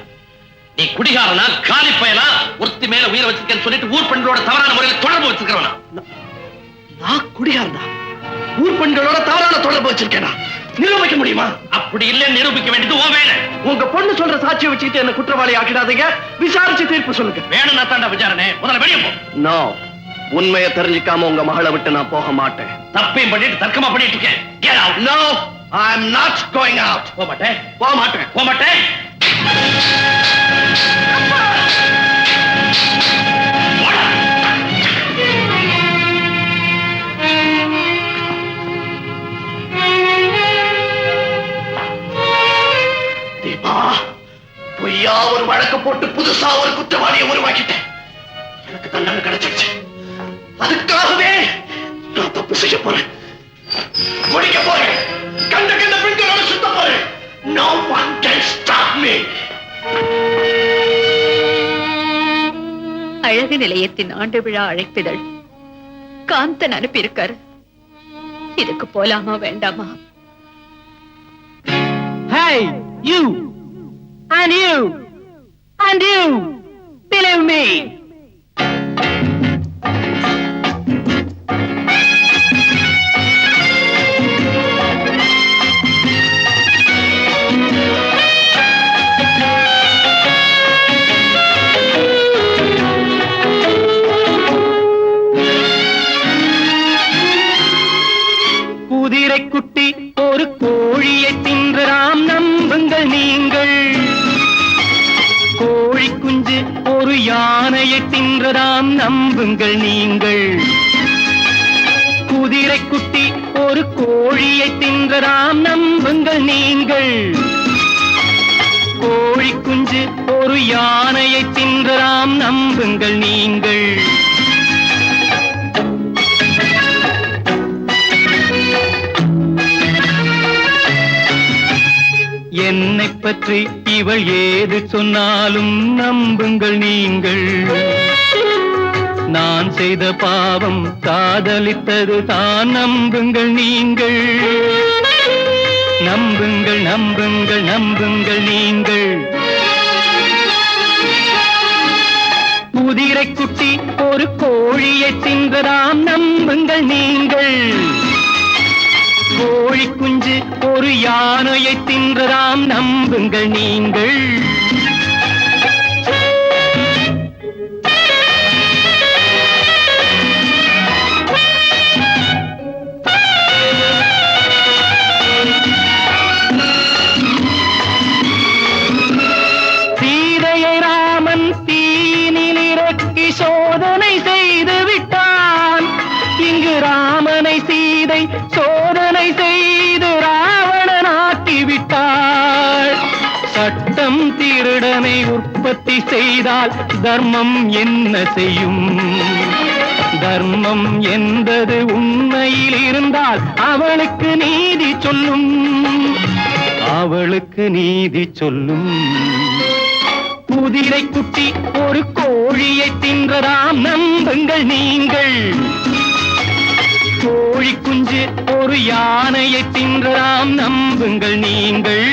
நீ குடிகாரனா, காலி பயலா, ஒருத்தி மேல உயிரை வச்சிருக்கேன்னு சொல்லிட்டு ஊர் பெண்களோட தவறான முறையில் தொடர்பு வச்சிருக்கிறவனா? நான் குடிகாரனா? ஊர் பெண்களோட தவறான தொடர்பு வச்சிருக்கேனா? நிரூபிக்க முடியுமா? அப்படி இல்லைன்னு நிரூபிக்க வேண்டியது உன் வேலை. உங்க பொண்ணு சொல்ற சாட்சியை வச்சுட்டு என்ன குற்றவாளி ஆக்கிடாதீங்க. விசாரிச்சு தீர்ப்பு சொல்லுங்க. வேணும்னா தாண்டா விசாரணை. முதல்ல வெளியே போ. நோ, உண்மையை தெரிஞ்சுக்காம உங்க மகளை விட்டு நான் போக மாட்டேன். தப்பையும் பண்ணிட்டு தர்க்கமா பண்ணிட்டு இருக்கேன். Get out. No, I am not going out. போக மாட்டேன், போக மாட்டேன், போக மாட்டேன். தீபா, பொய்யா ஒரு வழக்கு போட்டு புதுசா ஒரு குற்றவாளியை உருவாக்கிட்டேன். எனக்கு தண்டனை கிடைச்சிருச்சு. அதுக்காகவே நான் தப்பு செய்ய போறேன், முடிக்க போறேன், கண்ட கண்ட பெண்களோட சுத்த போறேன். No one can stop me. அழகு நிலையத்தின் ஆண்டு விழா அழைப்பிதழ் காந்தன் அனுப்பியிருக்காரு. இதுக்கு போலாமா வேண்டாமா? Hey, you and you and you, believe me. குதிரை குட்டி ஒரு கோழியை தின்றாம், நம்புங்கள் நீங்கள். கோழி குஞ்சு ஒரு யானையை தின்றதாம், நம்புங்கள் நீங்கள். குதிரை குட்டி ஒரு கோழியை தின்றதாம், நம்புங்கள் நீங்கள். கோழி குஞ்சு ஒரு யானையை தின்றதாம், நம்புங்கள் நீங்கள். என்னை பற்றி இவள் ஏது சொன்னாலும் நம்புங்கள் நீங்கள். நான் செய்த பாவம் காதலித்தது தான், நம்புங்கள் நீங்கள். நம்புங்கள், நம்புங்கள், நம்புங்கள் நீங்கள். குதிரை குட்டி ஒரு கோழியை தின்றதாம், நம்புங்கள் நீங்கள். கோழி குஞ்சு ஒரு யானையை தின்றதாம், நம்புங்கள் நீங்கள். சீதையை ராமன் தீனில் இறக்கி சோதனை செய்து விட்டான். இங்கு ராமனை சீதை சோதனை செய்து ராவணனாக்கி விட்டாள். சட்டம் திருடனை உற்பத்தி செய்தால் தர்மம் என்ன செய்யும்? தர்மம் என்பது உண்மையில் இருந்தால் அவளுக்கு நீதி சொல்லும், அவளுக்கு நீதி சொல்லும். குதிரை குட்டி ஒரு கோழியை தின்றதாம், நம்புங்கள் நீங்கள். கோழி குஞ்சு ஒரு யானையை தின்றதாம், நம்புங்கள் நீங்கள்.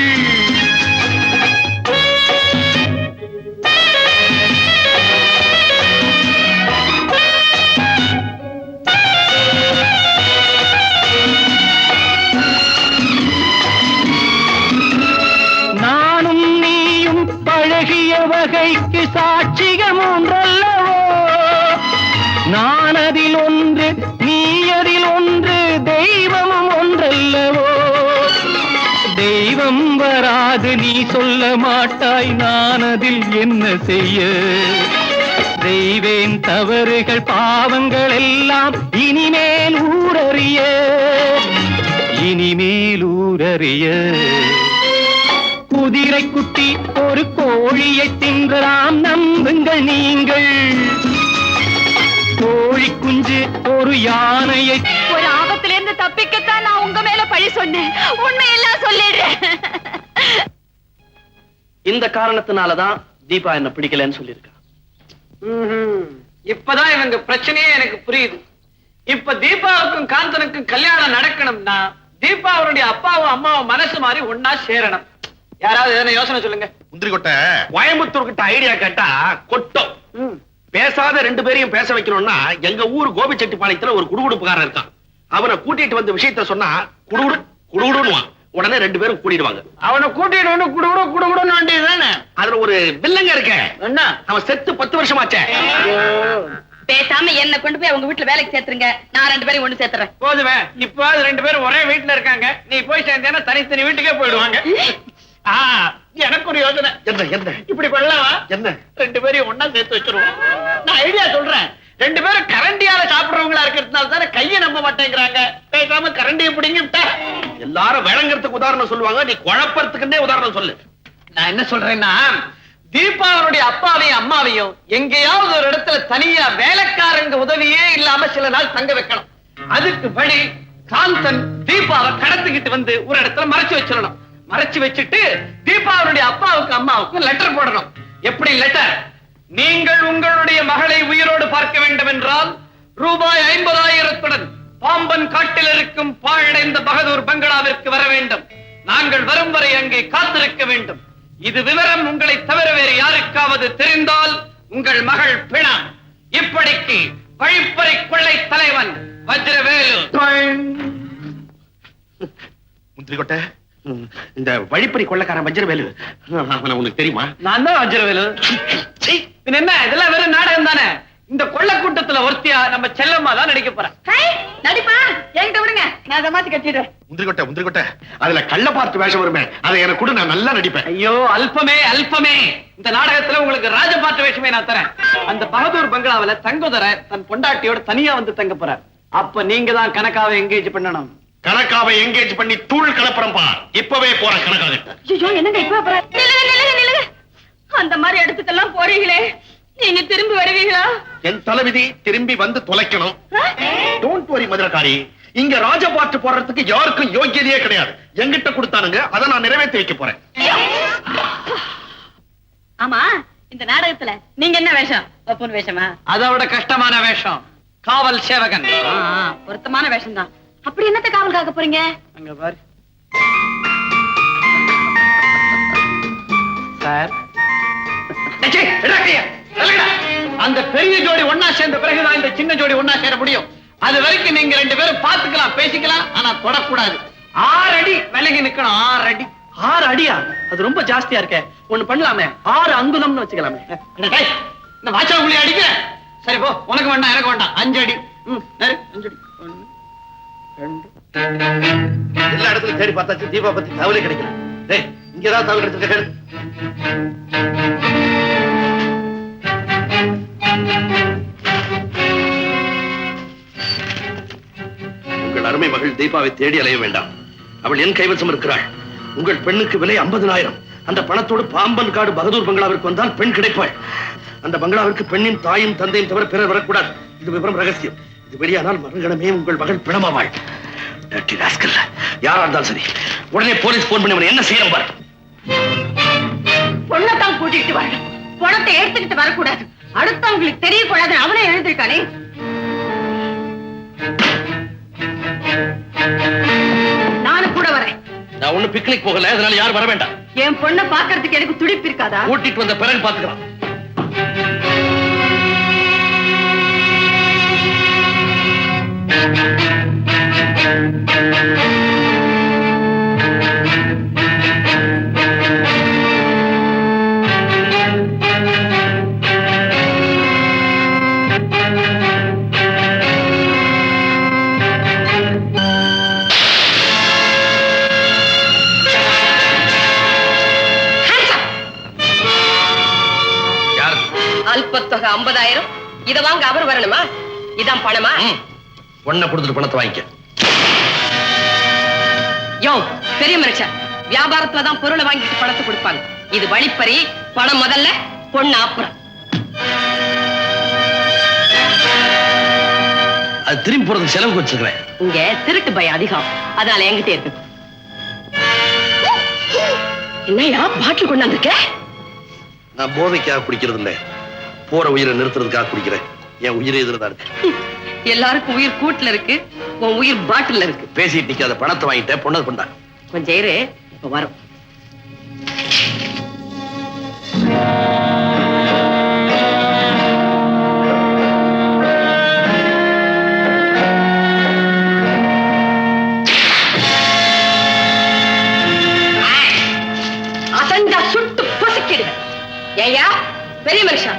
நானும் நீயும் பழகிய வகைக்கு சாட்சியம் ஒன்றல்லவோ. நான் அதில் ஒன்று, நீ அதில் ஒன்று, தெய்வமும் ஒன்றல்லவோ. தெய்வம் வரா சொல்ல மாட்டாய், நான் அதில் என்ன செய்ய? செய்வேன் தவறுகள் பாவங்கள் எல்லாம் இனிமேல் ஊரறிய, இனிமேல் ஊரறிய. குதிரை குட்டி ஒரு கோழியை தின்றலாம், நம்புங்கள் நீங்கள். கோழி குஞ்சு ஒரு யானையை. ஒரு ஆபத்துல இருந்து தப்பிக்கத்தான் நான் உங்க மேல பழி சொன்னேன், உண்மையெல்லாம் சொல்லிடுறேன். இந்த காரணத்தினாலதான் தீபா என்ன பிடிக்கலன்னு சொல்லியிருக்கா. இப்பதான் இவங்க பிரச்சனையே எனக்கு புரியுது. இப்ப தீபாவுக்கும் காந்தனுக்கும் கல்யாணம் நடக்கணும்னா தீபா அவருடைய அப்பாவும் அம்மாவும் மனசு மாதிரி ஒன்னா சேரணும். யாராவது எதனா யோசனை சொல்லுங்க. முந்திரி கொட்டை கோயம்புத்தூர் கிட்ட ஐடியா கேட்டா கொட்டும். பேசாத ரெண்டு பேரையும் பேச வைக்கணும்னா எங்க ஊர் கோபிச்செட்டிப்பாளையத்துல ஒரு குடுகுடுப்புக்காரன் இருக்கான். அவனை கூட்டிட்டு வந்து விஷயத்த சொன்னா குடுகுடு குடுகுடுன்னுவான். உடனே ரெண்டு பேரும் கூட்டிடுவாங்க. அவனை கூட்டிட்டு வந்து குடுகுடு குடுகுடுன்னு வேண்டியதுதானே. அதுல ஒரு வில்லங்க இருக்க. என்ன? அவன் செத்து 10 வருஷமாச்சே. பேசாம என்ன கொண்டு போய் அவங்க வீட்டுல வேலைக்கு சேர்த்துருங்க, நான் 2 பேரையும் ஒண்ணு சேர்த்துறேன். போதுமே. இப்போ 2 பேரும் ஒரே வீட்டுல இருக்காங்க, நீ போய் சேர்ந்தேன்னா தனித்தனி வீட்டுக்கே போயிடுவாங்க. எனக்கு ஒரு யோசனை. என்ன என்ன இப்படி பண்ணலாமா? என்ன? 2 பேரையும் ஒன்னா சேர்த்து வச்சிருவோம். நான் ஐடியா சொல்றேன். 2 பேரும் கரண்டியால சாப்பிடுறவங்களா இருக்கிறதுனால தானே கையை நம்ப மாட்டேங்கிறாங்க. பேசாம கரண்டியை பிடிங்கிட்டா எல்லாரும் விளங்குறதுக்கு உதாரணம் சொல்லுவாங்க, நீ குழப்பறதுக்குன்னே உதாரணம் சொல்லு. நான் என்ன சொல்றேன்னா, தீபாவனுடைய அப்பாவையும் அம்மாவையும் எங்கேயாவது ஒரு இடத்துல தனியா வேலைக்காரங்க உதவியே இல்லாம சில நாள் தங்க வைக்கணும். அதுக்கு வழி காந்தன் தீபாவை கடத்திக்கிட்டு வந்து ஒரு இடத்துல மறைச்சு வச்சிடணும். மறைச்சு வச்சுட்டு தீபாவனுடைய அப்பாவுக்கு அம்மாவுக்கு லெட்டர் போடணும். எப்படி லெட்டர்? நீங்கள் உங்களுடைய மகளை உயிரோடு பார்க்க வேண்டும் என்றால் ரூபாய் 50,000 பாம்பன் காட்டில் இருக்கும் பாழடைந்த பகதூர் பங்களாவிற்கு வர வேண்டும். நாங்கள் வரும் வரை அங்கே காத்திருக்க வேண்டும். இது விவரம் உங்களை தவிர வேறு யாருக்காவது தெரிந்தால் உங்கள் மகள் பிணா. இப்படிக்கு வழிப்பறை கொள்ளை தலைவன் வஜ்ரவேலு. முந்திரி கொட்டை, இந்த வழிப்பறி கொள்ளக்காரன் வஜ்ரவேலு அவனை உனக்கு தெரியுமா? நான் தான் வஜ்ரவேலு. என்ன இதெல்லாம் வெறும் நாடகம் தானே. இந்த கொள்ள கூட்டத்துல ஒருத்தியா நம்ம செல்லம்மா தான் நடிக்க போறேன். நடிப்பா என்கிட்ட விடுங்க, நான் அதை மாத்தி கட்டிடுறேன். முந்திரி கொட்டை அதுல கள்ள பார்த்து வேஷம் வருமே, அதை எனக்கு கூட நான் நல்லா நடிப்பேன். ஐயோ அல்பமே அல்பமே. இந்த நாடகத்துல உங்களுக்கு ராஜபாட்டு வேஷமே நான் தரேன். அந்த பகதூர் பங்களாவில தங்குதர தன் பொண்டாட்டியோட தனியா வந்து தங்க போறார். அப்ப நீங்க தான் கணக்காவை எங்கேஜ் பண்ணணும். கணக்காவை எங்கேஜ் பண்ணி தூள் கலப்பறம் பா. இப்பவே போறேன் கணக்காக. ஐயோ என்னங்க இப்ப போற? நில்லுங்க. அந்த மாதிரி இடத்துக்கெல்லாம் போறீங்களே, நீங்க திரும்பி வருவீங்களா? என் தலைவிதி திரும்பி வந்து தொலைக்கணும். டோன்ட் வரி மதுரக்காரி, இங்க ராஜபாட்டு போடுறதுக்கு யாருக்கும் யோகியதையே கிடையாது. எங்கிட்ட கொடுத்தானுங்க, அதை நான் நிறைவேற்றி வைக்க போறேன். ஆமா, இந்த நாடகத்துல நீங்க என்ன வேஷம்? ஒப்புன் வேஷமா? அதோட கஷ்டமான வேஷம் காவல் சேவகன். பொருத்தமான வேஷம் தான். அப்படி என்னத்த காவல் காக்க போறீங்க? அங்க பாரு சார். அந்த பெரிய ஜோடி ஒன்னா சேர்ந்த பிறகுதான் இந்த சின்ன ஜோடி ஒன்னா சேர முடியும். அது வரைக்கும் நீங்க 2 பேரும் பாத்துக்கலாம், பேசிக்கலாம், ஆனா தொடக்கூடாது. 6 அடி விலகி நிக்கணும். 6 அடி. 6 அடியா? அது ரொம்ப ஜாஸ்தியா இருக்கே. ஒண்ணு பண்ணலாமே, 6 அங்குலம்னு வச்சுக்கலாமே. இந்த வாச்சா புள்ளி அடிக்க. சரி போ, உனக்கு வேண்டாம் எனக்கு வேண்டாம். 5 அடி. 5 அடி. 1 2. எல்லா இடத்துலயும் தேடி பார்த்தாச்சு, தீபா பத்தி தகவலே கிடைக்கல. டேய், இங்கதான் தகவல் கிடைச்சிருக்க. உங்கள் அருமை மகள் தீபாவை தேடி அலைய வேண்டாம். அவள் என் கைவசம் இருக்கிறாள். உங்கள் பெண்ணுக்கு விலை 50,000. அந்த பணத்தோடு பாம்பன் காடு பகதூர் பங்களாவிற்கு வந்தால் பெண் கிடைப்பாள். அந்த பங்களாவிற்கு பெண்ணின் தாயும் தந்தையும் தவிர பிறர் வரக்கூடாது. இது விவரம் ரகசியம். இது வெளியானால் மறுகணமே உங்கள் மகள் பிணமாவாள். யாரா இருந்தாலும் சரி, உடனே போலீஸ் போன் பண்ணி என்ன செய்யணும் பாரு. பொண்ணத்தான் கூட்டிட்டு வரணும், பணத்தை எடுத்துக்கிட்டு வரக்கூடாது. அடுத்தவங்களுக்கு தெரியக்கூடாது. அவனே எழுதிருக்கானே. நானும் கூட வரேன். நான் ஒண்ணு பிக்னிக் போகல, அதனால யாரும் வர வேண்டாம். என் பொண்ணை பாக்குறதுக்கு எனக்கு துடிப்பு இருக்காதா? கூட்டிட்டு வந்த பிறகு பாத்துக்கலாம். ஓமத்தொகை 50,000. இத வாங்க அவர் வரணுமா? இதான் பணமா? பொண்ணை கொடுத்துட்டு பணத்தை வாங்கிக்க. யோ பெரிய மனுஷன், வியாபாரத்துலதான் பொருளை வாங்கிட்டு பணத்தை கொடுப்பாங்க. இது வழிப்பறி. பணம் முதல்ல, பொண்ணு அப்புறம். அது திரும்பி போறதுக்கு செலவுக்கு வச்சிருக்கிறேன். இங்க திருட்டு பயம் அதிகம், அதனால என்கிட்ட இருக்கு. என்னையா பாட்டில் கொண்டாந்துருக்க? நான் போதைக்காக குடிக்கிறது இல்ல, போற உயிரை நிறுத்துறதுக்காக குடிக்கிறேன். என் உயிரை எதிர்தான் இருக்கு. எல்லாருக்கும் உயிர் கூட்டுல இருக்கு, உன் உயிர் பாட்டில் இருக்கு. பேசிட்டு நிக்காத, பணத்தை வாங்கிட்டேன், பொண்ணை கொண்டா. கொஞ்சம் இரு, இப்ப வரும். அசஞ்சா சுட்டு பொசுக்கிடுவேன். ஏயா பெரிய மனுஷா,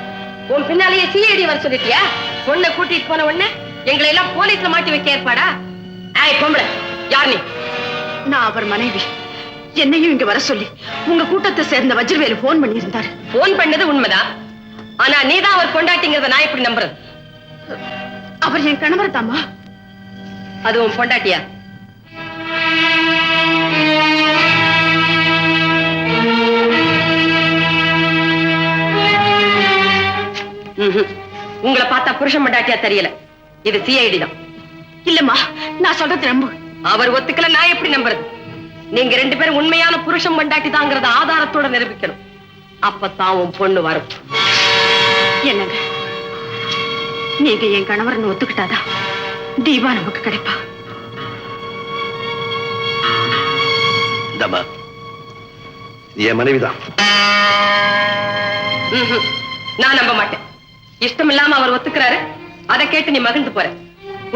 உன் பின்னாலேயே சிஐடி வர சொல்லிட்டியா? பொண்ணை கூட்டிட்டு போன உடனே எங்களை எல்லாம் போலீஸ்ல மாட்டி வைக்க ஏற்பாடா? ஏய் பொம்பளை, யார் நீ? நான் அவர் மனைவி. என்னையும் இங்க வர சொல்லி உங்க கூட்டத்தை சேர்ந்த வஜ்ரவேலு போன் பண்ணி இருந்தார். போன் பண்ணது உண்மைதான், ஆனா நீதான் அவர் கொண்டாட்டிங்கிறத நான் எப்படி நம்புறது? அவர் என் கணவர் தாமா. அது உன் பொண்டாட்டியா? உங்களை பார்த்தா புருஷன் பொண்டாட்டியா தெரியல. இது சிஐடி தான். இல்லம்மா, நான் சொல்றது நம்பு. அவர் ஒத்துக்கல, நான் எப்படி நம்புறது? நீங்க 2 பேரும் உண்மையான புருஷன் பொண்டாட்டி தாங்கிறத ஆதாரத்தோட நிரூபிக்கணும். அப்பதான் உன் பொண்ணு வரும். என்னங்க, நீங்க என் கணவர்னு ஒத்துக்கிட்டாதான் தீபா நமக்கு கிடைப்பா. என் மனைவிதான். நான் நம்ப மாட்டேன். இஷ்டம் இல்லாம அவர் ஒத்துக்கிறாரு, அதை கேட்டு நீ மகிழ்ந்து போற.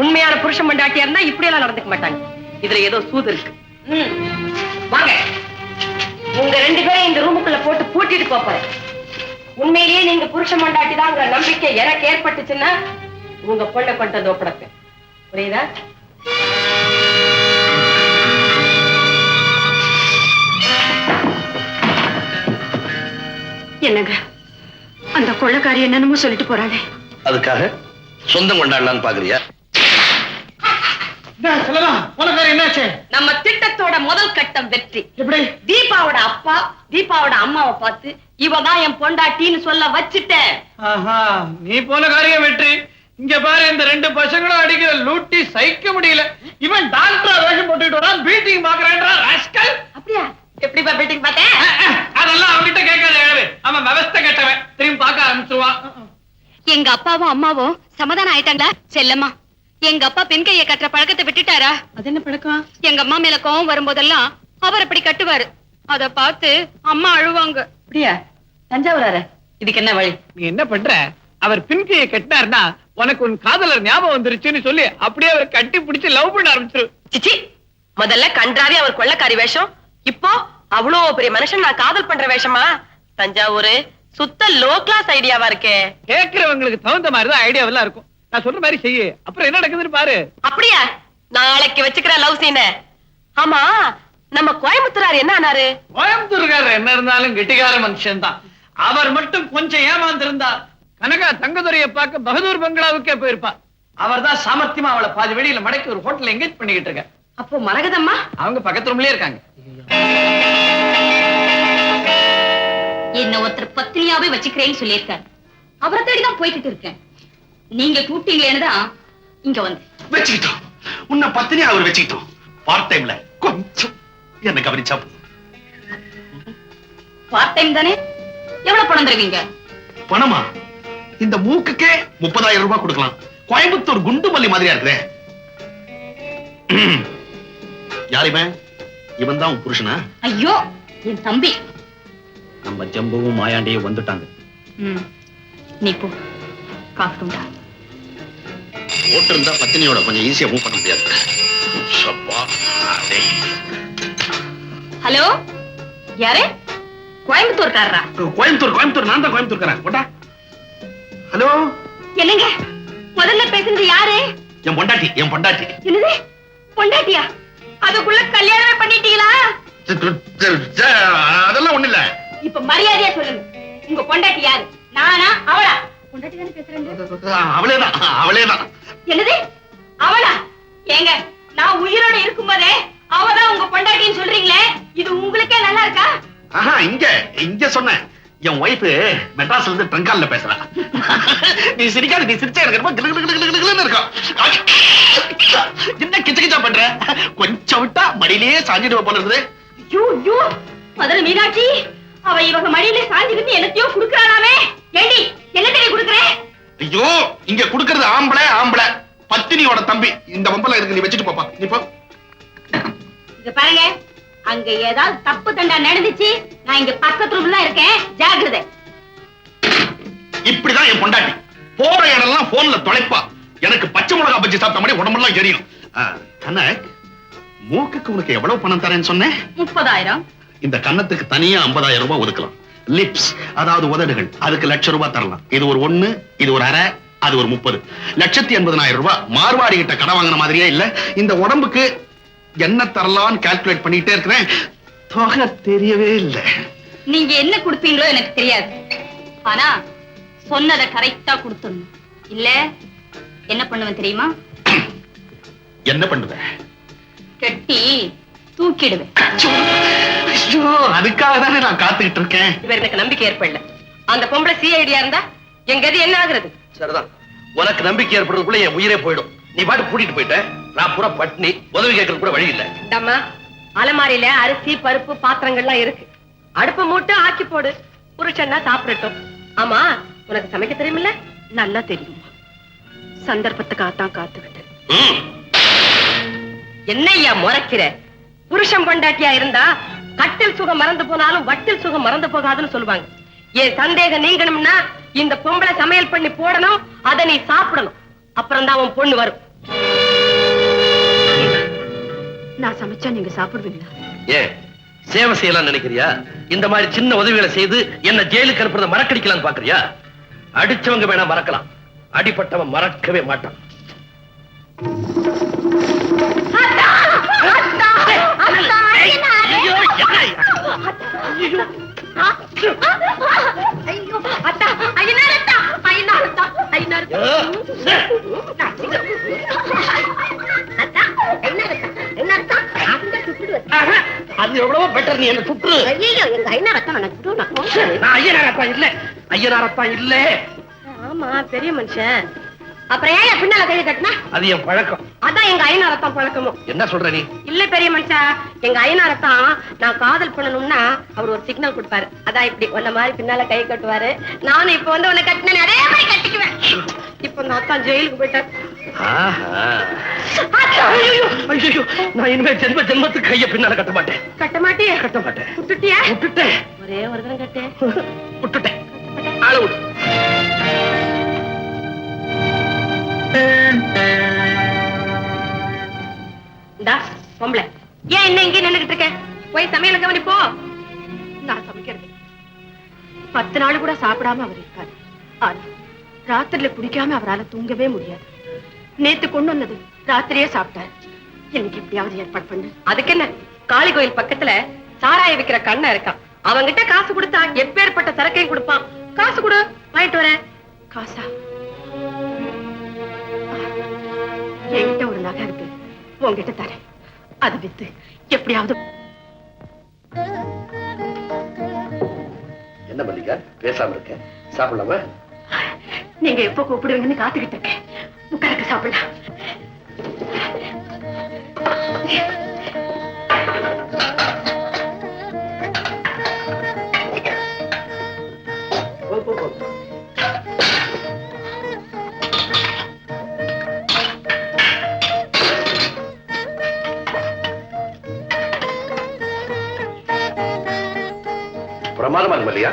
உண்மையான புருஷன் பொண்டாட்டியா இருந்தா இப்படி எல்லாம் நடந்துக்க மாட்டாங்க. இதுல ஏதோ சூது இருக்கு. வாங்க, உங்க 2 பேரும் இந்த ரூமுக்குள்ள போட்டு பூட்டிட்டு போறேன். உண்மையிலேயே நீங்க புருஷன் பொண்டாட்டி தாங்கிற நம்பிக்கை எனக்கு ஏற்பட்டுச்சுன்னா உங்க பொண்ணை கொண்டு வந்து ஒப்படைப்பேன். புரியுதா? என்னங்க, அந்த கொள்ளைக்காரி என்னன்னு சொல்லிட்டு போறானே, அதுக்காக சொந்தம் கொண்டாடலான்னு பாக்குறியா? என்னாச்சு? நம்ம திட்டத்தோட முதல் கட்டம் வெற்றி. எப்படி? தீபாவோட அப்பா தீபாவோட அம்மாவை பார்த்து இவதான் என் பொண்டாட்டின்னு சொல்ல வச்சுட்டேன். நீ போன காரியம் வெற்றி. இங்க பாரு, இந்த 2 பசங்களும் அடிக்கிற லூட்டி சகிக்க முடியல. இவன் டாக்டரா வேஷம் போட்டுட்டு வரான், பீட்டிங் பாக்குறேன்றா ராஸ்கல். அப்படியா? எப்படிப்பா பீட்டிங் பார்த்தேன்? அதெல்லாம் அவன்கிட்ட கேட்காத எழுது. அவன் விவஸ்தை கட்டவன், திரும்பி பார்க்க ஆரம்பிச்சுவான். எங்க அப்பாவும் அம்மாவும் சமாதானம் ஆயிட்டாங்களா? செல்லம்மா, எங்க அப்பா பெண் கையை கட்டுற பழக்கத்தை விட்டுட்டாரா? அது என்ன பழக்கம்? எங்க அம்மா மேல கோவம் வரும்போதெல்லாம் அவர் அப்படி கட்டுவாரு. அத பார்த்து அம்மா அழுவாங்க. அப்படியா? தஞ்சாவூரார, இதுக்கு என்ன வழி? நீ என்ன பண்ற? அவர் பின்கையை கட்டினார்னா உனக்கு உன் காதலர் ஞாபகம் வந்துருச்சுன்னு சொல்லி அப்படியே அவர் கட்டி பிடிச்சு லவ் பண்ண ஆரம்பிச்சிரு. சிச்சி, முதல்ல கன்றாவி அவர் கொள்ளைக்காரி வேஷம், இப்போ அவ்வளோ பெரிய மனுஷன் நான் காதல் பண்ற வேஷமா? தஞ்சாவூர் சுத்த லோ கிளாஸ் ஐடியாவா இருக்கே. கேட்கிறவங்களுக்கு தகுந்த மாதிரிதான் ஐடியாவெல்லாம் இருக்கும். நான் சொல்ற மாதிரி செய்ய, அப்புறம் என்ன நடக்குதுன்னு பாரு. அப்படியா? நாளைக்கு வச்சுக்கிற லவ் சீன. ஆமா, நம்ம கோயம்புத்தூரார் என்ன ஆனாரு? கோயம்புத்தூர்காரர் என்ன இருந்தாலும் கெட்டிக்கார மனுஷன் தான். அவர் மட்டும் கொஞ்சம் ஏமாந்திருந்தா கனகா தங்கதுரையை பார்க்க பகதூர் பங்களாவுக்கே போயிருப்பா. அவர் தான் சாமர்த்தியமா அவளை பாதி வெளியில மடக்கி ஒரு ஹோட்டல் எங்கேஜ் பண்ணிக்கிட்டு இருக்க. அப்போ மரகதம்மா அவங்க பக்கத்து ரூம்லயே இருக்காங்க. என்ன ஒருத்தர் பத்தினியாவே வச்சுக்கிறேன்னு சொல்லியிருக்காரு. அவரை தேடிதான் போய்கிட்டு இருக்கேன். நீங்க கூப்பிட்டீங்களேன்னு தான் இங்க வந்து வச்சுக்கிட்டோம். உன்னை பத்தினி அவர் வச்சுக்கிட்டோம். பார்ட் டைம்ல கொஞ்சம் என்ன கவனிச்சா பார்ட் டைம் தானே? எவ்வளவு பணம் தருவீங்க? பணமா? இந்த மூக்குக்கே 30,000 ரூபாய் கொடுக்கலாம். கோயம்புத்தூர் குண்டு மல்லி மாதிரியா இருக்கிறேன். யாருமே இவன் தான் புருஷனா? ஐயோ, என் தம்பி. நம்ம ஜம்புவும் மாயாண்டியும் வந்துட்டாங்க. நீ போ, காஃபி உண்டா? ஓட்டு இருந்தா பத்தினியோட கொஞ்சம் ஈஸியா மூவ் பண்ண முடியாது. ஹலோ, யாரு? கோயம்புத்தூர்காரரா? கோயம்புத்தூர் நான் தான் கோயம்புத்தூர்காரன். போட்டா. ஹலோ, என்னங்க முதல்ல பேசுறது யாரு? என் பொண்டாட்டி. என்னது பொண்டாட்டியா? அதுக்குள்ள கல்யாணமே பண்ணிட்டீங்களா? அதெல்லாம் ஒண்ணு இல்ல. இப்ப மரியாதையா சொல்லுங்க, உங்க பொண்டாட்டி யாரு? நானா அவளா? பொண்டாட்டி தானே பேசுறேன். அவளேதான். என்னது அவளா? ஏங்க நான் உயிரோட இருக்கும்போதே அவதான் உங்க பொண்டாட்டின்னு சொல்றீங்களே, இது உங்களுக்கே நல்லா இருக்கா? ஆஹா, இங்க சொன்னேன். என் ஒய்ஃப் மெட்ராஸ்ல இருந்து ட்ரங்கால்ல பேசுறா. நீ சிரிக்காது, நீ சிரிச்சா எனக்கு இருக்கும். என்ன கிச்சகிச்சா பண்ற? கொஞ்சம் விட்டா மடியிலேயே சாஞ்சிடுவ போல இருக்குது. ஐயோ மதுரை மீனாட்சி, அவ இவங்க மடியில சாஞ்சிருந்து எனத்தையோ குடுக்கறானாமே. ஏண்டி என்ன தெரிய குடுக்கற? ஐயோ, இங்க குடுக்கறது ஆம்பளை பத்தினியோட தம்பி. இந்த வம்பல இருக்கு, நீ வச்சுட்டு போப்பா. நீ போ. இங்க பாருங்க, அங்க ஏதாவது தப்பு தண்டா நடந்துச்சு, நான் இங்க பக்கத்து ரூம்ல தான் இருக்கேன், ஜாக்கிரதை. இப்படிதான் என் பொண்டாட்டி போற இடம்லாம் போன்ல தொலைப்பா. எனக்கு பச்சை மிளகா பஜ்ஜி சாப்பிட்ட மாதிரி உடம்பெல்லாம் எரியும். கனக், மூக்குக்கு உனக்கு எவ்வளவு பணம் தரேன்னு சொன்னேன்? 30,000. இந்த கன்னத்துக்கு தனியா 50,000 ரூபாய் ஒதுக்கலாம். லிப்ஸ், அதாவது உதடுகள், அதுக்கு 1,00,000 ரூபாய் தரலாம். இது ஒரு 1, இது ஒரு அரை, அது ஒரு 30. 1,80,000 ரூபாய். மார்வாடி கிட்ட கடை வாங்கின மாதிரியே இல்ல. இந்த உடம்புக்கு என்ன தரலாம்னு கால்குலேட் பண்ணிட்டே இருக்கிறேன். தொகை தெரியவே இல்லை. நீங்க என்ன கொடுப்பீங்களோ எனக்கு தெரியாது, ஆனா சொன்னதை கரெக்டா கொடுத்துடணும். இல்ல என்ன பண்ணுவேன் தெரியுமா? என்ன பண்ணுவேன்? கட்டி தூக்கிடுவேன். அதுக்காக தானே நான் காத்துக்கிட்டு இருக்கேன். இவர் எனக்கு நம்பிக்கை ஏற்படல. அந்த பொம்பளை சிஐடியா இருந்தா என் கதி என்ன ஆகுறது? சரிதான், உனக்கு நம்பிக்கை ஏற்படுறதுக்குள்ள என் உயிரே போயிடும். நீ பாட்டு கூட்டிட்டு போயிட்ட, நான் பூரா பட்னி, உதவி கேட்கறது கூட வழி இல்ல. அம்மா, அலமாரியில அரிசி பருப்பு பாத்திரங்கள்லாம் இருக்கு, அடுப்பு மூட்டு ஆக்கி போடு, புருஷன்னா சாப்பிடட்டும். ஆமா, உனக்கு சமைக்க தெரியுமில்ல? நல்லா தெரியும். சந்தர்ப்பத்துக்காகத்தான் காத்துக்கிட்டு. என்னையா முறைக்கிற? புருஷன் பொண்டாட்டியா இருந்தா கட்டில் சுகம் மறந்து போனாலும் வட்டில் சுகம் மறந்து போகாதுன்னு சொல்லுவாங்க. என் சந்தேகம் நீங்கணும்னா இந்த பொம்பளை சமையல் பண்ணி போடணும், அதை நீ சாப்பிடணும். அப்புறம் தான் உன் பொண்ணு வரும். நான் சமைச்சா நீங்க சாப்பிடுவீங்களா? ஏன் சேவை செய்யலாம் நினைக்கிறியா? இந்த மாதிரி சின்ன உதவிகளை செய்து என்ன ஜெயிலுக்கு அனுப்புறத மறக்கடிக்கலாம்னு பாக்குறியா? அடிச்சவங்க வேணா மறக்கலாம், அடிப்பட்டவன் மறக்கவே மாட்டான். அது எவ்வளவோ பெட்டர். நீ என்ன சுற்று. எங்க ஐநாரத்தான் ஐயனாரத்தான் இல்ல, ஐயனாரத்தான் இல்ல. ஆமா, பெரிய மனுஷன். அப்புறம் ஏன் பின்னால கை கட்டினா? அது என் பழக்கம். அதான் எங்க ஐநாரத்தான் பழக்கமும். என்ன சொல்ற நீ? இல்ல பெரிய மனுஷா, எங்க ஐநாரத்தான் நான் காதல் பண்ணணும்னா அவர் ஒரு சிக்னல் கொடுப்பாரு. அதான் இப்படி உன்ன மாதிரி பின்னால கை கட்டுவாரு. நானும் இப்ப வந்து உன்னை கட்டினேன், அதே மாதிரி கட்டிக்குவேன். இப்ப நான் அத்தான் ஜெயிலுக்கு போயிட்டேன். நான் இனிமே ஜென்மத்துக்கு கைய பின்னால கட்ட மாட்டேன். கட்ட மாட்டியே? கட்ட மாட்டேன். விட்டுட்டியா? விட்டுட்டேன். ஒரே ஒரு தினம் கட்டு. விட்டுட்டேன். ஆள விட்டு. பொம்பளை ஏன் என்ன இங்கே நின்னுகிட்டு இருக்க? போய் சமையல கவனிப்போ. நான் சமைக்கிறது 10 நாள் கூட சாப்பிடாம அவர் இருக்காரு. ஆனா ராத்திரில குடிக்காம அவரால் தூங்கவே முடியாது. நேத்து கொண்டு வந்தது ராத்திரியே சாப்பிட்டாரு. எனக்கு எப்படியாவது ஏற்பாடு பண்ணு. அதுக்கு என்ன, காளி கோயில் பக்கத்துல சாராய விக்கிற கண்ண இருக்கான், அவங்கிட்ட காசு கொடுத்தா எப்பேற்பட்ட சரக்கையும் கொடுப்பான். காசு கொடு, வாங்கிட்டு வரேன். காசா? என்கிட்ட ஒரு நகை இருக்கு, உங்ககிட்ட தரேன். அது வித்து எப்படியாவது. என்ன மல்லிகா பேசாம இருக்க? சாப்பிடலாமா? நீங்க எப்ப கூப்பிடுவீங்கன்னு காத்துக்கிட்டு இருக்கேன். உட்காருக்கு சாப்பிடலாம். பிரமாதமா இருக்கு மல்லிகா.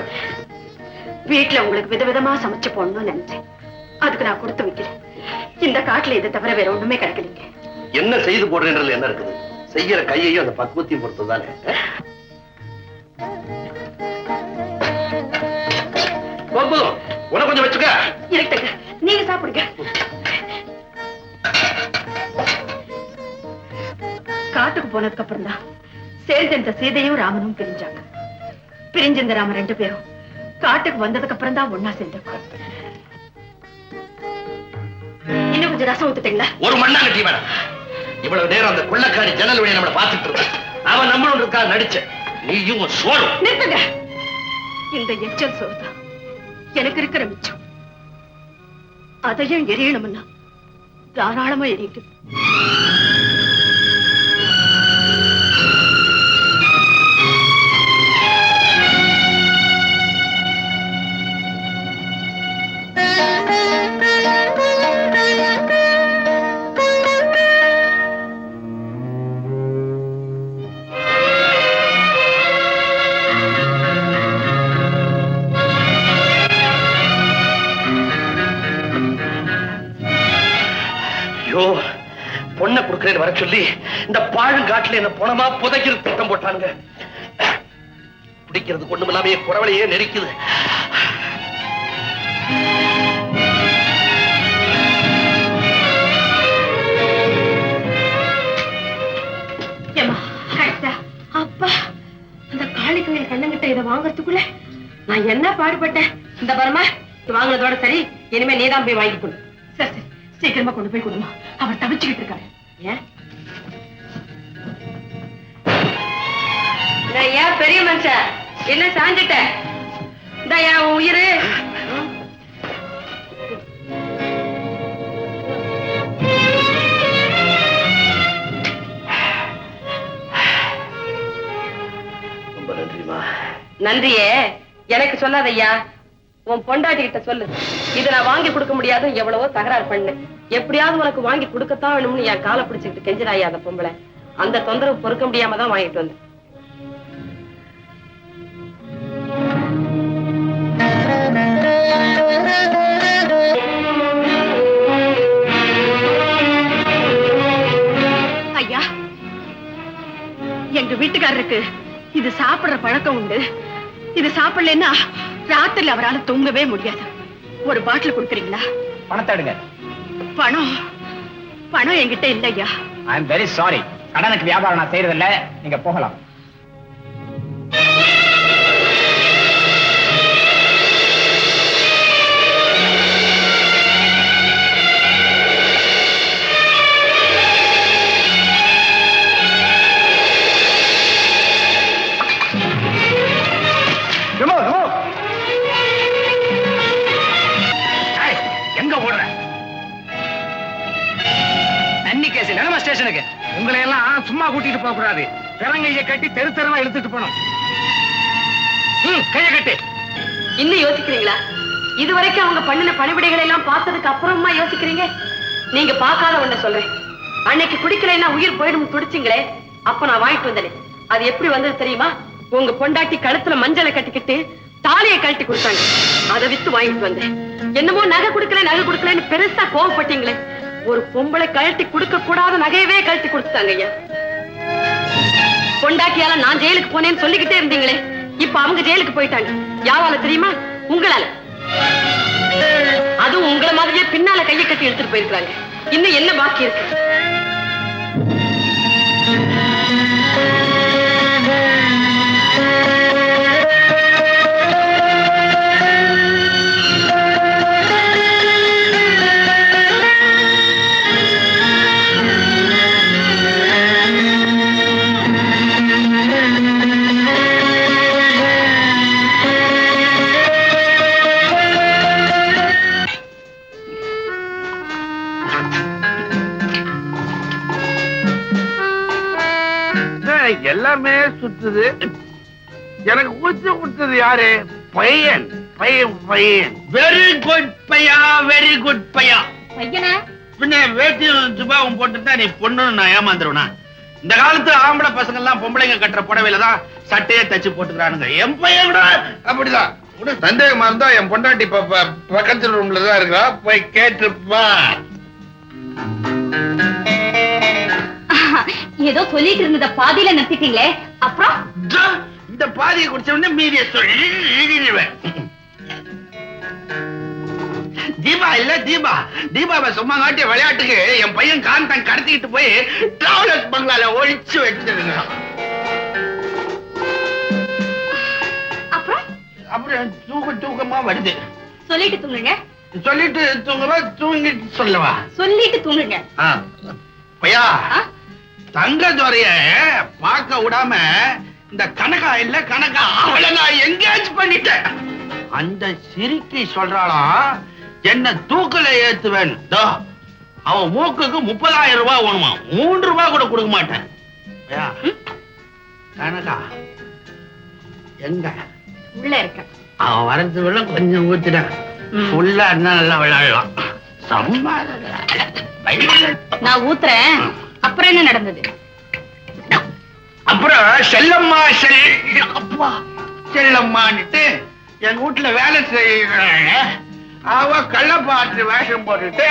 வீட்டுல உங்களுக்கு விதவிதமா சமைச்சு போடணும்னு நினைச்சேன். அதுக்கு நான் கொடுத்து வைக்கிறேன். இந்த காட்டுல இதை தவிர வேற ஒண்ணுமே கிடைக்கலீங்க. என்ன செய்து போடுறேன்றது என்ன இருக்குது? செய்யற கையையும் அந்த பக்குவத்தையும் பொறுத்து தானே. உன கொஞ்சம் வச்சுக்க. இருக்கட்டுங்க, நீங்க சாப்பிடுங்க. காட்டுக்கு போனதுக்கு அப்புறம் தான் சேர்ந்த சீதையும் ராமனும் பிரிஞ்சாங்க. பிரிஞ்சிருந்த ராம 2 பேரும் காட்டுக்கு வந்ததுக்கு அப்புறம் தான் ஒன்னா சேர்ந்தாங்க. கொஞ்சம் ரசம் ஊத்துட்டீங்களா? ஒரு மண்ணாங்கட்டி மேடம். இவ்வளவு நேரம் அந்த கொள்ளக்காரி ஜன்னல் வழியை நம்மளை பார்த்துட்டு இருந்தா. அவன் நம்மளோட இருக்கா நடிச்ச. நீயும் சோறு. நிறுத்துங்க. இந்த எச்சல் சோறுதான் எனக்கு இருக்கிற மிச்சம். அதையும் எரியணும்னா தாராளமா எரியுது. பொண்ணை கொடுக்கிறேன் வர சொல்லி இந்த பாழுங்காட்டுல என்ன பணமா புதைக்கிற திட்டம் போட்டாங்க. பிடிக்கிறது கொண்டு இல்லாம குறவளையே நெரிக்குது. அப்பா, அந்த காளி கோயில் கண்ணங்கிட்ட இதை வாங்கறதுக்குள்ள நான் என்ன பாடுபட்டேன். இந்த பரமா வாங்கினதோட சரி, இனிமே நீதான் போய் வாங்கி கொடு. சரி சரி, சீக்கிரமா கொண்டு போய் கொடுமா. அவர் தவிச்சுக்கிட்டு இருக்காரு. ஏன் பெரிய மனுஷன் என்ன சாஞ்சிட்ட? இந்த என் உயிரு நன்றியே எனக்கு சொல்லாத ஐயா. உன் பொண்டாட்டி கிட்ட சொல்லு, இதை நான் வாங்கி கொடுக்க முடியாது, எவ்வளவோ தகராறு பண்ணு. எப்படியாவது உனக்கு வாங்கி கொடுக்கத்தான் வேணும்னு என் காலை பிடிச்சிக்கிட்டு கெஞ்சிராயா அந்த பொம்பளை. அந்த தொந்தரவு பொறுக்க முடியாம தான் வாங்கிட்டு வந்தேன். ஐயா, எங்க வீட்டுக்காரருக்கு இது சாப்பிடுற பழக்கம் உண்டு. இது சாப்பிடலன்னா ராத்திரில அவரால் தூங்கவே முடியாது. ஒரு பாட்டில் கொடுக்குறீங்களா? பணத்தை எடுங்க. பணம் என்கிட்ட இல்லையா. I am very sorry. கடனுக்கு வியாபாரம் நான் செய்யறதில்ல. நீங்க போகலாம். உங்களை எல்லாம் சும்மா கூட்டிட்டு போக கூடாது. திறங்கைய கட்டி தெரு தெருவா இழுத்துட்டு போனோம். கைய கட்டு. இன்னும் யோசிக்கிறீங்களா? இதுவரைக்கும் அவங்க பண்ணின பணிவிடைகளை எல்லாம் பார்த்ததுக்கு அப்புறமா யோசிக்கிறீங்க? நீங்க பார்க்காத ஒண்ணு சொல்றேன். அன்னைக்கு குடிக்கலைன்னா உயிர் போயிடும் துடிச்சிங்களே, அப்ப நான் வாங்கிட்டு வந்தேன். அது எப்படி வந்தது தெரியுமா? உங்க பொண்டாட்டி கழுத்துல மஞ்சளை கட்டிக்கிட்டு தாலியை கழட்டி கொடுத்தாங்க. அதை வித்து வாங்கிட்டு வந்தேன். என்னமோ நகை கொடுக்கலன்னு பெருசா கோவப்பட்டீங்களே. ஒரு பொம்பளை கழட்டி கொடுக்க கூடாத நகையவே கழட்டி கொடுத்தாங்க ஐயா. பொண்டாட்டியால நான் ஜெயிலுக்கு போனேன்னு சொல்லிக்கிட்டே இருந்தீங்களே, இப்ப அவங்க ஜெயிலுக்கு போயிட்டாங்க. யாவால தெரியுமா? உங்களால. அதுவும் உங்களை மாதிரியே பின்னால கையை கட்டி எடுத்துட்டு போயிருக்காங்க. இன்னும் என்ன பாக்கி இருக்கு? எல்லாமே சுத்துது. எனக்கு ஊச்சு கொடுத்தது யாரு? பையன் பையன் பையன். வெரி குட் பையா, வெரி குட் பையா. பையனா? பின்ன வேட்டியும் சுபாவும் போட்டுட்டா நீ பொண்ணுன்னு நான் ஏமாந்துருவனா? இந்த காலத்துல ஆம்பளை பசங்க எல்லாம் பொம்பளைங்க கட்டுற புடவையில தான் சட்டையே தச்சு போட்டுக்கிறானுங்க. என் பையன் கூட அப்படிதான். சந்தேகமா இருந்தா என் பொண்டாட்டி பக்கத்து ரூம்ல தான் இருக்கா, போய் கேட்டுப்பா. ஏதோ சொல்லிட்டு இருந்தத பாதியில நிறுத்திட்டீங்களே, அப்புறம்? இந்த பாதியை குடிச்ச உடனே மீதிய சொல்லிடுவேன். தீபா இல்ல தீபா, தீபாவை சும்மா காட்டிய விளையாட்டுக்கு என் பையன் காந்தன் கடத்திக்கிட்டு போய் டிராவலர்ஸ் பங்களால ஒழிச்சு வச்சிருங்க. அப்புறம் அப்புறம் தூக்கமா வருது. சொல்லிட்டு தூங்குங்க. சொல்லிட்டு தூங்கவா தூங்கிட்டு சொல்லவா? சொல்லிட்டு தூங்குங்க. பையா, தங்கதுரைய பார்க்க விடாம இந்த கனகா இல்ல கனகா அவளை நான் எங்கேஜ் பண்ணிட்டேன். அந்த சிரிக்கி சொல்றாளாம் என்ன தூக்கல ஏத்துவேன். அவன் மூக்குக்கு 30,000 ரூபாய் வேணுமா, 3 ரூபாய் கூட கொடுக்க மாட்டேன். கனகா எங்க? உள்ள இருக்க. அவன் வரதுக்குள்ள கொஞ்சம் ஊத்திட்டேன். ஃபுல்லா நல்லா விளையாடலாம். நான் ஊத்துறேன். அப்புறம் என்ன நடந்தது? அப்புறம் செல்லம்மா அப்பா செல்லம்மான்னுட்டு எங்க வீட்டுல வேலை செய்யறாங்க. அவ கள்ளப்பாட்டு வேஷம் போட்டுட்டு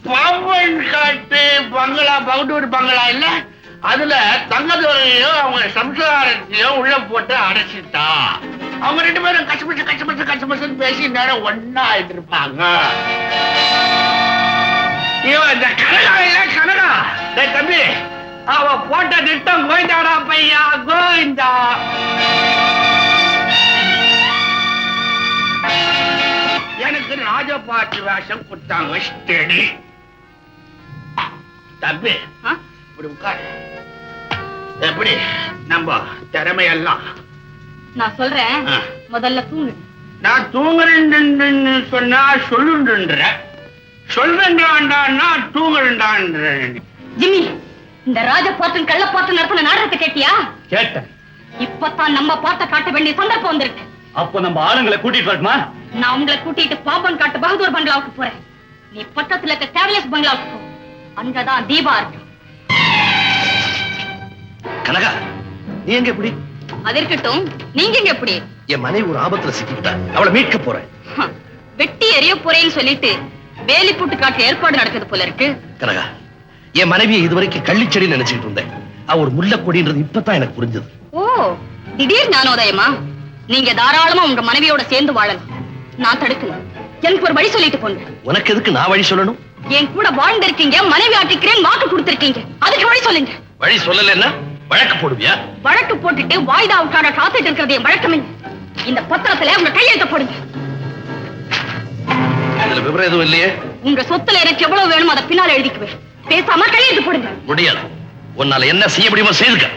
பாம்பன் காட்டு பங்களா, பகடூர் பங்களா இல்ல, அதுல தங்கதுரையும் அவங்க சம்சாரத்தையும் உள்ள போட்டு அடைச்சிட்டா. அவங்க 2 பேரும் கஷ்டப்பட்டு பேசி நேரம் ஒன்னா ஆயிட்டு இருப்பாங்க. இவன் இந்த கனகா இல்ல கனகா, தம்பி அவ போட்ட திட்டம் கோவிந்தாடா பையா, கோவிந்தா. எனக்கு ராஜபாட்டு வேஷம் கொடுத்தாங்க. ஸ்டெடி தம்பி, இப்படி உட்கார். எப்படி நம்ம திறமையெல்லாம்? நான் சொல்றேன், முதல்ல தூங்கு. நான் தூங்குறேன்னு சொன்னா சொல்லுன்ற, சொல்றேன்டான்னா தூங்குறேன்டான்ற. ஜிம்மி, இந்த ராஜபாட்டன் கள்ளப்பாட்டன் நடத்தின நாடகத்தை கேட்டியா? கேட்டேன். இப்பதான் நம்ம பாட்டை காட்ட வேண்டிய சந்தர்ப்பம் வந்திருக்கு. அப்போ நம்ம ஆளுங்களை கூட்டிட்டு வரட்டுமா? நான் உங்களை கூட்டிட்டு பாம்பன் காட்டு பகதூர் பங்களாவுக்கு போறேன். நீ பக்கத்துல இருக்க கேவலஸ் பங்களாவுக்கு போ. அங்கதான் தீபா இருக்கு. கனகா, நீ எங்க எப்படி? அது இருக்கட்டும், நீங்க எங்க எப்படி? என் மனைவி ஒரு ஆபத்துல சிக்கிக்கிட்டா, அவளை மீட்க போறேன். வெட்டி எரிய போறேன்னு சொல்லிட்டு வேலி போட்டு காட்டு ஏற்பாடு நடக்குது போல இருக்கு. கனகா, என் மனைவியை இதுவரைக்கும் கள்ளிச்செடி நினைச்சிட்டு இருந்தேன். அவ ஒரு முள்ளக்கொடின்றது இப்பதான் எனக்கு புரிஞ்சது. ஓ, திடீர் ஞானோதயமா? நீங்க தாராளமா உங்க மனைவியோட சேர்ந்து வாழலாம். நான் தடுக்கல. எனக்கு ஒரு வழி சொல்லிட்டு போங்க. உனக்கு எதுக்கு நான் வழி சொல்லணும்? என் கூட வாழ்ந்திருக்கீங்க, மனைவி ஆட்டிக்கிறேன் வாக்கு கொடுத்திருக்கீங்க, அதுக்கு வழி சொல்லுங்க. வழி சொல்லலன்னா வழக்கு போடுவியா? வழக்கு போட்டுட்டு வாய்தாவுக்கான காத்துட்டு இருக்கிறது என் வழக்கமே. இந்த பத்திரத்துல உங்க கையெழுத்த போடுங்க. இதுல விவரம் எதுவும் இல்லையே. உங்க சொத்துல எனக்கு எவ்வளவு வேணுமோ அதை பின்னால எழுதிக்குவேன். பேசாம கையெழுத்து போடுங்க. முடியாது. உன்னால என்ன செய்ய முடியுமோ செய்துக்க.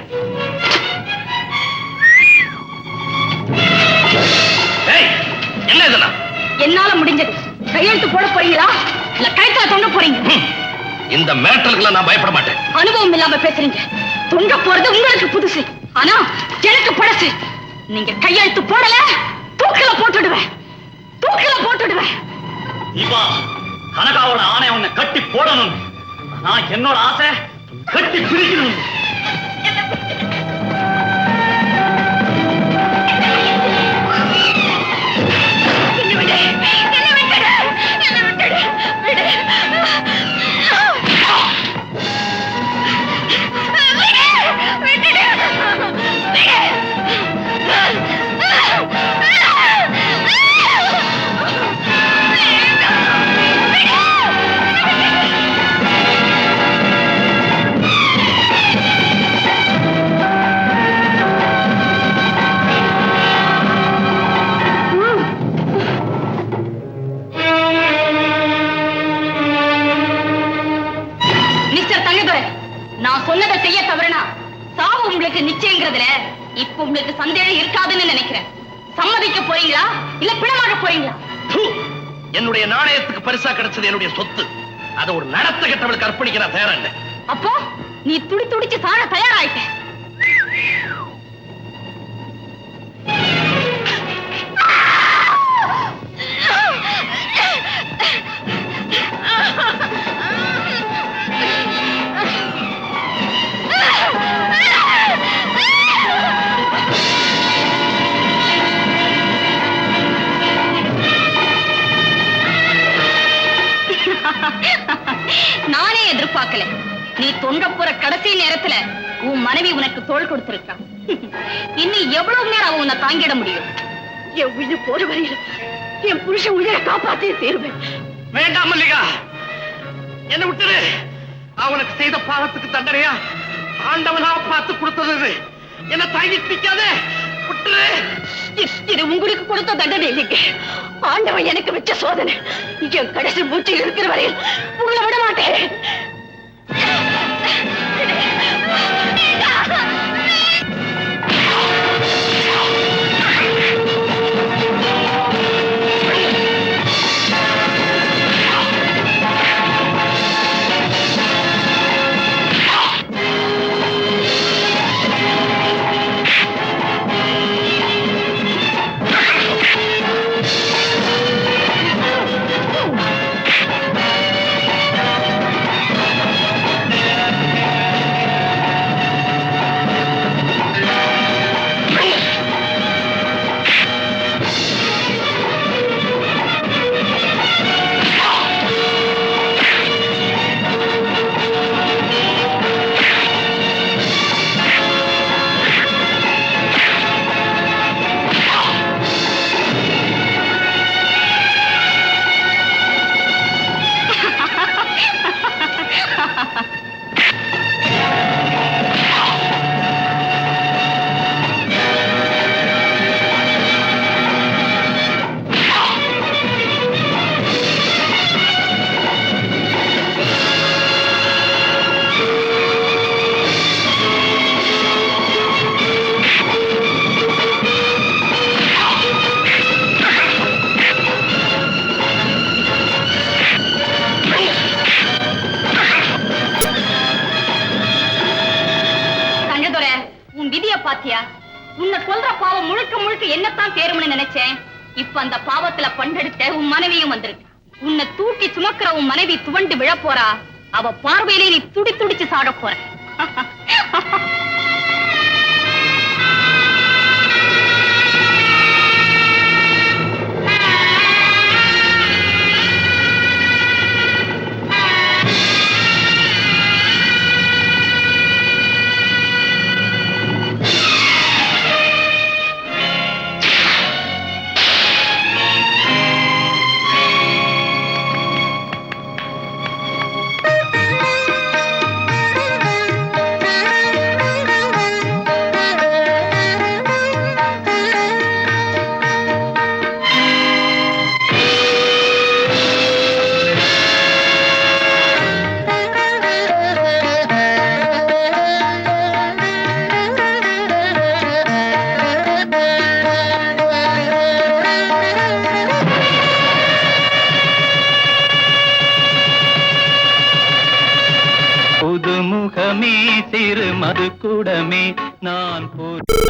என்ன இதெல்லாம்? என்னால முடிஞ்சது. கையெழுத்து போட போறீங்களா இல்ல கைத்தா தொங்க போறீங்க? இந்த மிரட்டலுக்குலாம் நான் பயப்பட மாட்டேன். அனுபவம் இல்லாம பேசுறீங்க. தொங்க போறது உங்களுக்கு புதுசு, ஆனா எனக்கு பழசு. நீங்க கையெழுத்து போடல, தூக்கில போட்டுடுவேன். தூக்கில போட்டுடுவேன். தீபா, கனகாவோட ஆணை உன்னை கட்டி போடணும். நான் என்னோட ஆசை கட்டி பிரிக்கணும். நான் சொன்னதை செய்ய தவறுனா சாவு உங்களுக்கு நிச்சயங்கிறதுல இப்ப உங்களுக்கு சந்தேகம் இருக்காதுன்னு நினைக்கிறேன். சம்மதிக்க போறீங்களா இல்ல பிணமாக போறீங்களா? என்னுடைய நாணயத்துக்கு பரிசா கிடைச்சது என்னுடைய சொத்து. அதை ஒரு நடத்த கெட்டவளுக்கு அர்ப்பணிக்க நான் தயாரா இல்லை. அப்போ நீ துடி துடிச்சு சாக தயாராயிட்ட. நானே எதிர்பார்க்கல. நீ தொண்ட போற கடைசி நேரத்துல உன் மனைவி உனக்கு தோள் கொடுத்திருக்கா. இன்னும் எவ்வளவு நேரம் அவன் உன்னை தாங்கிட முடியும்? என் உயிர் போற வரையில என் புருஷன் உயிரை காப்பாற்றே தீர்வேன். வேண்டாம் மல்லிகா, என்ன விட்டுரு. அவனுக்கு செய்த பாவத்துக்கு தண்டனையா ஆண்டவனா பார்த்து கொடுத்தது. என்ன தாங்கிட்டு நிக்காதே. இது உங்களுக்கு கொடுத்த தண்டனை இல்லைங்க, ஆண்டவன் எனக்கு வச்ச சோதனை. என் கடைசி மூச்சு இருக்கிற வரையில் உங்களை விட மாட்டேன். பாத்தியா, உன்னை கொல்ற பாவம் முழுக்க முழுக்க என்னத்தான் தேரும்னு நினைச்சேன். இப்ப அந்த பாவத்துல பண்டெடுத்த உன் மனைவியும் வந்திருக்கு. உன்னை தூக்கி சுமக்கிற உன் மனைவி துவண்டு விழ போறா. அவ பார்வையிலே நீ துடி துடிச்சு சாட போற. புதுமுகமே சிறு மது கூடமே நான்